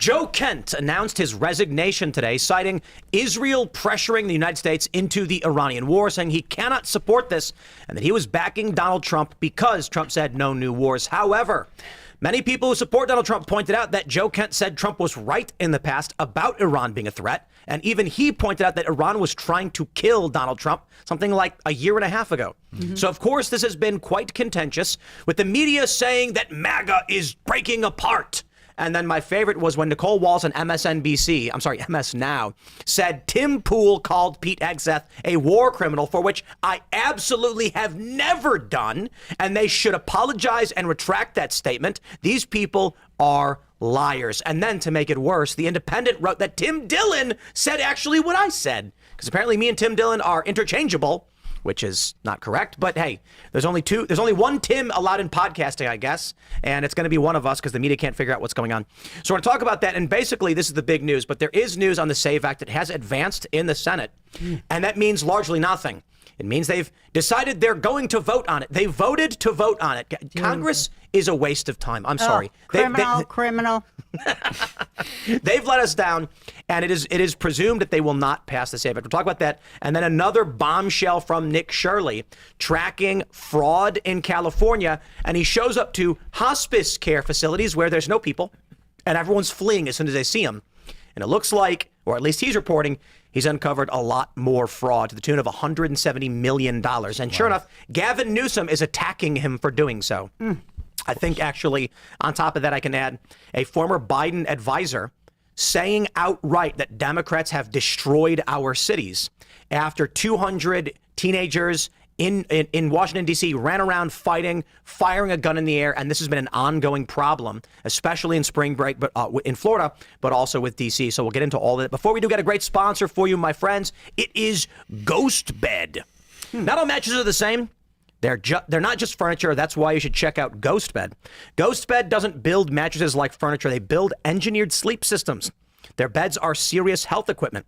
Joe Kent announced his resignation today, citing Israel pressuring the United States into the Iranian war, saying he cannot support this and that he was backing Donald Trump because Trump said no new wars. However, many people who support Donald Trump pointed out that Joe Kent said Trump was right in the past about Iran being a threat. And even he pointed out that Iran was trying to kill Donald Trump something like a year and a half ago. So, of course, this has been quite contentious, with the media saying that MAGA is breaking apart. And then my favorite was when Nicole Walls on MS Now, said Tim Pool called Pete Hegseth a war criminal, for which I absolutely have never done. And they should apologize and retract that statement. These people are liars. And then to make it worse, The Independent wrote that Tim Dillon said actually what I said, because apparently me and Tim Dillon are interchangeable, which is not correct. But hey, there's only one Tim allowed in podcasting, I guess. And it's going to be one of us because the media can't figure out what's going on. So we're going to talk about that. And basically, this is the big news. But there is news on the SAVE Act that has advanced in the Senate. And that means largely nothing. It means they've decided they're going to vote on it. They voted to vote on it. Congress is a waste of time. I'm sorry. Criminal. They've let us down, and it is presumed that they will not pass the SAVE Act. We'll talk about that. And then another bombshell from Nick Shirley, tracking fraud in California. And he shows up to hospice care facilities where there's no people, and everyone's fleeing as soon as they see him. And it looks like, or at least he's reporting, he's uncovered a lot more fraud to the tune of $170 million. And sure enough, Gavin Newsom is attacking him for doing so. I think actually, on top of that, I can add a former Biden advisor saying outright that Democrats have destroyed our cities after 200 teenagers in Washington, D.C. ran around fighting, firing a gun in the air. And this has been an ongoing problem, especially in spring break, but in Florida, but also with D.C. So we'll get into all of that. Before we do, get a great sponsor for you, my friends. It is Ghost Bed. Not all mattresses are the same. They're not just furniture. That's why you should check out Ghost Bed. Ghost Bed doesn't build mattresses like furniture. They build engineered sleep systems. Their beds are serious health equipment.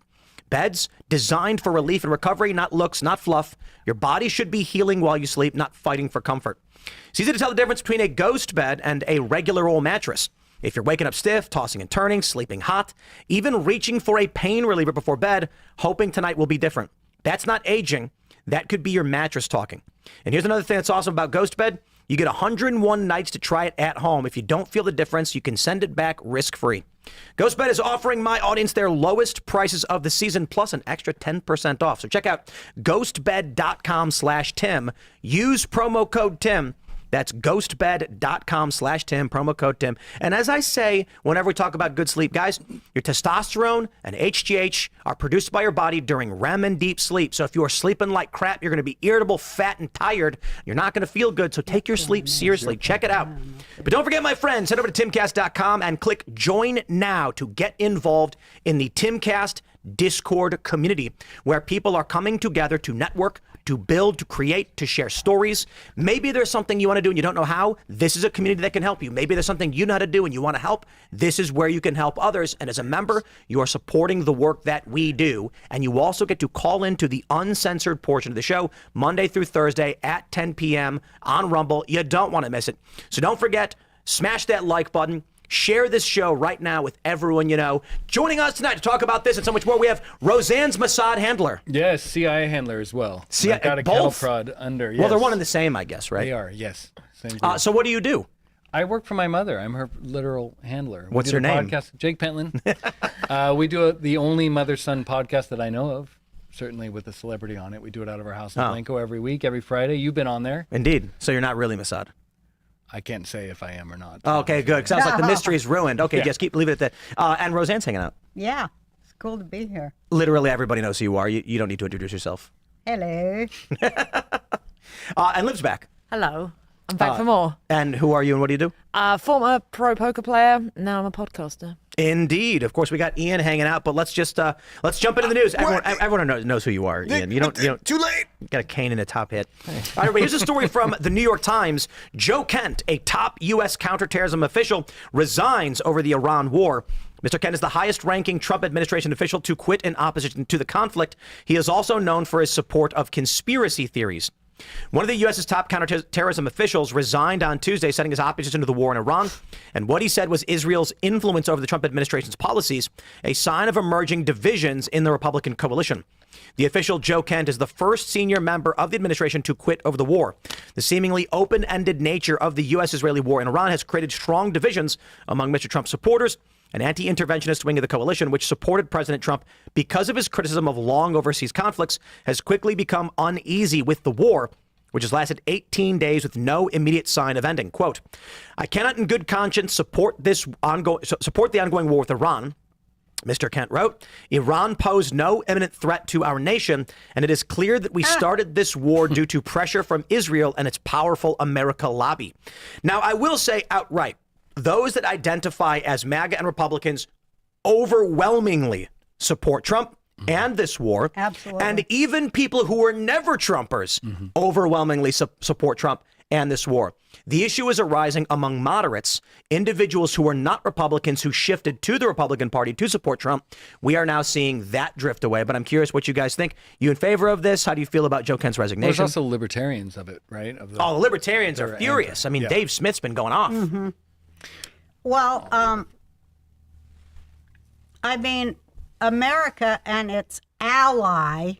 Beds designed for relief and recovery, not looks, not fluff. Your body should be healing while you sleep, not fighting for comfort. It's easy to tell the difference between a Ghost Bed and a regular old mattress. If you're waking up stiff, tossing and turning, sleeping hot, even reaching for a pain reliever before bed, hoping tonight will be different. That's not aging. That could be your mattress talking. And here's another thing that's awesome about Ghost Bed. You get 101 nights to try it at home. If you don't feel the difference, you can send it back risk-free. Ghost Bed is offering my audience their lowest prices of the season, plus an extra 10% off. So check out ghostbed.com/Tim. Use promo code Tim. That's ghostbed.com/Tim, promo code Tim. And as I say, whenever we talk about good sleep, guys, your testosterone and HGH are produced by your body during REM and deep sleep. So if you are sleeping like crap, you're going to be irritable, fat, and tired. You're not going to feel good. So take your sleep seriously. Check it out. But don't forget, my friends, head over to timcast.com and click join now to get involved in the Timcast Discord community, where people are coming together to network, to build, to create, to share stories. Maybe there's something you want to do and you don't know how. This is a community that can help you. Maybe there's something you know how to do and you want to help. This is where you can help others. And as a member, you are supporting the work that we do. And you also get to call into the uncensored portion of the show Monday through Thursday at 10 p.m. on Rumble. You don't want to miss it. So don't forget, smash that like button. Share this show right now with everyone you know. Joining us tonight to talk about this and so much more, we have Roseanne's Mossad handler. Yes, CIA handler as well. CIA, got a cattle prod under. Yes. Well, they're one and the same, I guess, right? They are, yes. Same so what do you do? I work for my mother. I'm her literal handler. What's your name? Podcast, Jake Pentland. We do the only mother-son podcast that I know of, certainly with a celebrity on it. We do it out of our house in Blanco every week, every Friday. You've been on there. Indeed. So you're not really Mossad. I can't say if I am or not. Okay, good. Sounds like the mystery is ruined. Okay, just leave it at that. And Roseanne's hanging out. Yeah, it's cool to be here. Literally everybody knows who you are. You don't need to introduce yourself. Hello. And Liv's back. Hello. I'm back for more. And who are you and what do you do? Former pro poker player. Now I'm a podcaster. Indeed. Of course, we got Ian hanging out, but let's jump into the news. Everyone knows who you are, Ian. You don't. Too late. Got a cane in a top hat. All right, but here's a story from the New York Times. Joe Kent, a top U.S. counterterrorism official, resigns over the Iran war. Mr. Kent is the highest-ranking Trump administration official to quit in opposition to the conflict. He is also known for his support of conspiracy theories. One of the U.S.'s top counterterrorism officials resigned on Tuesday, citing his opposition to the war in Iran. And what he said was Israel's influence over the Trump administration's policies, a sign of emerging divisions in the Republican coalition. The official, Joe Kent, is the first senior member of the administration to quit over the war. The seemingly open-ended nature of the U.S.-Israeli war in Iran has created strong divisions among Mr. Trump's supporters. An anti-interventionist wing of the coalition, which supported President Trump because of his criticism of long overseas conflicts, has quickly become uneasy with the war, which has lasted 18 days with no immediate sign of ending. Quote, I cannot in good conscience support the ongoing war with Iran. Mr. Kent wrote, Iran posed no imminent threat to our nation, and it is clear that we started this war due to pressure from Israel and its powerful America lobby. Now, I will say outright, those that identify as MAGA and Republicans overwhelmingly support Trump and this war. Absolutely. And even people who were never Trumpers overwhelmingly support Trump and this war. The issue is arising among moderates, individuals who are not Republicans who shifted to the Republican Party to support Trump. We are now seeing that drift away. But I'm curious what you guys think. You in favor of this? How do you feel about Joe Kent's resignation? There's also libertarians of it, right? The libertarians are furious. I mean, Dave Smith's been going off. Mm-hmm. Well, I mean, America and its ally,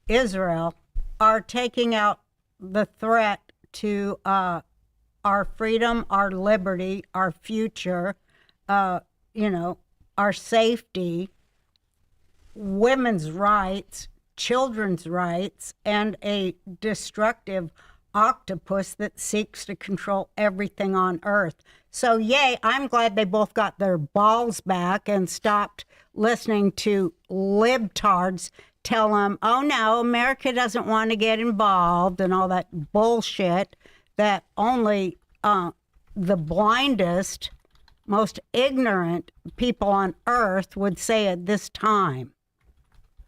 Israel, are taking out the threat to our freedom, our liberty, our future, our safety, women's rights, children's rights, and a destructive octopus that seeks to control everything on earth. So, yay, I'm glad they both got their balls back and stopped listening to libtards tell them, oh, no, America doesn't want to get involved and all that bullshit that only the blindest, most ignorant people on earth would say at this time.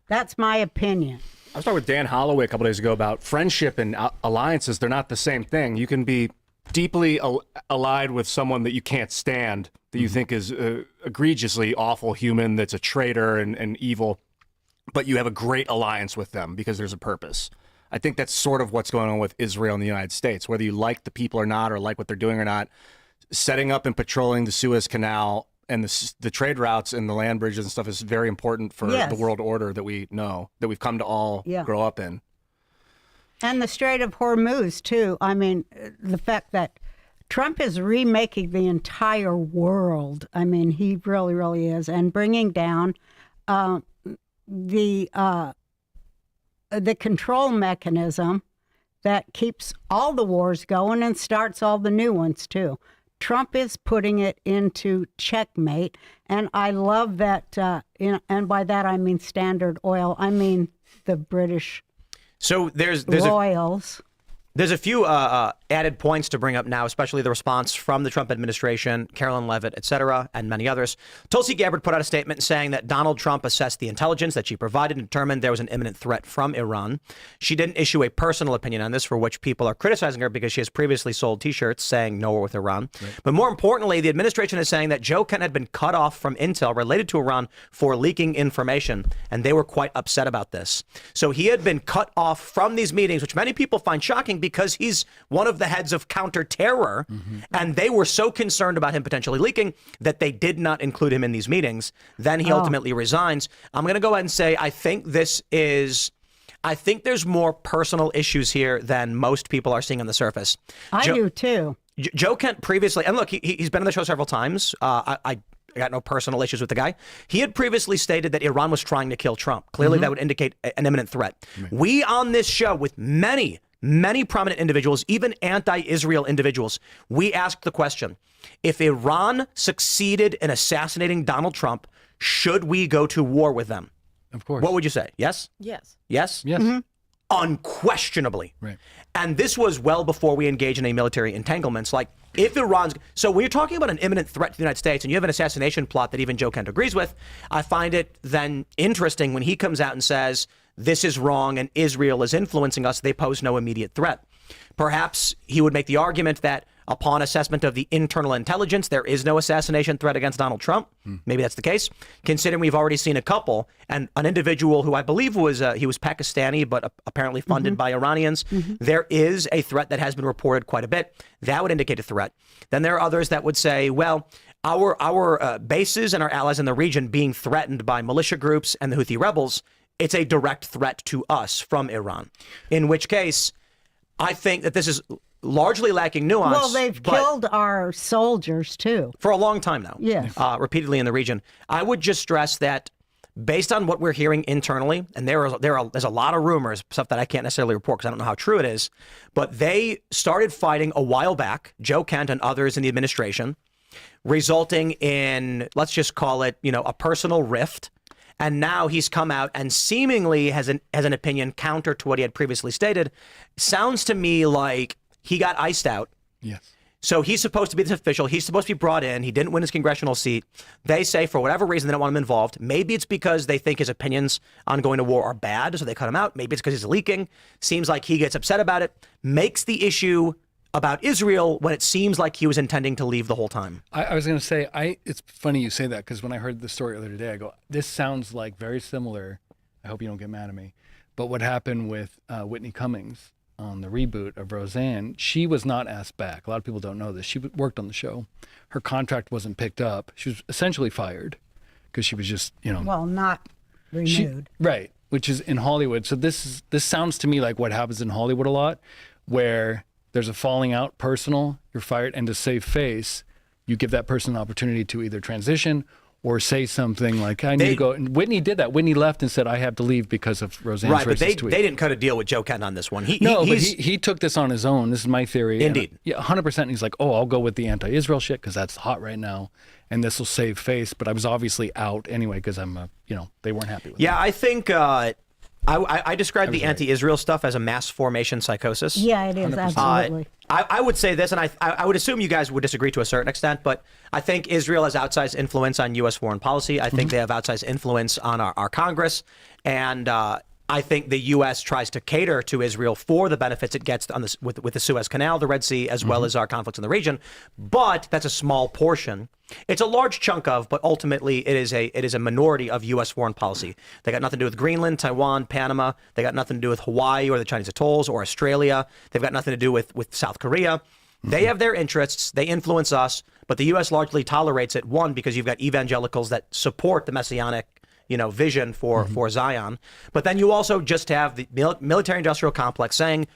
That's my opinion. I was talking with Dan Holloway a couple days ago about friendship and alliances. They're not the same thing. You can be deeply allied with someone that you can't stand, that you think is egregiously awful human, that's a traitor and evil, but you have a great alliance with them because there's a purpose. I think that's sort of what's going on with Israel and the United States. Whether you like the people or not, or like what they're doing or not, setting up and patrolling the Suez Canal and the trade routes and the land bridges and stuff is very important for the world order that we know, that we've come to all grow up in. And the Strait of Hormuz, too. I mean, the fact that Trump is remaking the entire world. I mean, he really, really is. And bringing down the control mechanism that keeps all the wars going and starts all the new ones, too. Trump is putting it into checkmate, and I love that, and by that I mean Standard Oil. I mean the British there's royals. There's a few added points to bring up now, especially the response from the Trump administration, Carolyn Levitt, et cetera, and many others. Tulsi Gabbard put out a statement saying that Donald Trump assessed the intelligence that she provided and determined there was an imminent threat from Iran. She didn't issue a personal opinion on this, for which people are criticizing her because she has previously sold T-shirts saying "No war with Iran." Right. But more importantly, the administration is saying that Joe Kent had been cut off from intel related to Iran for leaking information, and they were quite upset about this. So he had been cut off from these meetings, which many people find shocking because he's one of the heads of counterterror, and they were so concerned about him potentially leaking that they did not include him in these meetings. Then he ultimately resigns. I'm going to go ahead and say I think there's more personal issues here than most people are seeing on the surface. I do too. Joe Kent previously, and look, he's been on the show several times. I got no personal issues with the guy. He had previously stated that Iran was trying to kill Trump. Clearly, that would indicate an imminent threat. We on this show, with many prominent individuals, even anti-Israel individuals, we asked the question, if Iran succeeded in assassinating Donald Trump, should we go to war with them? Of course. What would you say? Yes? Yes. Yes? Yes. Unquestionably. Right. And this was well before we engage in a military entanglements. Like, if Iran's... So when you're talking about an imminent threat to the United States and you have an assassination plot that even Joe Kent agrees with, I find it then interesting when he comes out and says, this is wrong and Israel is influencing us. They pose no immediate threat. Perhaps he would make the argument that upon assessment of the internal intelligence, there is no assassination threat against Donald Trump. Maybe that's the case. Considering we've already seen a couple, and an individual who I believe was he was Pakistani, but apparently funded by Iranians. There is a threat that has been reported quite a bit. That would indicate a threat. Then there are others that would say, well, our bases and our allies in the region being threatened by militia groups and the Houthi rebels, it's a direct threat to us from Iran. In which case, I think that this is largely lacking nuance. Well, they've killed our soldiers too. For a long time now. Yes. Repeatedly in the region. I would just stress that based on what we're hearing internally, and there's a lot of rumors, stuff that I can't necessarily report because I don't know how true it is, but they started fighting a while back, Joe Kent and others in the administration, resulting in, let's just call it, a personal rift. And now he's come out and seemingly has an opinion counter to what he had previously stated. Sounds to me like he got iced out. Yes. So he's supposed to be this official. He's supposed to be brought in. He didn't win his congressional seat. They say for whatever reason they don't want him involved. Maybe it's because they think his opinions on going to war are bad, so they cut him out. Maybe it's because he's leaking. Seems like he gets upset about it. Makes the issue about Israel when it seems like he was intending to leave the whole time. I was going to say, it's funny you say that, because when I heard the story the other day, I go, this sounds like very similar. I hope you don't get mad at me. But what happened with Whitney Cummings on the reboot of Roseanne, she was not asked back. A lot of people don't know this. She worked on the show. Her contract wasn't picked up. She was essentially fired because she was just, Well, not renewed. Right, which is in Hollywood. So this sounds to me like what happens in Hollywood a lot, where there's a falling out, personal, you're fired, and to save face, you give that person an opportunity to either transition or say something like, I need to go. And Whitney did that. Whitney left and said, I have to leave because of Roseanne's right, but racist tweet. They didn't cut a deal with Joe Kent on this one. But he took this on his own. This is my theory. Indeed. And, yeah, 100%. And he's like, I'll go with the anti-Israel shit because that's hot right now. And this will save face. But I was obviously out anyway because they weren't happy with me. I think I describe the anti-Israel stuff as a mass formation psychosis. Yeah, it is, absolutely. I would say this, and I would assume you guys would disagree to a certain extent, but I think Israel has outsized influence on U.S. foreign policy. I think they have outsized influence on our Congress, and I think the U.S. tries to cater to Israel for the benefits it gets on this, with the Suez Canal, the Red Sea, as well as our conflicts in the region. But that's a small portion. It's a large chunk of, but ultimately it is a minority of U.S. foreign policy. They got nothing to do with Greenland, Taiwan, Panama. They got nothing to do with Hawaii or the Chinese atolls or Australia. They've got nothing to do with South Korea. They have their interests. They influence us, but the U.S. largely tolerates it. One, because you've got evangelicals that support the messianic vision for Zion. But then you also just have the military-industrial complex saying,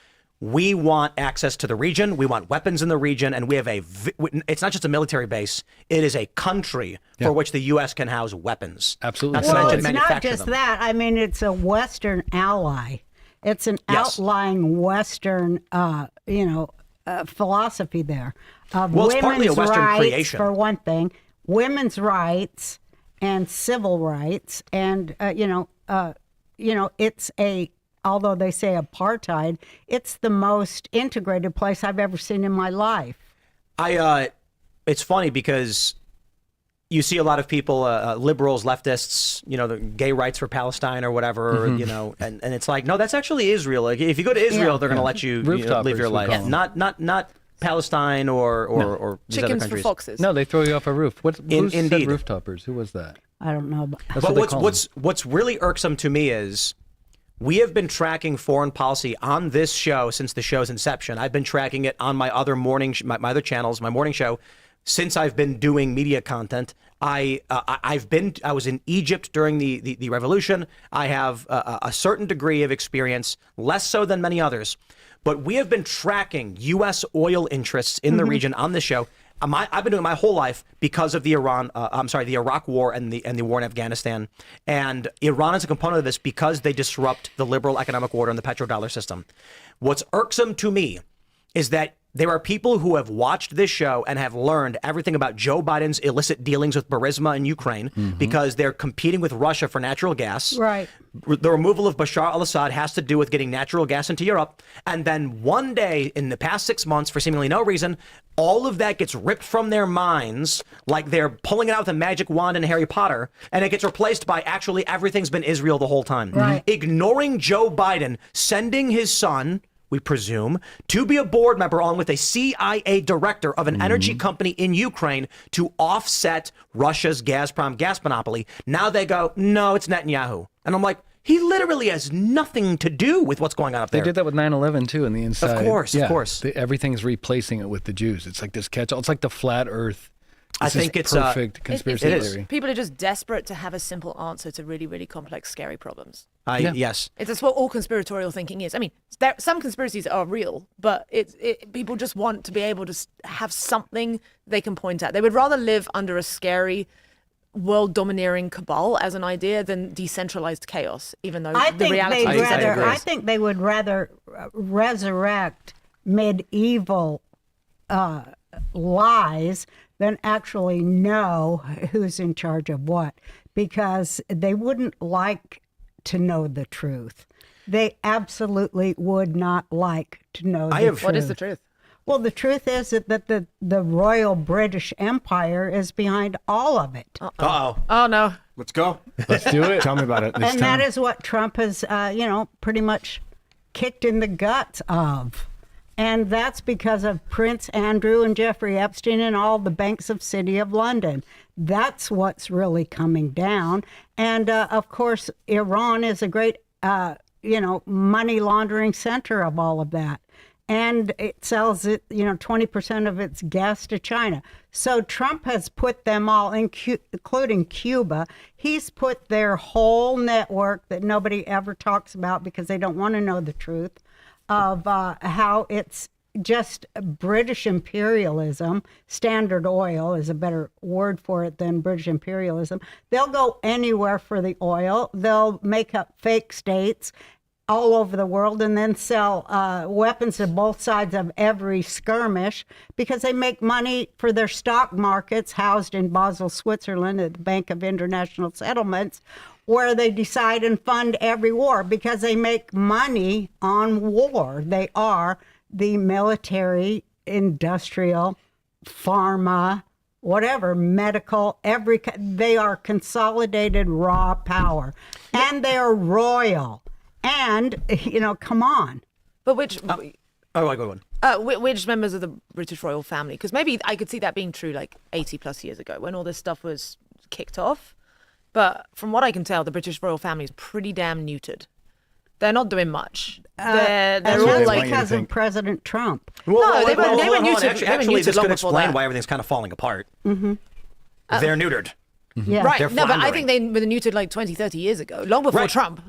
we want access to the region, we want weapons in the region, and we have it's not just a military base, it is a country for which the U.S. can house weapons. Absolutely. Well, it's not just that. I mean, it's a Western ally. It's an outlying Western, philosophy there. Of Well, it's partly a women's Western rights, creation. for one thing, women's rights and civil rights, and it's although they say apartheid, it's the most integrated place I've ever seen in my life. It's funny because you see a lot of people, liberals, leftists, the gay rights for Palestine or whatever, and it's like, no, that's actually Israel. Like, if you go to Israel, they're going to let you, live your life. Not Palestine or these other Chickens for countries. foxes. No, they throw you off a roof. Who said Indeed. rooftoppers? Who was that? I don't know. But what's really irksome to me is we have been tracking foreign policy on this show since the show's inception. I've been tracking it on my other my other channels, my morning show, since I've been doing media content. I was in Egypt during the revolution. I have a certain degree of experience, less so than many others. But we have been tracking U.S. oil interests in the region on this show. I've been doing my whole life because of the Iraq War and the war in Afghanistan. And Iran is a component of this because they disrupt the liberal economic order and the petrodollar system. What's irksome to me is that there are people who have watched this show and have learned everything about Joe Biden's illicit dealings with Burisma in Ukraine because they're competing with Russia for natural gas. Right. The removal of Bashar al-Assad has to do with getting natural gas into Europe. And then one day in the past 6 months, for seemingly no reason, all of that gets ripped from their minds like they're pulling it out with a magic wand in Harry Potter, and it gets replaced by actually everything's been Israel the whole time. Right. Ignoring Joe Biden, sending his son we presume, to be a board member along with a CIA director of an energy company in Ukraine to offset Russia's Gazprom gas monopoly. Now they go, no, it's Netanyahu. And I'm like, he literally has nothing to do with what's going on up there. They did that with 9/11 too, in the inside. Of course. Everything's replacing it with the Jews. It's like this catch-all. It's like the flat Earth. I think it's perfect conspiracy it is. theory. People are just desperate to have a simple answer to really, really complex, scary problems. Yes. It's what all conspiratorial thinking is. I mean, some conspiracies are real, but people just want to be able to have something they can point at. They would rather live under a scary, world-domineering cabal as an idea than decentralized chaos, even though the reality is I think they would rather resurrect medieval lies than actually know who's in charge of what, because they wouldn't like to know the truth. They absolutely would not like to know the truth. What is the truth? Well, the truth is that the Royal British Empire is behind all of it. Uh-oh. Oh, no. Let's go. Let's do it. Tell me about it. And that is what Trump has, pretty much kicked in the guts of. And that's because of Prince Andrew and Jeffrey Epstein and all the banks of City of London. That's what's really coming down. And, of course, Iran is a great, money laundering center of all of that. And it sells 20% of its gas to China. So Trump has put them all, including Cuba, he's put their whole network that nobody ever talks about because they don't want to know the truth of how it's just British imperialism. Standard Oil is a better word for it than British imperialism. They'll go anywhere for the oil. They'll make up fake states all over the world and then sell weapons to both sides of every skirmish because they make money for their stock markets housed in Basel, Switzerland at the Bank of International Settlements, where they decide and fund every war because they make money on war. They are the military, industrial, pharma, whatever, medical, they are consolidated raw power. And they're royal. And, come on. But which go on. which members of the British royal family? Because maybe I could see that being true like 80 plus years ago when all this stuff was kicked off. But from what I can tell, the British royal family is pretty damn neutered. They're not doing much. They're And all that's like because of President Trump. they were neutered. Actually, this long could before explain that. why everything's kind of falling apart. Mm-hmm. They're neutered. Yeah. Right. They're No, but I floundering. think they were neutered like 20, 30 years ago, long before Right. Trump.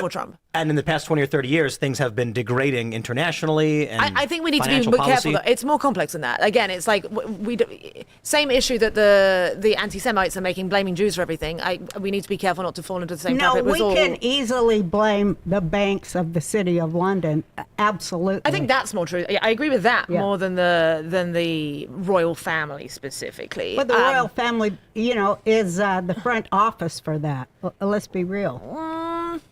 Trump. And in the past 20 or 30 years, things have been degrading internationally. And I think we need to be financial careful. policy. Though. It's more complex than that. Again, it's like same issue that the anti-Semites are making, blaming Jews for everything. We need to be careful not to fall into the same trap. No, It was we all, can easily blame the banks of the City of London. Absolutely. I think that's more true. I agree with that Yeah. more than the royal family specifically. But the royal family, is the front office for that. Let's be real.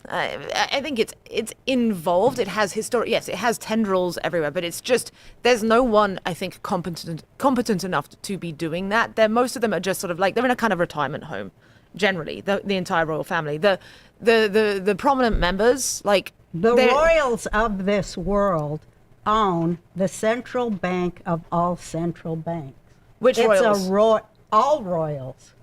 I think it's involved. It has yes, it has tendrils everywhere, but it's just there's no one I think competent enough to be doing that. Most of them are just sort of like they're in a kind of retirement home. Generally, the entire royal family, the prominent members, like The royals of this world own the central bank of all central banks. Which royals? All royals,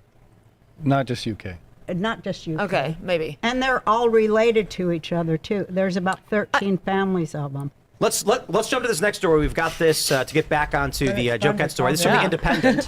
Not just UK. not just you. Okay, maybe. And they're all related to each other too. There's about 13 families of them. Let's jump to this next story. We've got this to get back onto the Joe Kent story. This is from The Independent.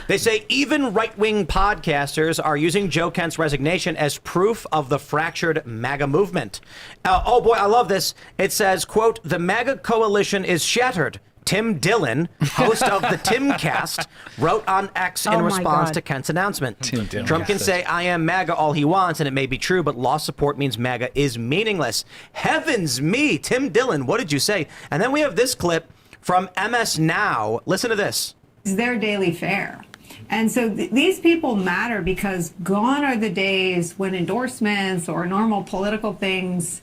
They say even right-wing podcasters are using Joe Kent's resignation as proof of the fractured MAGA movement. Oh boy, I love this. It says, quote, "The MAGA coalition is shattered." Tim Dillon, host of the Timcast, wrote on X in Oh my response God. to Kent's announcement. Tim Dillon. Trump can say, "I am MAGA" all he wants, and it may be true, but lost support means MAGA is meaningless. Heavens me, Tim Dillon, what did you say? And then we have this clip from MS Now. Listen to this. It's their daily fare. And so these people matter because gone are the days when endorsements or normal political things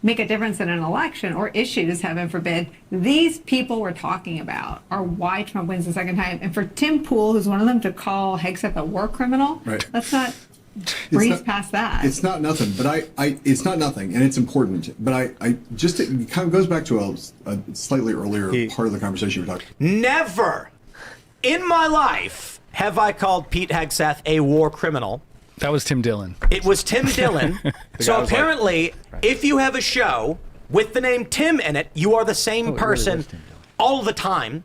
make a difference in an election or issues, heaven forbid. These people we're talking about are why Trump wins the second time. And for Tim Pool, who's one of them, to call Hegseth a war criminal, Right. let's not breeze past that. It's not nothing, but it's not nothing, and it's important. But it kind of goes back to a slightly earlier part of the conversation we talked. Never in my life have I called Pete Hegseth a war criminal. That was Tim Dillon. It was Tim Dillon. So apparently, if you have a show with the name Tim in it, you are the same person all the time.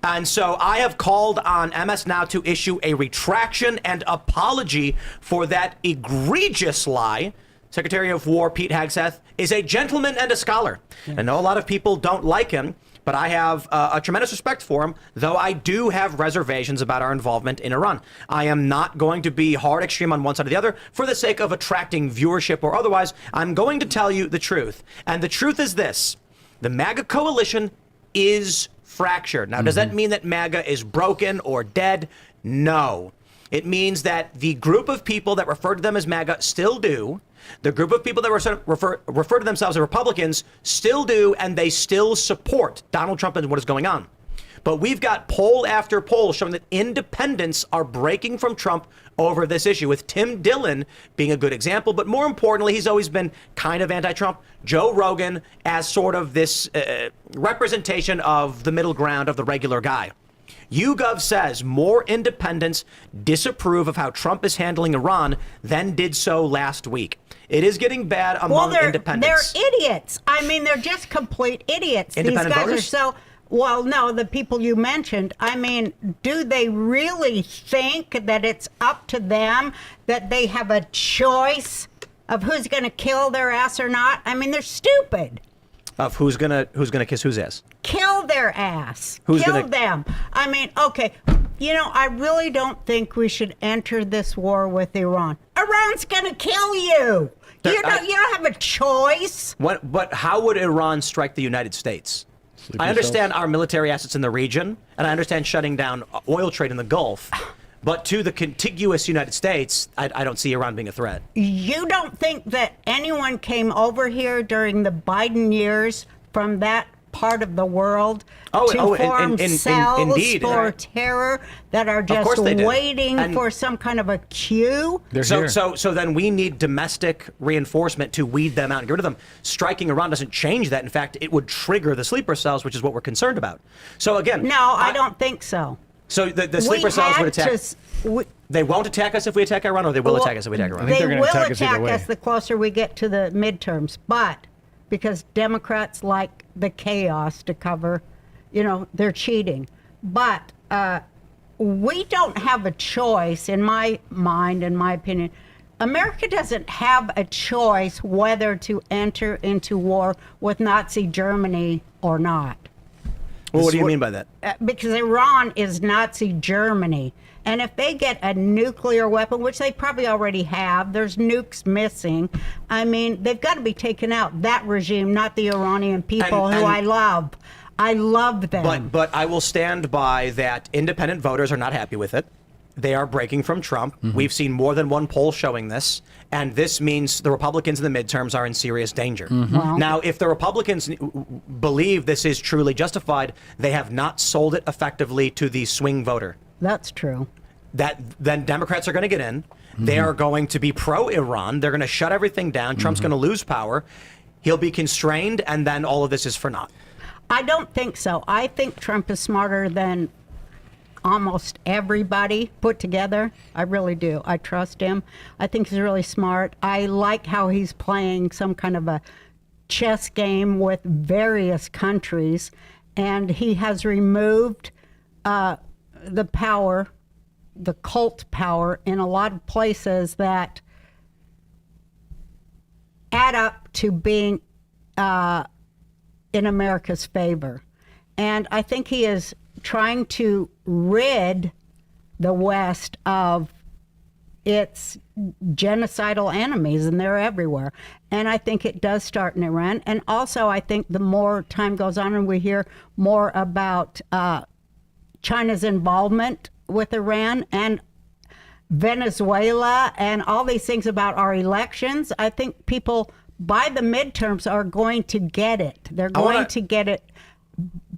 And so I have called on MS Now to issue a retraction and apology for that egregious lie. Secretary of War Pete Hegseth is a gentleman and a scholar. I know a lot of people don't like him, but I have a tremendous respect for him, though I do have reservations about our involvement in Iran. I am not going to be hard extreme on one side or the other for the sake of attracting viewership or otherwise. I'm going to tell you the truth. And the truth is this. The MAGA coalition is fractured. Now, does that mean that MAGA is broken or dead? No. It means that the group of people that refer to them as MAGA still do. The group of people that refer to themselves as Republicans still do, and they still support Donald Trump and what is going on. But we've got poll after poll showing that independents are breaking from Trump over this issue, with Tim Dillon being a good example. But more importantly, he's always been kind of anti-Trump. Joe Rogan as sort of this representation of the middle ground of the regular guy. YouGov says more independents disapprove of how Trump is handling Iran than did so last week. It is getting bad among independents. They're idiots. I mean, they're just complete idiots. Independent These guys voters? are so... Well, no, the people you mentioned, I mean, do they really think that it's up to them, that they have a choice of who's going to kill their ass or not? I mean, they're stupid. Of who's gonna kiss whose ass? Kill their ass. Who's Kill gonna- them. I mean, okay, you know, I really don't think we should enter this war with Iran. Iran's going to kill you. You don't have a choice. But how would Iran strike the United States? I understand our military assets in the region, and I understand shutting down oil trade in the Gulf. But to the contiguous United States, I don't see Iran being a threat. You don't think that anyone came over here during the Biden years from that part of the world to form cells indeed. for terror that are just course they did. waiting for some kind of a cue? So then we need domestic reinforcement to weed them out and get rid of them. Striking Iran doesn't change that. In fact, it would trigger the sleeper cells, which is what we're concerned about. So again, No, I don't think so. So the sleeper cells would attack. They won't attack us if we attack Iran, or they will attack us if we attack Iran. think They they're gonna will attack us either attack way. us the closer we get to the midterms, but because Democrats like the chaos to cover, you know, they're cheating. But we don't have a choice, in my mind, in my opinion. America doesn't have a choice whether to enter into war with Nazi Germany or not. Well, what do you mean by that? Because Iran is Nazi Germany. And if they get a nuclear weapon, which they probably already have, there's nukes missing. I mean, they've got to be taken out. That regime, not the Iranian people who I love. I love them. But I will stand by that. Independent voters are not happy with it. They are breaking from Trump. We've seen more than one poll showing this. And this means the Republicans in the midterms are in serious danger. Well, Now, if the Republicans believe this is truly justified, they have not sold it effectively to the swing voter. that's true. Then Democrats are going to get in. They are going to be pro-Iran. They're going to shut everything down. Trump's going to lose power. He'll be constrained, and then all of this is for naught. I don't think so. I think Trump is smarter than almost everybody put together. I really do. I trust him. I think he's really smart. I like how he's playing some kind of a chess game with various countries, and he has removed the power, the cult power, in a lot of places that add up to being in America's favor. And I think he is trying to rid the West of its genocidal enemies, and they're everywhere. And I think it does start in Iran. And also, I think the more time goes on and we hear more about China's involvement with Iran and Venezuela and all these things about our elections, I think people by the midterms are going to get it. They're going to get it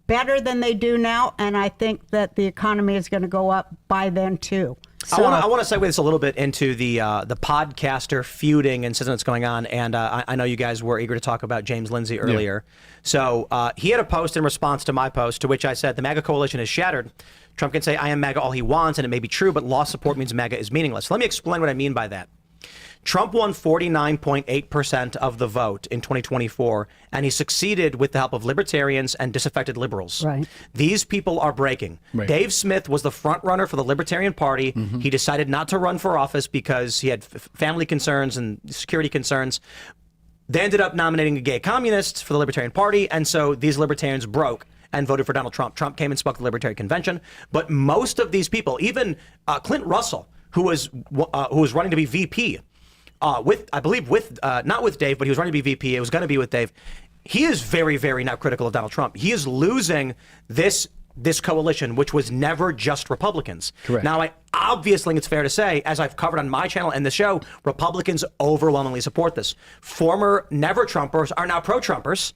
better than they do now, and I think that the economy is going to go up by then too. So, I want to segue this a little bit into the podcaster feuding and something that's going on, and I know you guys were eager to talk about James Lindsay earlier. So he had a post in response to my post, to which I said the MAGA coalition is shattered. Trump can say I am MAGA all he wants, and it may be true, but lost support means MAGA is meaningless. Let me explain what I mean by that. Trump won 49.8% of the vote in 2024, and he succeeded with the help of libertarians and disaffected liberals. Right. These people are breaking. Right. Dave Smith was the front runner for the Libertarian Party. He decided not to run for office because he had family concerns and security concerns. They ended up nominating a gay communist for the Libertarian Party, and so these libertarians broke and voted for Donald Trump. Trump came and spoke at the Libertarian Convention, but most of these people, even Clint Russell, who was running to be VP, with, I believe, with not with Dave, but he was running to be VP. It was going to be with Dave. He is very, very now critical of Donald Trump. He is losing this coalition, which was never just Republicans. Correct. Now, I obviously think it's fair to say, as I've covered on my channel and the show, Republicans overwhelmingly support this. Former never Trumpers are now pro-Trumpers,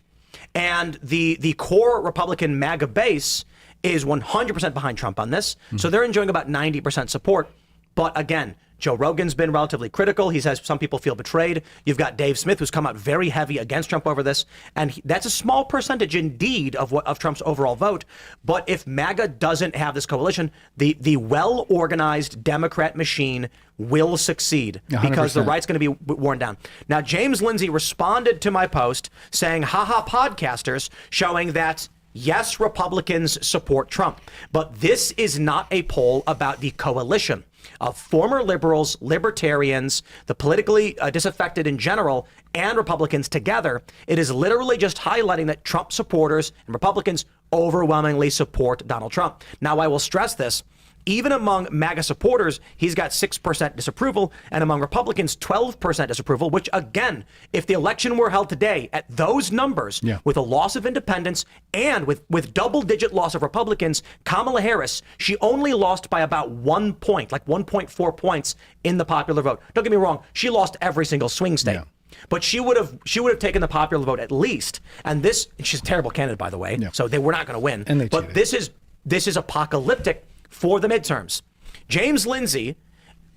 and the core Republican MAGA base is 100% behind Trump on this. So they're enjoying about 90% support. But again, Joe Rogan's been relatively critical. He says some people feel betrayed. You've got Dave Smith, who's come out very heavy against Trump over this. And that's a small percentage indeed of Trump's overall vote. But if MAGA doesn't have this coalition, the well-organized Democrat machine will succeed 100%. because the right's going to be worn down. Now, James Lindsay responded to my post saying, haha, podcasters, showing that yes, Republicans support Trump. But this is not a poll about the coalition of former liberals, libertarians, the politically disaffected in general, and Republicans together. It is literally just highlighting that Trump supporters and Republicans overwhelmingly support Donald Trump. Now, I will stress this. Even among MAGA supporters, he's got 6% disapproval, and among Republicans, 12% disapproval, which, again, if the election were held today at those numbers, with a loss of independents and with double-digit loss of Republicans, Kamala Harris, she only lost by about 1 point, like 1.4 points in the popular vote. Don't get me wrong, she lost every single swing state. Yeah. But she would have taken the popular vote at least. And she's a terrible candidate, by the way, so they were not going to win. And but this is apocalyptic for the midterms. James Lindsay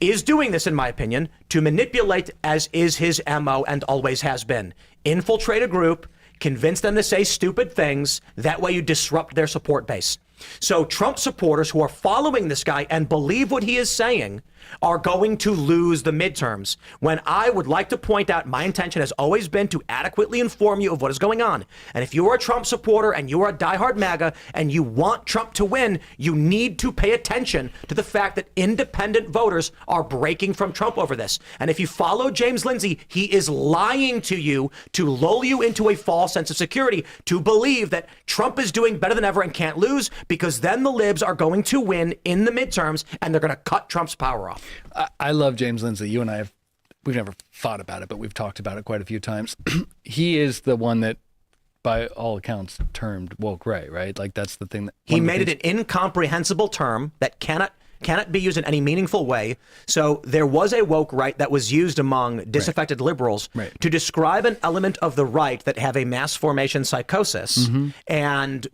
is doing this, in my opinion, to manipulate, as is his MO and always has been. Infiltrate a group, convince them to say stupid things. That way you disrupt their support base. So Trump supporters who are following this guy and believe what he is saying are going to lose the midterms, when I would like to point out my intention has always been to adequately inform you of what is going on. And if you are a Trump supporter and you are a diehard MAGA and you want Trump to win, you need to pay attention to the fact that independent voters are breaking from Trump over this. And if you follow James Lindsay, he is lying to you to lull you into a false sense of security, to believe that Trump is doing better than ever and can't lose, because then the libs are going to win in the midterms and they're going to cut Trump's power off. I love James Lindsay. You and I we've never fought about it, but we've talked about it quite a few times. He is the one that, by all accounts, termed woke right? Like that's the thing that he made it an incomprehensible term that cannot be used in any meaningful way. So there was a woke right that was used among disaffected liberals to describe an element of the right that have a mass formation psychosis and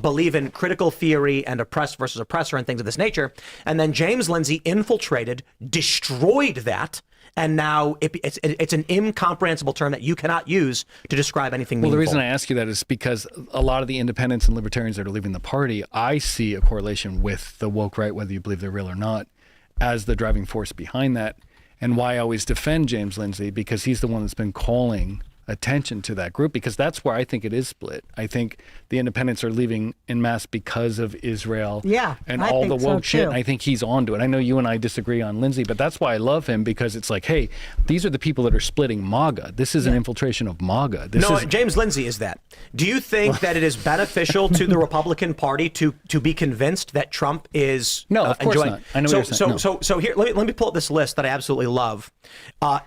believe in critical theory and oppressed versus oppressor and things of this nature. And then James Lindsay infiltrated, destroyed that. And now it's an incomprehensible term that you cannot use to describe anything meaningful. Well, the reason I ask you that is because a lot of the independents and libertarians that are leaving the party, I see a correlation with the woke right, whether you believe they're real or not, as the driving force behind that. And why I always defend James Lindsay, because he's the one that's been calling attention to that group, because that's where I think it is split. I think the independents are leaving en masse because of Israel and all the woke shit. And I think he's onto it. I know you and I disagree on Lindsay, but that's why I love him, because it's like, hey, these are the people that are splitting MAGA. This is an infiltration of MAGA. James Lindsay is that. Do you think that it is beneficial to the Republican Party to be convinced that Trump is No, of course not. I know what you're saying. So here, let me pull up this list that I absolutely love.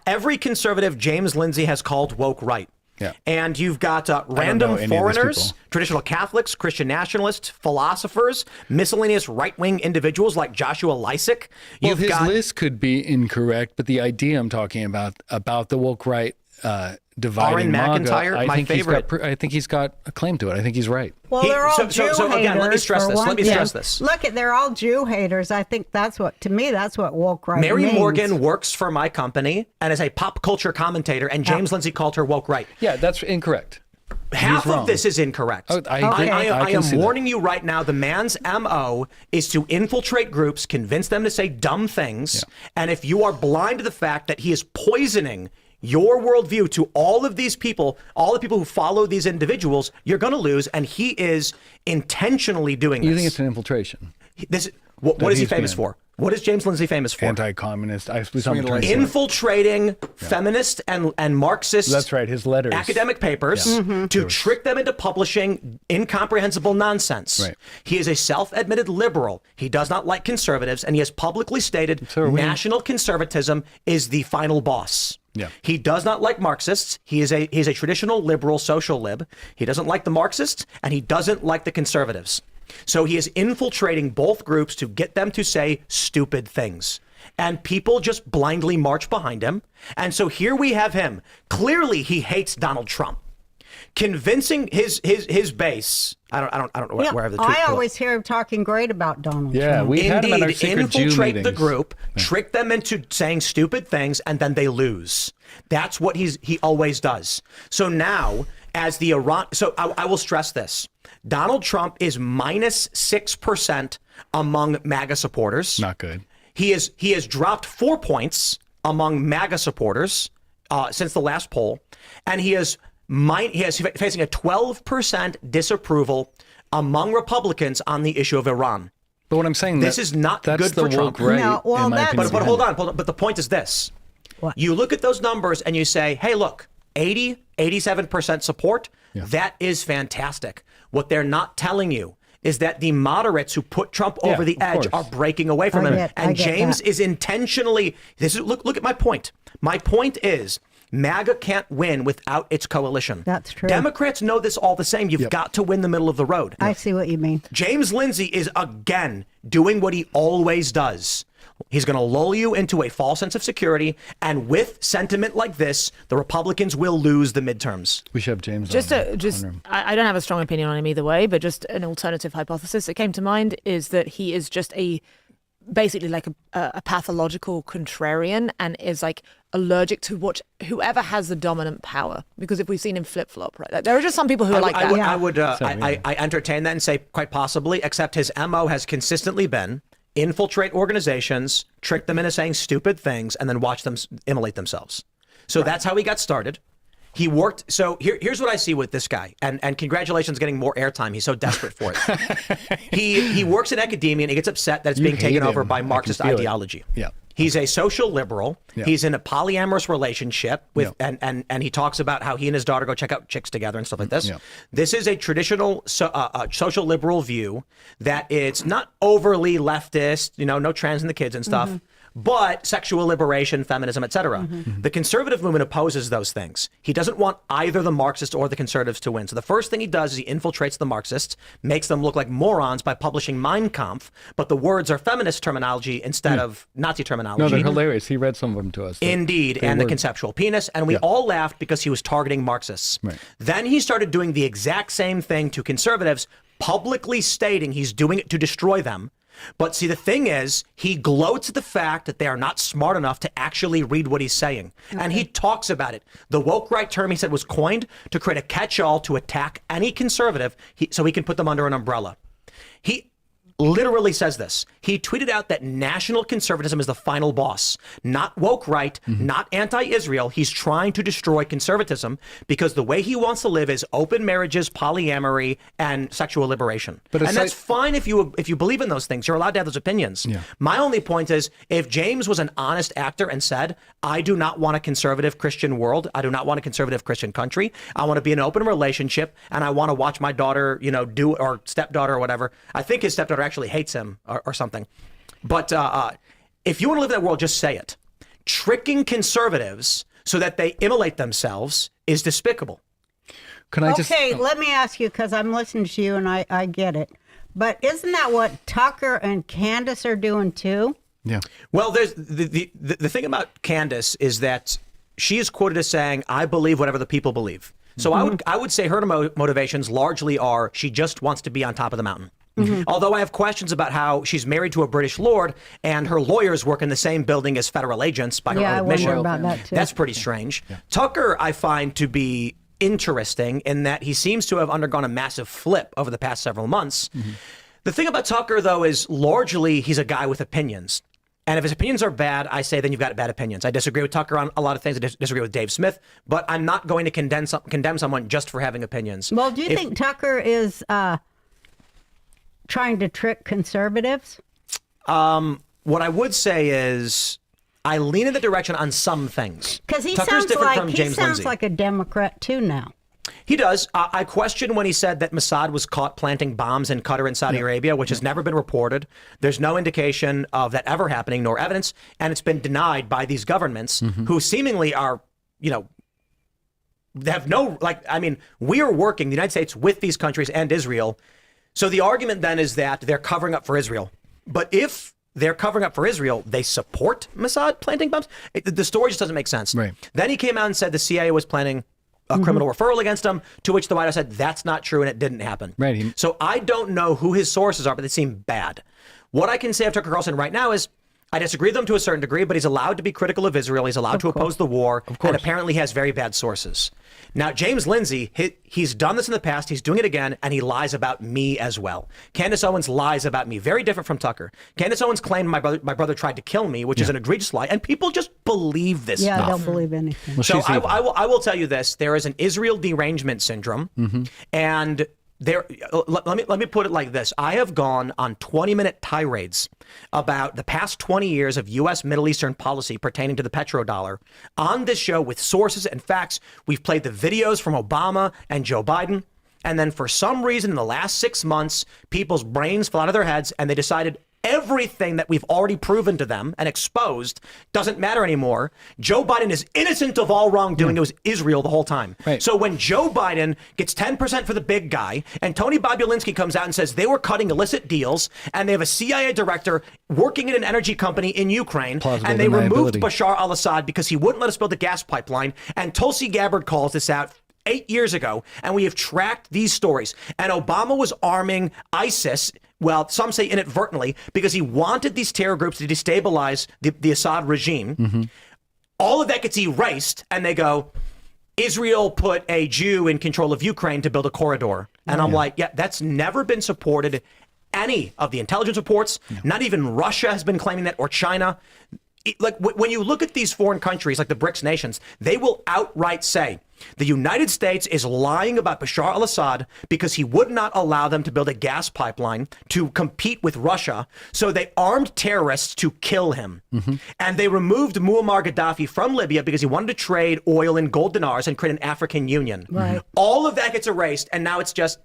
Every conservative James Lindsay has called woke right. Yeah. And you've got random foreigners, traditional Catholics, Christian nationalists, philosophers, miscellaneous right-wing individuals like Joshua Lysick. Well, his list could be incorrect, but the idea I'm talking about the woke right, dividing Aaron MAGA, McIntyre, my favorite. I think he's got a claim to it. I think he's right. Well, He- they're all so- Jew so haters. again, let me stress for this. one Let me thing. stress this. Look, they're all Jew haters. I think that's what, to me, that's what woke right Mary means. Morgan works for my company and is a pop culture commentator, and James Lindsay called her woke right. Yeah, that's incorrect. Half of wrong. this is incorrect. Oh, I agree. I can am see that. warning you right now, the man's MO is to infiltrate groups, convince them to say dumb things, and if you are blind to the fact that he is poisoning your worldview to all of these people, all the people who follow these individuals, you're going to lose, and he is intentionally doing this. You think it's an infiltration? What is he he's famous been- for? What is James Lindsay famous for? Anti-communist. I was on Swinging maternity like- leave. Infiltrating feminist and Marxist That's right. His letters. academic papers Mm-hmm. to trick them into publishing incomprehensible nonsense. Right. He is a self-admitted liberal. He does not like conservatives, and he has publicly stated So are we. national conservatism is the final boss. Yeah. He does not like Marxists. He is a traditional liberal social lib. He doesn't like the Marxists, and he doesn't like the conservatives. So he is infiltrating both groups to get them to say stupid things. And people just blindly march behind him. And so here we have him. Clearly he hates Donald Trump. Convincing his base. I don't know Yeah, where the truth. I always hear him talking great about Donald Yeah, Trump. we had him at our Indeed, secret Jew infiltrate the meetings. group, trick them into saying stupid things, and then they lose. That's what he always does. So now, as the Iran, so I will stress this: Donald Trump is minus 6% among MAGA supporters. Not good. He has dropped 4 points among MAGA supporters since the last poll, and he is facing a 12% disapproval among Republicans on the issue of Iran. But what I'm saying, This is not that's good the for woke Trump. right. No, well, in my that's- opinion. But hold on. But the point is this. What? You look at those numbers and you say, hey, look, 87% support. That is fantastic. What they're not telling you is that the moderates who put Trump over the of edge course. are breaking away from I him. get And James that. is intentionally, look at my point. My point is, MAGA can't win without its coalition. That's true. Democrats know this all the same. You've got to win the middle of the road. I see what you mean. James Lindsay is again doing what he always does. He's going to lull you into a false sense of security, and with sentiment like this, the Republicans will lose the midterms. We should have James Just on. I don't have a strong opinion on him either way, but just an alternative hypothesis that came to mind is that he is just basically like a pathological contrarian and is like allergic to whoever has the dominant power. Because if we've seen him flip flop, right? Like, there are just some people who are like that. I entertain that and say quite possibly, except his MO has consistently been infiltrate organizations, trick them into saying stupid things, and then watch them immolate themselves. So that's how he got started. He worked. So here's what I see with this guy, and congratulations getting more airtime. He's so desperate for it. He works in academia and he gets upset that it's being taken hate over him. by I can Marxist feel it. ideology. Yeah. He's a social liberal. Yeah. He's in a polyamorous relationship with, and he talks about how he and his daughter go check out chicks together and stuff like this. Yeah. This is a traditional social liberal view that it's not overly leftist, no trans in the kids and stuff, but sexual liberation, feminism, etc. The conservative movement opposes those things. He doesn't want either the Marxists or the conservatives to win. So the first thing he does is he infiltrates the Marxists, makes them look like morons by publishing Mein Kampf, but the words are feminist terminology instead of Nazi terminology. No, they're hilarious. He read some of them to us. Indeed, and the conceptual penis, and we all laughed because he was targeting Marxists. Right. Then he started doing the exact same thing to conservatives, publicly stating he's doing it to destroy them. But see, the thing is, he gloats at the fact that they are not smart enough to actually read what he's saying. And he talks about it. The woke right term, he said, was coined to create a catch-all to attack any conservative so he can put them under an umbrella. He literally says this. He tweeted out that national conservatism is the final boss, not woke right, not anti-Israel. He's trying to destroy conservatism because the way he wants to live is open marriages, polyamory, and sexual liberation. But and that's fine if you believe in those things. You're allowed to have those opinions. Yeah. My only point is, if James was an honest actor and said, I do not want a conservative Christian world, I do not want a conservative Christian country, I want to be in an open relationship, and I want to watch my daughter, or stepdaughter or whatever. I think his stepdaughter actually hates him or something. But if you want to live in that world, just say it. Tricking conservatives so that they immolate themselves is despicable. Can I just? Okay, let me ask you, because I'm listening to you and I get it. But isn't that what Tucker and Candace are doing too? Yeah. Well, there's the thing about Candace is that she is quoted as saying, "I believe whatever the people believe." So I would say her motivations largely are she just wants to be on top of the mountain. Although I have questions about how she's married to a British lord and her lawyers work in the same building as federal agents by her own I admission. wonder about that too. That's pretty strange. Tucker, I find to be interesting in that he seems to have undergone a massive flip over the past several months. The thing about Tucker, though, is largely he's a guy with opinions. And if his opinions are bad, I say then you've got bad opinions. I disagree with Tucker on a lot of things. I disagree with Dave Smith, but I'm not going to condemn someone just for having opinions. Well, do you think Tucker is trying to trick conservatives? What I would say is I lean in the direction on some things. Because he Tucker's sounds different like from he James sounds Lindsay. like a Democrat too now. He does. I question when he said that Mossad was caught planting bombs in Qatar and Saudi Arabia, which has never been reported. There's no indication of that ever happening, nor evidence, and it's been denied by these governments who seemingly are, they have no, we are working, the United States, with these countries and Israel. So the argument then is that they're covering up for Israel. But if they're covering up for Israel, they support Mossad planting bombs? The story just doesn't make sense. Right. Then he came out and said the CIA was planning a criminal referral against him, to which the White House said that's not true and it didn't happen. Right. So I don't know who his sources are, but they seem bad. What I can say of Tucker Carlson right now is I disagree with him to a certain degree, but he's allowed to be critical of Israel. He's allowed to oppose the war, and apparently has very bad sources. Now, James Lindsay, he's done this in the past. He's doing it again, and he lies about me as well. Candace Owens lies about me. Very different from Tucker. Candace Owens claimed my brother tried to kill me, which is an egregious lie, and people just believe this stuff. Yeah, they'll believe anything. Well, So she's evil. I will tell you this: there is an Israel derangement syndrome, and let me put it like this: I have gone on 20-minute tirades about the past 20 years of U.S. Middle Eastern policy pertaining to the petrodollar on this show with sources and facts. We've played the videos from Obama and Joe Biden, and then for some reason in the last 6 months, people's brains fell out of their heads, and they decided everything that we've already proven to them and exposed doesn't matter anymore. Joe Biden is innocent of all wrongdoing. It was Israel the whole time. Right. So when Joe Biden gets 10% for the big guy and Tony Bobulinski comes out and says they were cutting illicit deals and they have a CIA director working in an energy company in Ukraine Plausible and they removed deniability. Bashar al-Assad because he wouldn't let us build the gas pipeline, and Tulsi Gabbard calls this out 8 years ago, and we have tracked these stories. And Obama was arming ISIS, well, some say inadvertently, because he wanted these terror groups to destabilize the Assad regime. All of that gets erased, and they go, Israel put a Jew in control of Ukraine to build a corridor. And I'm like, yeah, that's never been supported. Any of the intelligence reports, not even Russia has been claiming that, or China. Like when you look at these foreign countries, like the BRICS nations, they will outright say the United States is lying about Bashar al-Assad because he would not allow them to build a gas pipeline to compete with Russia. So they armed terrorists to kill him. And they removed Muammar Gaddafi from Libya because he wanted to trade oil in gold dinars and create an African Union. Right. All of that gets erased, and now it's just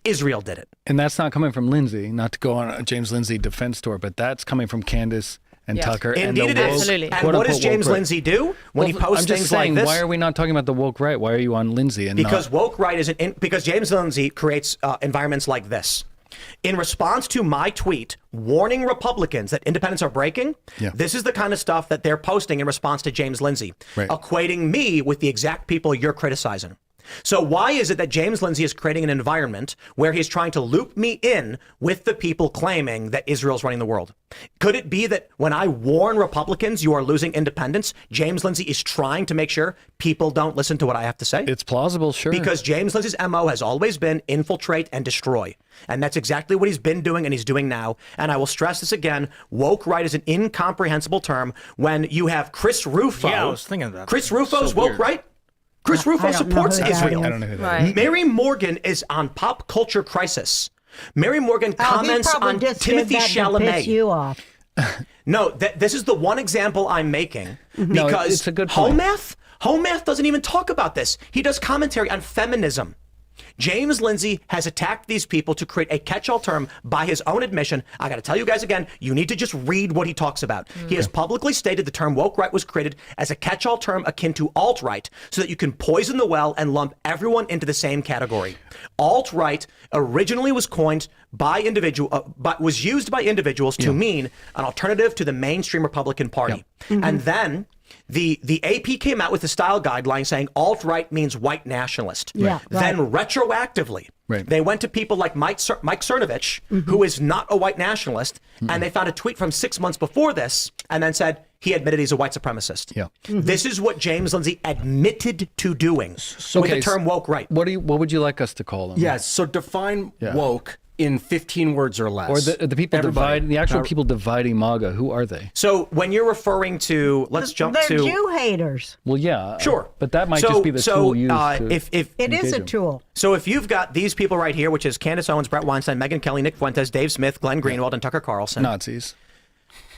Israel did it. And that's not coming from Lindsay, not to go on a James Lindsay defense tour, but that's coming from Candace and Tucker. Indeed and it the is. Absolutely. And what does quote-unquote James woke right. Lindsay do when he posts I'm just things saying, like this? why are we not talking about the woke right? Why are you on Lindsay and Because not? woke right isn't because James Lindsay creates environments like this. In response to my tweet warning Republicans that independents are breaking, this is the kind of stuff that they're posting in response to James Lindsay, equating me with the exact people you're criticizing. So why is it that James Lindsay is creating an environment where he's trying to loop me in with the people claiming that Israel's running the world? Could it be that when I warn Republicans you are losing independence, James Lindsay is trying to make sure people don't listen to what I have to say? It's plausible, sure. Because James Lindsay's MO has always been infiltrate and destroy. And that's exactly what he's been doing and he's doing now. And I will stress this again, woke right is an incomprehensible term when you have Chris Rufo. Yeah, I was thinking of that. Chris Rufo's So woke weird. right? Chris Rufo I don't know supports who that Israel. is. I don't know who that Right. is. Mary Morgan is on Pop Culture Crisis. Mary Morgan comments he probably on just Timothy did that to piss Chalamet. you off. No, this is the one example I'm making No, because it's a good point. Home Math doesn't even talk about this. He does commentary on feminism. James Lindsay has attacked these people to create a catch-all term by his own admission. I got to tell you guys again, you need to just read what he talks about. He has publicly stated the term woke right was created as a catch-all term akin to alt-right so that you can poison the well and lump everyone into the same category. Alt-right originally was coined by but was used by individuals to mean an alternative to the mainstream Republican Party. And then the AP came out with a style guideline saying alt-right means white nationalist. Then retroactively, they went to people like Mike Cernovich, who is not a white nationalist, and they found a tweet from 6 months before this and then said he admitted he's a white supremacist. This is what James Lindsay admitted to doing with the term woke right. What would you like us to call them? Yes, so define woke in 15 words or less. Or the people people dividing MAGA, who are they? So when you're referring to, let's jump They're to... Jew haters. Well, yeah. Sure. But that might just be the tool used It is a tool. So if you've got these people right here, which is Candace Owens, Brett Weinstein, Megyn Kelly, Nick Fuentes, Dave Smith, Glenn Greenwald, and Tucker Carlson. Nazis.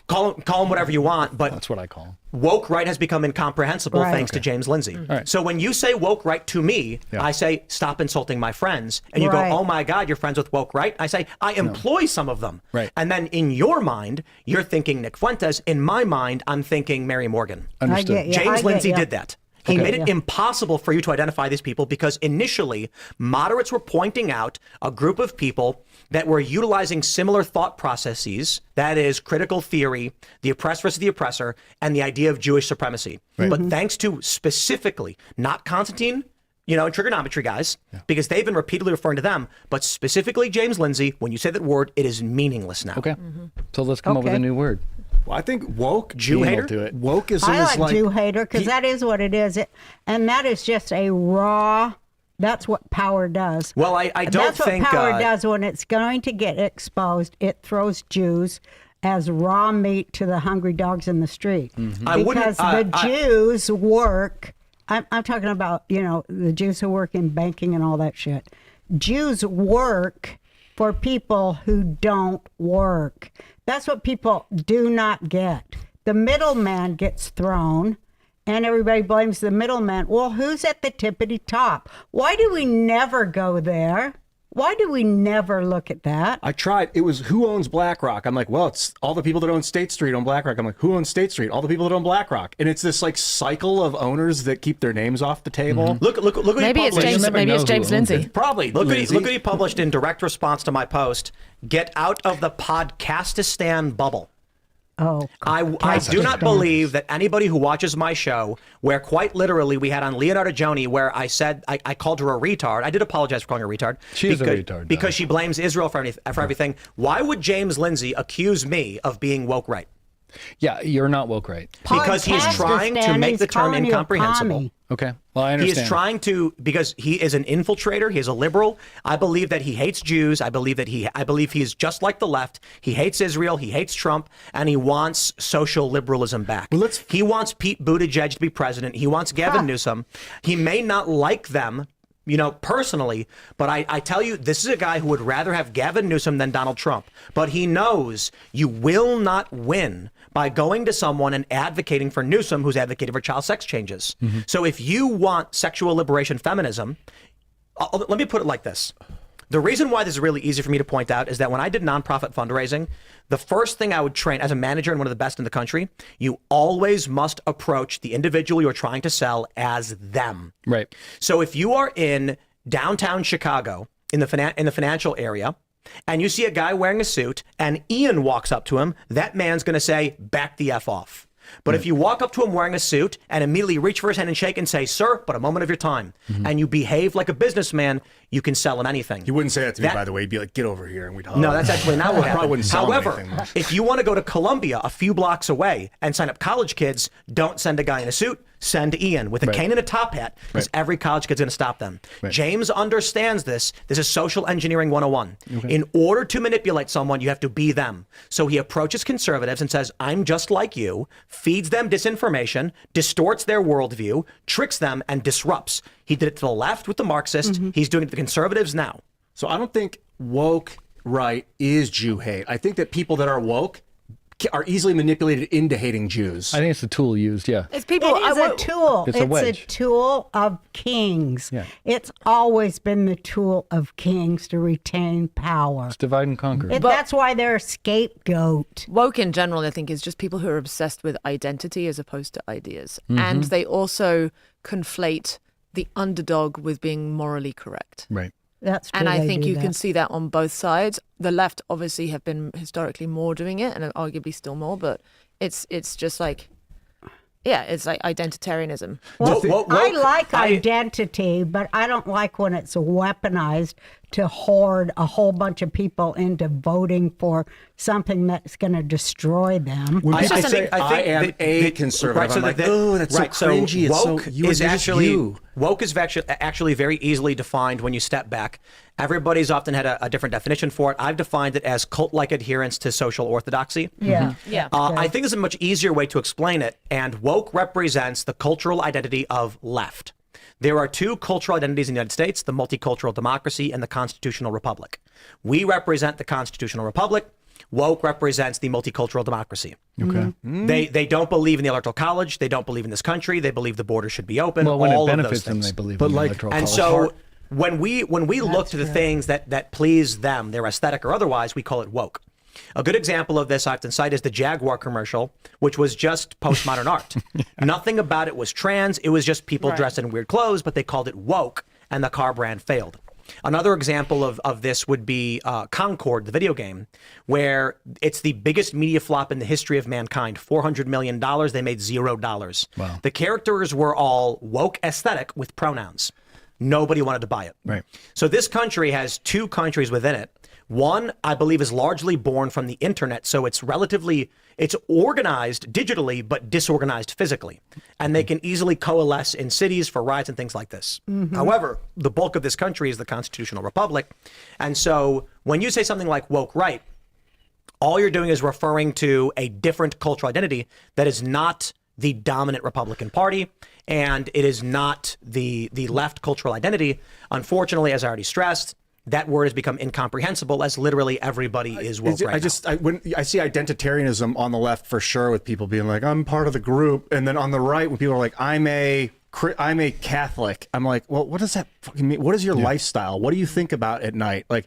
Call them whatever you want, but That's what I call them. woke right has become incomprehensible thanks to James Lindsay. Right. So when you say woke right to me, I say, stop insulting my friends. And you go, oh my God, you're friends with woke right? I say, I employ some of them. Right. And then in your mind, you're thinking Nick Fuentes. In my mind, I'm thinking Mary Morgan. Understood. James Lindsay did that. He made it impossible for you to identify these people because initially, moderates were pointing out a group of people that were utilizing similar thought processes, that is, critical theory, the oppressed versus the oppressor, and the idea of Jewish supremacy. But thanks to specifically, not Constantine, and trigonometry guys, because they've been repeatedly referring to them, but specifically James Lindsay, when you say that word, it is meaningless now. Okay. So let's come up with a new word. Well, I think woke, Jew hater? Do it. wokeism I is like Jew hater because that is what it is. And that is just a raw, that's what power does. Well, I don't think... That's what power does when it's going to get exposed. It throws Jews as raw meat to the hungry dogs in the street. Because the Jews work... I'm talking about, the Jews who work in banking and all that shit. Jews work for people who don't work. That's what people do not get. The middleman gets thrown, and everybody blames the middleman. Well, who's at the tippity top? Why do we never go there? Why do we never look at that? I tried. It was who owns BlackRock. I'm like, well, it's all the people that own State Street own BlackRock. I'm like, who owns State Street? All the people that own BlackRock. And it's this cycle of owners that keep their names off the table. Look what Maybe he it's published. James Lindsay. Probably. Look what he published in direct response to my post. Get out of the podcastistan bubble. Oh, I do not believe that anybody who watches my show, where quite literally we had on Leonardo Joni, where I said I called her a retard. I did apologize for calling her a retard. She is a retard. Because she blames Israel for everything. Why would James Lindsay accuse me of being woke right? Yeah, you're not woke right. Because he's trying to make the term incomprehensible. Okay. Well, I understand. He is trying to, because he is an infiltrator. He is a liberal. I believe that he hates Jews. I believe he's just like the left. He hates Israel. He hates Trump, and he wants social liberalism back. Well, he wants Pete Buttigieg to be president. He wants Gavin Newsom. He may not like them, personally, but I tell you, this is a guy who would rather have Gavin Newsom than Donald Trump. But he knows you will not win by going to someone and advocating for Newsom, who's advocating for child sex changes. So if you want sexual liberation feminism, let me put it like this. The reason why this is really easy for me to point out is that when I did nonprofit fundraising, the first thing I would train as a manager and one of the best in the country, you always must approach the individual you're trying to sell as them. Right. So if you are in downtown Chicago, in the financial area, and you see a guy wearing a suit and Ian walks up to him, that man's going to say, back the F off. But if you walk up to him wearing a suit and immediately reach for his hand and shake and say, sir, but a moment of your time, and you behave like a businessman, you can sell him anything. He wouldn't say that to me, by the way. He'd be like, get over here, and we'd hug. No, that's actually not what happened. However, anything. if you want to go to Columbia, a few blocks away, and sign up college kids, don't send a guy in a suit. Send Ian with a cane and a top hat, because every college kid's going to stop them. James understands this. This is social engineering 101. In order to manipulate someone, you have to be them. So he approaches conservatives and says, I'm just like you, feeds them disinformation, distorts their worldview, tricks them, and disrupts. He did it to the left with the Marxists. He's doing it to the conservatives now. So I don't think woke right is Jew hate. I think that people that are woke are easily manipulated into hating Jews. I think it's a tool used. Yeah. It's people. It is a tool. It's a wedge. Tool of kings. Yeah. It's always been the tool of kings to retain power. It's divide and conquer. That's why they're a scapegoat. Woke in general, I think, is just people who are obsessed with identity as opposed to ideas. And they also conflate the underdog with being morally correct. Right. That's true. And I they think do you that. can see that on both sides. The left obviously have been historically more doing it, and arguably still more, but it's just like, yeah, it's like identitarianism. Well, I like identity, but I don't like when it's weaponized to hoard a whole bunch of people into voting for something that's going to destroy them. When people I say, I am a conservative, I'm like, oh, that's so cringy. Woke It's woke is actually very easily defined when you step back. Everybody's often had a different definition for it. I've defined it as cult-like adherence to social orthodoxy. Yeah. Yeah. I think there's a much easier way to explain it, and woke represents the cultural identity of left. There are two cultural identities in the United States, the multicultural democracy and the constitutional republic. We represent the constitutional republic. Woke represents the multicultural democracy. Okay. They don't believe in the electoral college. They don't believe in this country. They believe the border should be open. Well, when all it of those benefits them, things. they believe But in the like- electoral And college. so when we look to the things that please them, their aesthetic or otherwise, we call it woke. A good example of this I often cite is the Jaguar commercial, which was just postmodern art. Nothing about it was trans. It was just people dressed in weird clothes, but they called it woke, and the car brand failed. Another example of this would be Concord, the video game, where it's the biggest media flop in the history of mankind. $400 million. They made $0. Wow. The characters were all woke aesthetic with pronouns. Nobody wanted to buy it. Right. So this country has two countries within it. One, I believe, is largely born from the internet. So it's organized digitally, but disorganized physically. And they can easily coalesce in cities for riots and things like this. However, the bulk of this country is the constitutional republic. And so when you say something like woke right, all you're doing is referring to a different cultural identity that is not the dominant Republican Party, and it is not the left cultural identity. Unfortunately, as I already stressed, that word has become incomprehensible as literally everybody is woke right now. When I see identitarianism on the left for sure, with people being like, I'm part of the group, and then on the right, when people are like, I'm a Catholic, I'm like, well, what does that fucking mean? What is your lifestyle? What do you think about at night? Like,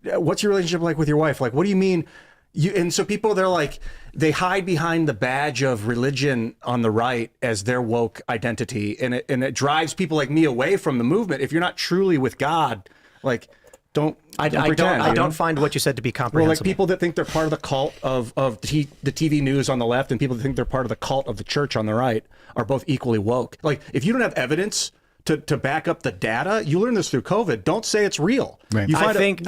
what's your relationship like with your wife? Like, what do you mean? And so people, they're like, they hide behind the badge of religion on the right as their woke identity, and it drives people like me away from the movement. If you're not truly with God, like, don't pretend. I don't find what you said to be Well, comprehensible. like people that think they're part of the cult of the TV news on the left, and people that think they're part of the cult of the church on the right are both equally woke. Like, if you don't have evidence to back up the data, you learn this through COVID. Don't say it's real. Right. You I find think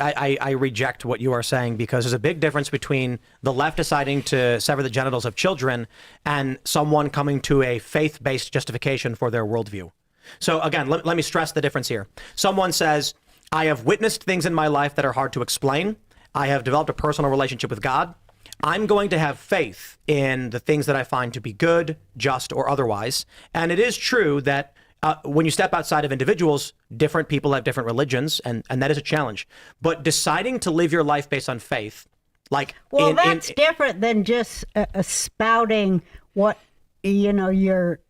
I reject what you are saying, because there's a big difference between the left deciding to sever the genitals of children and someone coming to a faith-based justification for their worldview. So again, let me stress the difference here. Someone says, I have witnessed things in my life that are hard to explain. I have developed a personal relationship with God. I'm going to have faith in the things that I find to be good, just, or otherwise. And it is true that when you step outside of individuals, different people have different religions, and that is a challenge. But deciding to live your life based on faith, like... that's different than just spouting what, your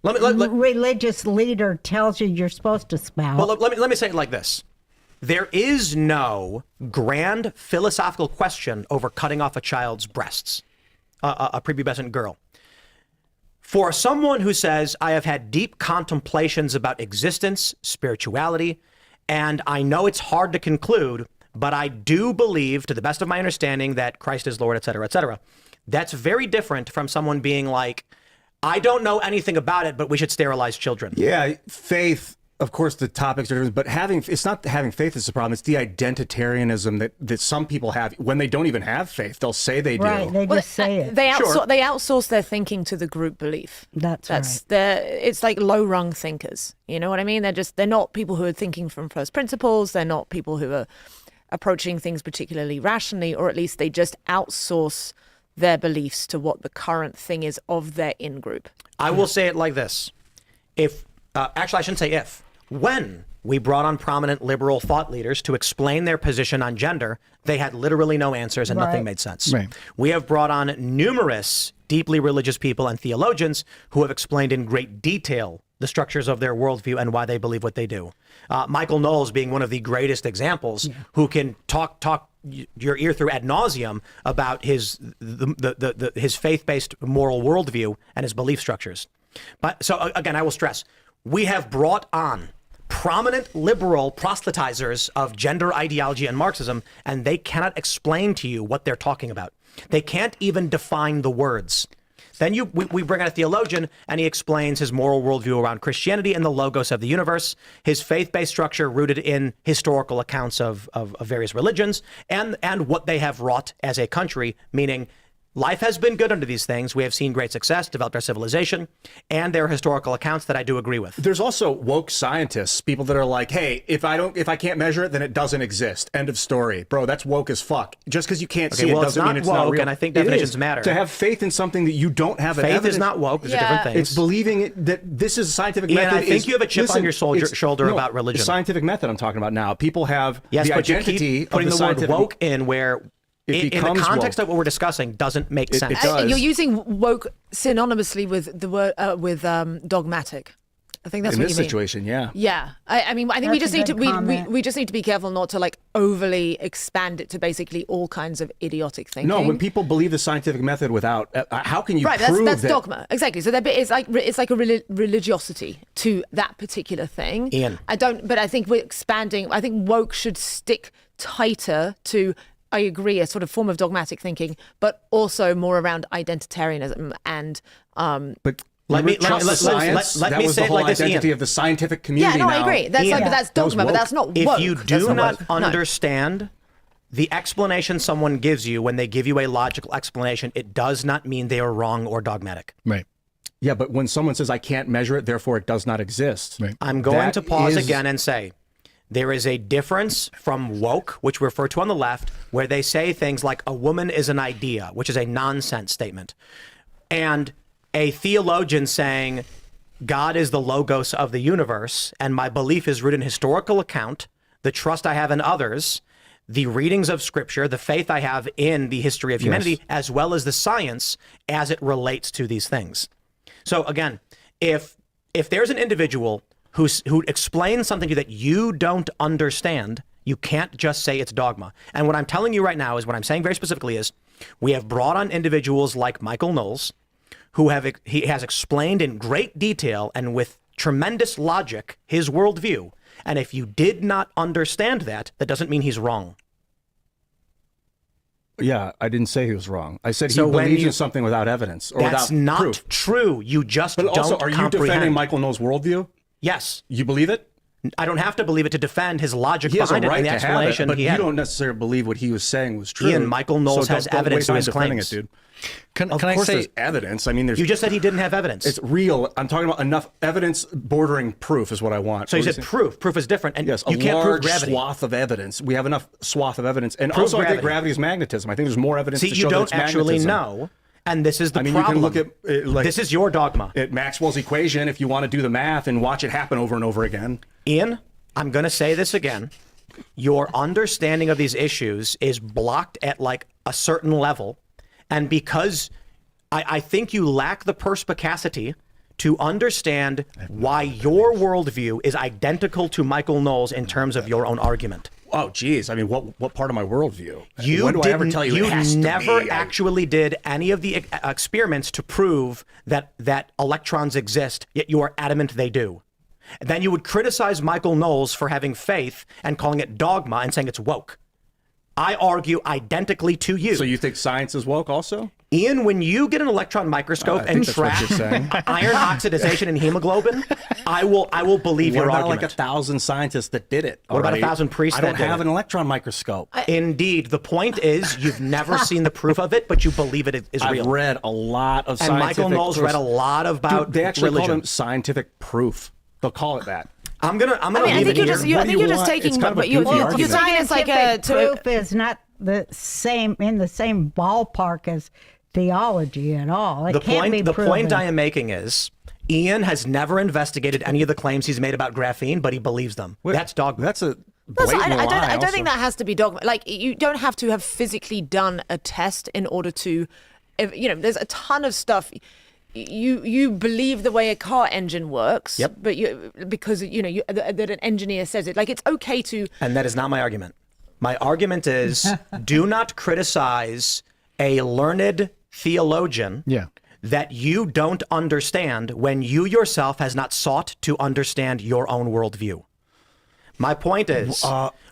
religious leader tells you you're supposed to spout. Well, let me say it like this. There is no grand philosophical question over cutting off a child's breasts, a prepubescent girl. For someone who says, I have had deep contemplations about existence, spirituality, and I know it's hard to conclude, but I do believe, to the best of my understanding, that Christ is Lord, et cetera, et cetera. That's very different from someone being like, I don't know anything about it, but we should sterilize children. Yeah, faith, of course, the topics are different, but it's not having faith that's the problem. It's the identitarianism that some people have when they don't even have faith. They'll say they do. Right, they just say it. They outsource their thinking to the group belief. That's right. It's like low rung thinkers. You know what I mean? They're not people who are thinking from first principles. They're not people who are approaching things particularly rationally, or at least they just outsource their beliefs to what the current thing is of their in-group. I will say it like this. Actually, I shouldn't say if. When we brought on prominent liberal thought leaders to explain their position on gender, they had literally no answers and nothing made sense. Right. We have brought on numerous deeply religious people and theologians who have explained in great detail the structures of their worldview and why they believe what they do. Michael Knowles being one of the greatest examples, who can talk your ear through ad nauseum about his faith-based moral worldview and his belief structures. But so again, I will stress, we have brought on prominent liberal proselytizers of gender ideology and Marxism, and they cannot explain to you what they're talking about. They can't even define the words. Then we bring in a theologian, and he explains his moral worldview around Christianity and the logos of the universe, his faith-based structure rooted in historical accounts of various religions, and what they have wrought as a country, meaning life has been good under these things. We have seen great success, developed our civilization, and there are historical accounts that I do agree with. There's also woke scientists, people that are like, hey, if I can't measure it, then it doesn't exist. End of story. Bro, that's woke as fuck. Just because you can't see it doesn't mean it's not real. And I think definitions matter. To have faith in something that you don't have faith evidence. is not woke. These are different things. It's believing that this is a scientific method. I think you have a chip on your shoulder about religion. The scientific method I'm talking about now. People have the identity you keep putting of the word scientific woke in where in the context woke. of what we're discussing doesn't make sense. It does. You're using woke synonymously with the word dogmatic. I think that's in what this you mean. situation, yeah. Yeah, I mean, I think we That's just a need good to comment. we just need to be careful not to like overly expand it to basically all kinds of idiotic thinking. No, when people believe the scientific method without, how can you right, prove that's that? dogma, exactly. So it's like a religiosity to that particular thing. Ian. But I think we're expanding. I think woke should stick tighter to, I agree, a sort of form of dogmatic thinking, but also more around identitarianism and. But Let me say say it like this, identity Ian. of the scientific community. Yeah, no, I now. agree. That's Ian. but that's dogma, but that's not woke. If you That's do not woke. No. understand the explanation someone gives you when they give you a logical explanation, it does not mean they are wrong or dogmatic. Right. Yeah, but when someone says I can't measure it, therefore it does not exist. Right. I'm going That to pause is- again and say there is a difference from woke, which we refer to on the left, where they say things like a woman is an idea, which is a nonsense statement, and a theologian saying God is the logos of the universe, and my belief is rooted in historical account, the trust I have in others, the readings of scripture, the faith I have in the history of humanity, as well as the science as it relates to these things. So again, if there's an individual who explains something to you that you don't understand, you can't just say it's dogma. And what I'm telling you right now is, what I'm saying very specifically is, we have brought on individuals like Michael Knowles, he has explained in great detail and with tremendous logic his worldview. And if you did not understand that, that doesn't mean he's wrong. Yeah, I didn't say he was wrong. I said So he when believes you- in something without evidence or That's without not proof. true. You just But don't also, are you comprehend. defending Michael Knowles' worldview? Yes. You believe it? I don't have to believe it to defend his logic He has a behind it right and the to have it, explanation but he you had. don't necessarily believe what he was saying was true. Ian, Michael Knowles So has don't evidence waste to time his defending claims. it, dude. Can Of I course say there's evidence. I mean, there's You just said he didn't have evidence. it's real. I'm talking about enough evidence bordering proof is what I want. So you What said was it? proof. Proof is different. And Yes, you a can't prove large gravity. swath of evidence. We have enough swath of evidence. And Prove also, I think gravity. gravity is magnetism. I think there's more evidence See, to you show that don't it's actually magnetism. know. And this is the I mean, problem. you can look at like this is your dogma. at Maxwell's equation if you want to do the math and watch it happen over and over again. Ian, I'm going to say this again. Your understanding of these issues is blocked at like a certain level. And because I think you lack the perspicacity to understand why your worldview is identical to Michael Knowles in terms of your own argument. Oh, geez. I mean, what part of my worldview? You when do I ever tell you, it has to never be? actually did any of the experiments to prove that electrons exist, yet you are adamant they do. Then you would criticize Michael Knowles for having faith and calling it dogma and saying it's woke. I argue identically to you. So you think science is woke also? Ian, when you get an electron microscope I and think that's what track you're saying. iron oxidation in hemoglobin, I will believe What your about argument. like 1,000 scientists that did it? What about already? 1,000 priests I don't that did have it? an electron microscope. Indeed, the point is you've never seen the proof of it, but you believe it is I've real. read a lot of And scientific Michael Knowles read a lot about Dude, they actually religion. call them scientific proof. They'll call it that. I'm gonna I mean, I leave think it you're here. just you're just taking, It's kind of a but you're goofy you're argument. taking it as like a Scientific proof is not the same in the same ballpark as theology at all. It can't be The proven. point I am making is Ian has never investigated any of the claims he's made about graphene, but he believes them. That's dogma. That's a Also, blatant lie. I don't also. think that has to be dogma. Like, you don't have to have physically done a test in order to, there's a ton of stuff. You believe the way a car engine works, Yep. but because that an engineer says it. Like, it's okay to. And that is not my argument. My argument is do not criticize a learned theologian Yeah. that you don't understand when you yourself has not sought to understand your own worldview. My point is,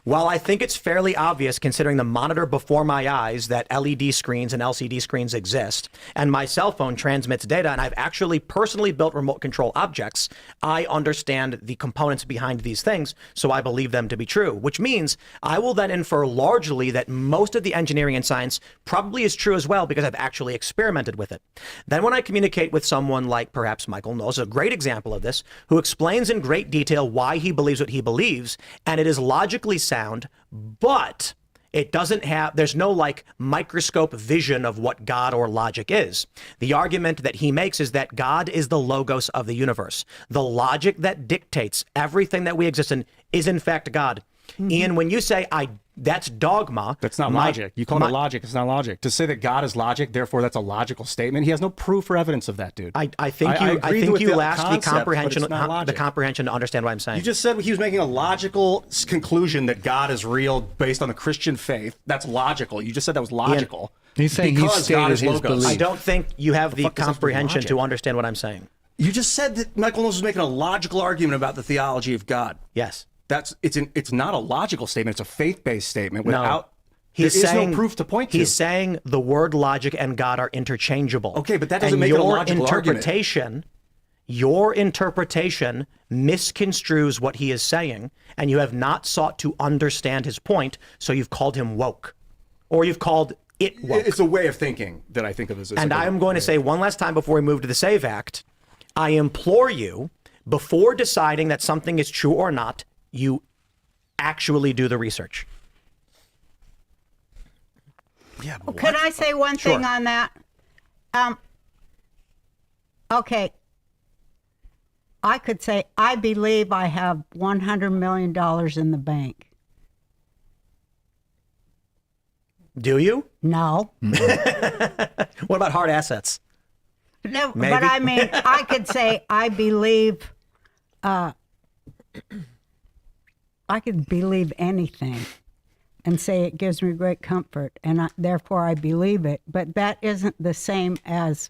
while I think it's fairly obvious considering the monitor before my eyes that LED screens and LCD screens exist, and my cell phone transmits data, and I've actually personally built remote control objects, I understand the components behind these things, so I believe them to be true, which means I will then infer largely that most of the engineering and science probably is true as well because I've actually experimented with it. Then when I communicate with someone like perhaps Michael Knowles, a great example of this, who explains in great detail why he believes what he believes, and it is logically sound, but it doesn't have, there's no like microscope vision of what God or logic is. The argument that he makes is that God is the logos of the universe. The logic that dictates everything that we exist in is in fact God. Ian, when you say that's dogma. That's not logic. You call it logic. It's not logic. To say that God is logic, therefore that's a logical statement. He has no proof or evidence of that, dude. I think agree you with the lacked concept, the comprehension, but it's not the logic. comprehension to understand what I'm saying. You just said he was making a logical conclusion that God is real based on the Christian faith. That's logical. You just said that was logical. He's saying he because God stated is his logos. belief. I don't think you have the fuck does that have to do with comprehension to logic? understand what I'm saying. You just said that Michael Knowles was making a logical argument about the theology of God. Yes. It's not a logical statement. It's a faith-based statement without. He's there is saying, no proof to point to. He's saying the word logic and God are interchangeable. Okay, but that doesn't make it a logical argument. Your interpretation misconstrues what he is saying, and you have not sought to understand his point, so you've called him woke. Or you've called it woke. It's a way of thinking that I think of as. And I'm going to say one last time before we move to the SAVE Act, I implore you, before deciding that something is true or not, you actually do the research. Yeah, but Could I say one thing on that? Okay. I could say, I believe I have $100 million in the bank. Do you? No. What about hard assets? No, Maybe. but I mean, I could say, I believe, I could believe anything and say it gives me great comfort, and therefore I believe it. But that isn't the same as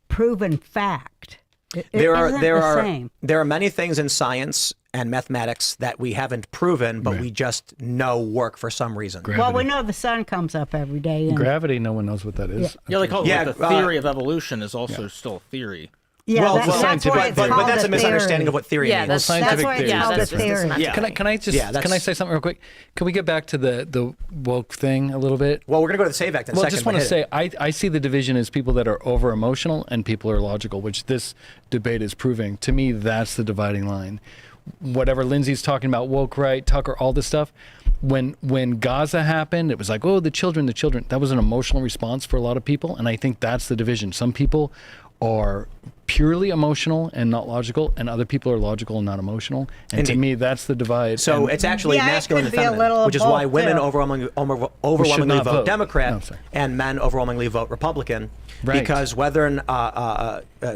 proven fact. There isn't the same. are many things in science and mathematics that we haven't proven, but we just know work for some reason. Well, we know the sun comes up every day. And, Gravity, no one knows what that is. Yeah, like, Yeah, the theory of evolution is also still a theory. yeah, Well, that's scientific why it's but called that's a misunderstanding theory. of what theory Yeah, means. that's scientific why it's theory. called a that's just theory. semantic. Can I just Yeah, can I say something real quick? Can we get back to the woke thing a little bit? Well, we're going to go to the SAVE Act in a Well, I second. just want to but hit say, it. I see the division as people that are over emotional and people are logical, which this debate is proving. To me, that's the dividing line. Whatever Lindsay's talking about, woke right, Tucker, all this stuff. When Gaza happened, it was like, oh, the children. That was an emotional response for a lot of people, and I think that's the division. Some people are purely emotional and not logical, and other people are logical and not emotional. And to Indeed. me, that's the divide. So And it's actually Yeah, it masculine could and be a feminine, little of which is why both, women too. overwhelmingly not vote vote. Democrat No, I'm sorry. and men overwhelmingly vote Republican. Right. Because whether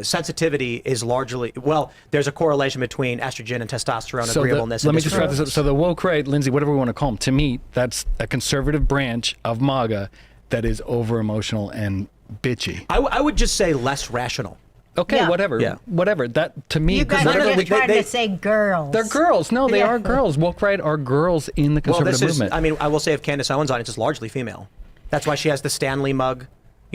sensitivity is largely, well, there's a correlation between estrogen and testosterone agreeableness. Let and me just wrap this up. disagreeableness. So the woke right, Lindsay, whatever we want to call them, to me, that's a conservative branch of MAGA that is over emotional and bitchy. I would just say less rational. Okay, Yeah. whatever. Yeah. Whatever. That to me, You guys whatever are we, just trying they- to say girls. they're girls. No, they Yeah. are girls. Woke right are girls in the Well, conservative this is, movement. I mean, I will say if Candace Owens on it, it's largely female. That's why she has the Stanley mug,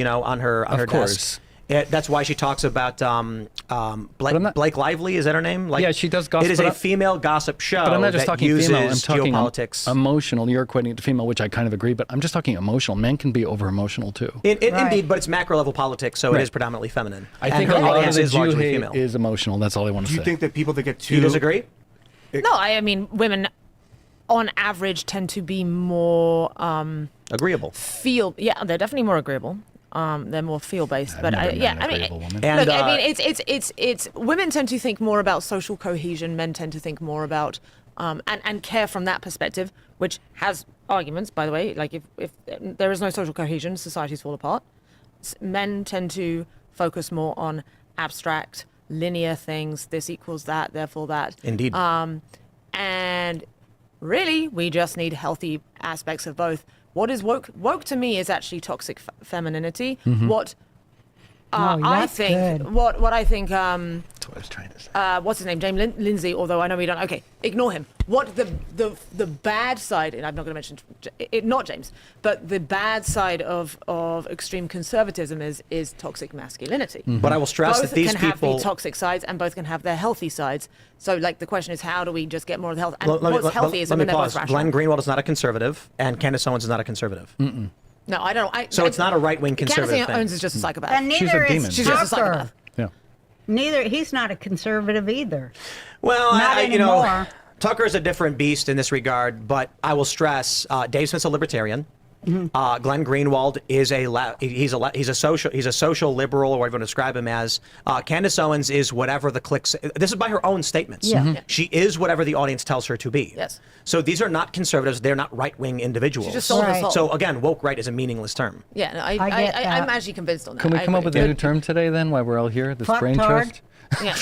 on her Of desk. course. That's why she talks about not- Blake Lively. Is that her name? Yeah, she does gossip, It is but a I- female gossip show But I'm not just that talking uses female. I'm talking geopolitics. emotional. You're equating it to female, which I kind of agree. But I'm just talking emotional. Men can be over emotional too. Right. Right. Indeed, but it's macro level politics, so Right. it is predominantly feminine. I And think her a lot of audience the is Jew largely hate female. is emotional. That's all I want to Do say. you think that people that get too Do you disagree? No, I mean, women on average tend to be more Agreeable. they're definitely more agreeable. They're more feel-based. I've But never met an I mean, agreeable woman. And, look, I mean, it's women tend to think more about social cohesion. Men tend to think more about and care from that perspective, which has arguments, by the way. Like if there is no social cohesion, societies fall apart. Men tend to focus more on abstract, linear things. This equals that, therefore that. Indeed. And really, we just need healthy aspects of both. What is woke? Woke to me is actually toxic femininity. What Oh, I that's think, good. what I think, That's what I was trying to say. what's his name? James Lindsay. Although I know we don't. Okay, ignore him. What the bad side? And I'm not going to mention not James, but the bad side of extreme conservatism is toxic masculinity. But I will stress Both that these can have people. the toxic sides, and both can have their healthy sides. So, like, the question is, how do we just get more of the health? And what's healthy is let when me they're both pause. rational. Glenn Greenwald is not a conservative, and Candace Owens is not a conservative. No, I don't. So it's not a right-wing conservative Candace thing. Owens is just a psychopath. And She's a neither demon. is She's just a Tucker. psychopath. Yeah. Neither, he's not a conservative either. Well, Not anymore. Tucker is a different beast in this regard, but I will stress Dave Smith's a libertarian. Glenn Greenwald is he's a social liberal, or whatever you want to describe him as. Candace Owens is whatever the clicks. This is by her own statements. Yeah. Mhm. She is whatever the audience tells her to be. Yes. So these are not conservatives. They're not right-wing individuals. She just sold Right. us all. So again, woke right is a meaningless term. Yeah, no, I get I'm that. actually convinced on that. Can we I come up agree. with a new term today then, while we're all here? The brain Fucktard? trust? Yeah.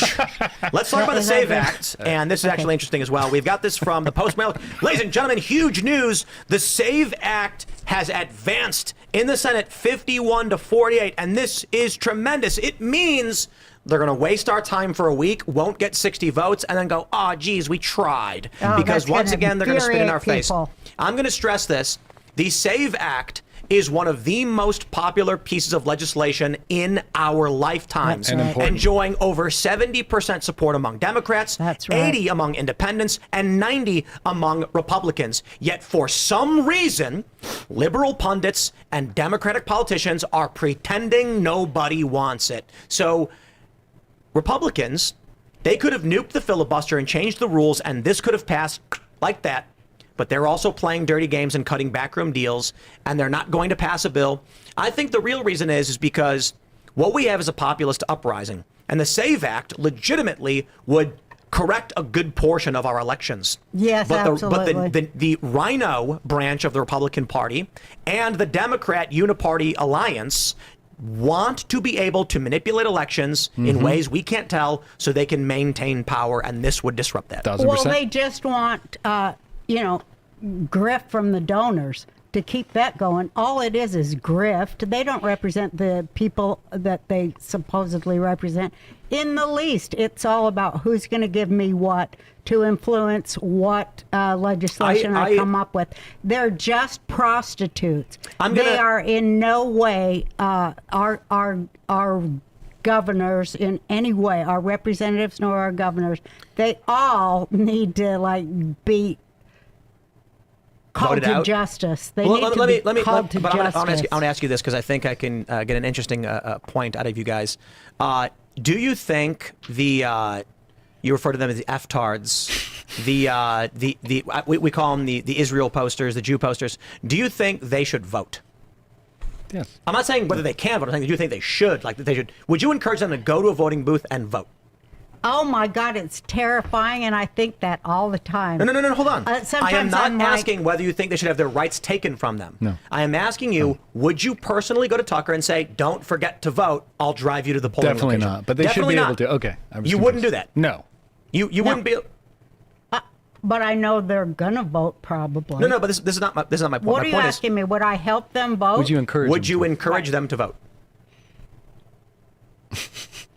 Let's talk about the Is that SAVE good? Act, and this is actually interesting as well. We've got this from the Post-Mail. Ladies and gentlemen, huge news. The SAVE Act has advanced in the Senate 51 to 48, and this is tremendous. It means they're going to waste our time for a week, won't get 60 votes, and then go, geez, we tried. Oh, Because that's once gonna again, they're going to spit in our infuriate face. people. I'm going to stress this. The SAVE Act is one of the most popular pieces of legislation in our lifetimes, That's right. important. enjoying over 70% support among Democrats, That's right. 80 among independents, and 90 among Republicans. Yet for some reason, liberal pundits and Democratic politicians are pretending nobody wants it. So Republicans, they could have nuked the filibuster and changed the rules, and this could have passed like that. But they're also playing dirty games and cutting backroom deals, and they're not going to pass a bill. I think the real reason is because what we have is a populist uprising, and the SAVE Act legitimately would correct a good portion of our elections. Yes, but absolutely. the Rhino branch of the Republican Party and the Democrat Uniparty Alliance want to be able to manipulate elections in ways we can't tell, so they can maintain power, and this would disrupt that. 1000%. Well, they just want, grift from the donors to keep that going. All it is grift. They don't represent the people that they supposedly represent in the least. It's all about who's going to give me what to influence what legislation I come up with. They're just prostitutes. They are in no way our governors in any way, our representatives nor our governors. They all need to be called to justice. They need to be called to justice. I want to ask you this because I think I can get an interesting point out of you guys. Do you think you refer to them as the F-tards, we call them the Israel posters, the Jew posters. Do you think they should vote? Yes. I'm not saying whether they can vote. I'm saying, do you think they should? Like that they should? Would you encourage them to go to a voting booth and vote? Oh my God, it's terrifying, and I think that all the time. No, hold on. I am Sometimes not I'm asking whether you think they should have their rights taken from them. No. I am asking you, would you personally go to Tucker and say, don't forget to vote, I'll drive you to the polling Definitely location? not. But they Definitely should be not. able to. Okay. I was You wouldn't do confused. that? No. You wouldn't be... But I know they're gonna vote probably. No, but this is not my point. What My are you point asking me? Would I help them vote? Would you encourage Would them you to? encourage them to vote?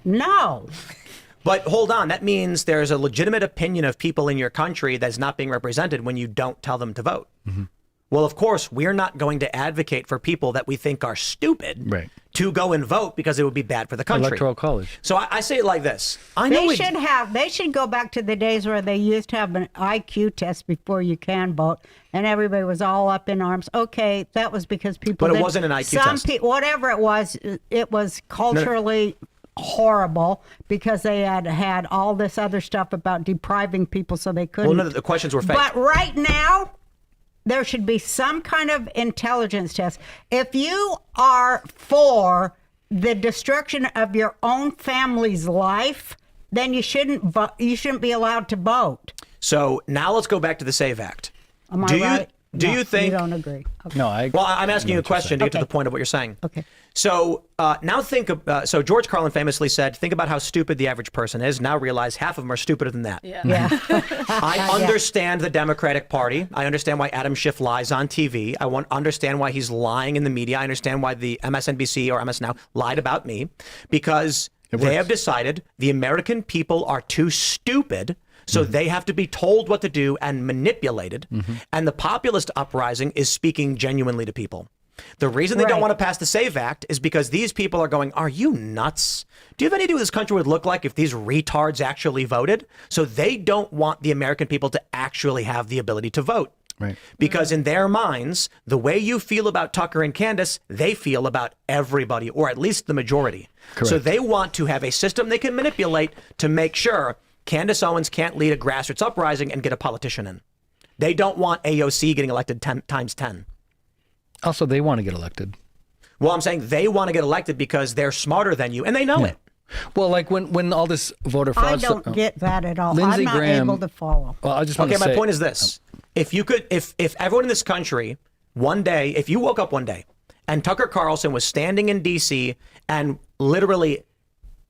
No. But hold on, that means there's a legitimate opinion of people in your country that's not being represented when you don't tell them to vote. Mm-hmm. Well, of course, we're not going to advocate for people that we think are stupid Right. to go and vote because it would be bad for the country. Electoral college. So I say it like this. I know They should go back to the days where they used to have an IQ test before you can vote, and everybody was all up in arms. Okay, that was because people. But it didn't- wasn't an IQ test. Whatever it was culturally horrible because they had all this other stuff about depriving people so they couldn't. Well, no, the questions were fake. But right now, there should be some kind of intelligence test. If you are for the destruction of your own family's life, then you shouldn't be allowed to vote. So now let's go back to the SAVE Act. Am I right? Do No, you think? You don't agree? Okay. No, I. Well, I'm asking you a question to get to Okay. the point of what you're saying. Okay. So now think of, so George Carlin famously said, think about how stupid the average person is. Now realize half of them are stupider than that. Yeah. Yeah. I understand the Democratic Party. I understand why Adam Schiff lies on TV. I understand why he's lying in the media. I understand why the MSNBC or MS Now lied about me, because they have decided the American people are too stupid. So they have to be told what to do and manipulated. And the populist uprising is speaking genuinely to people. The reason they don't Right. want to pass the SAVE Act is because these people are going, are you nuts? Do you have any idea what this country would look like if these retards actually voted? So they don't want the American people to actually have the ability to vote. Right. Because in their minds, the way you feel about Tucker and Candace, they feel about everybody, or at least the majority. So they want to have a system they can manipulate to make sure Candace Owens can't lead a grassroots uprising and get a politician in. They don't want AOC getting elected 10 times 10. Also, they want to get elected. Well, I'm saying they want to get elected because they're smarter than you, and they know it. Well, like when all this voter I fraud don't stuff. get that at all. Lindsey I'm not Graham- able to follow. Well, I just want Okay, to say. my point is this. If you could, if everyone in this country, one day, if you woke up one day and Tucker Carlson was standing in D.C. and literally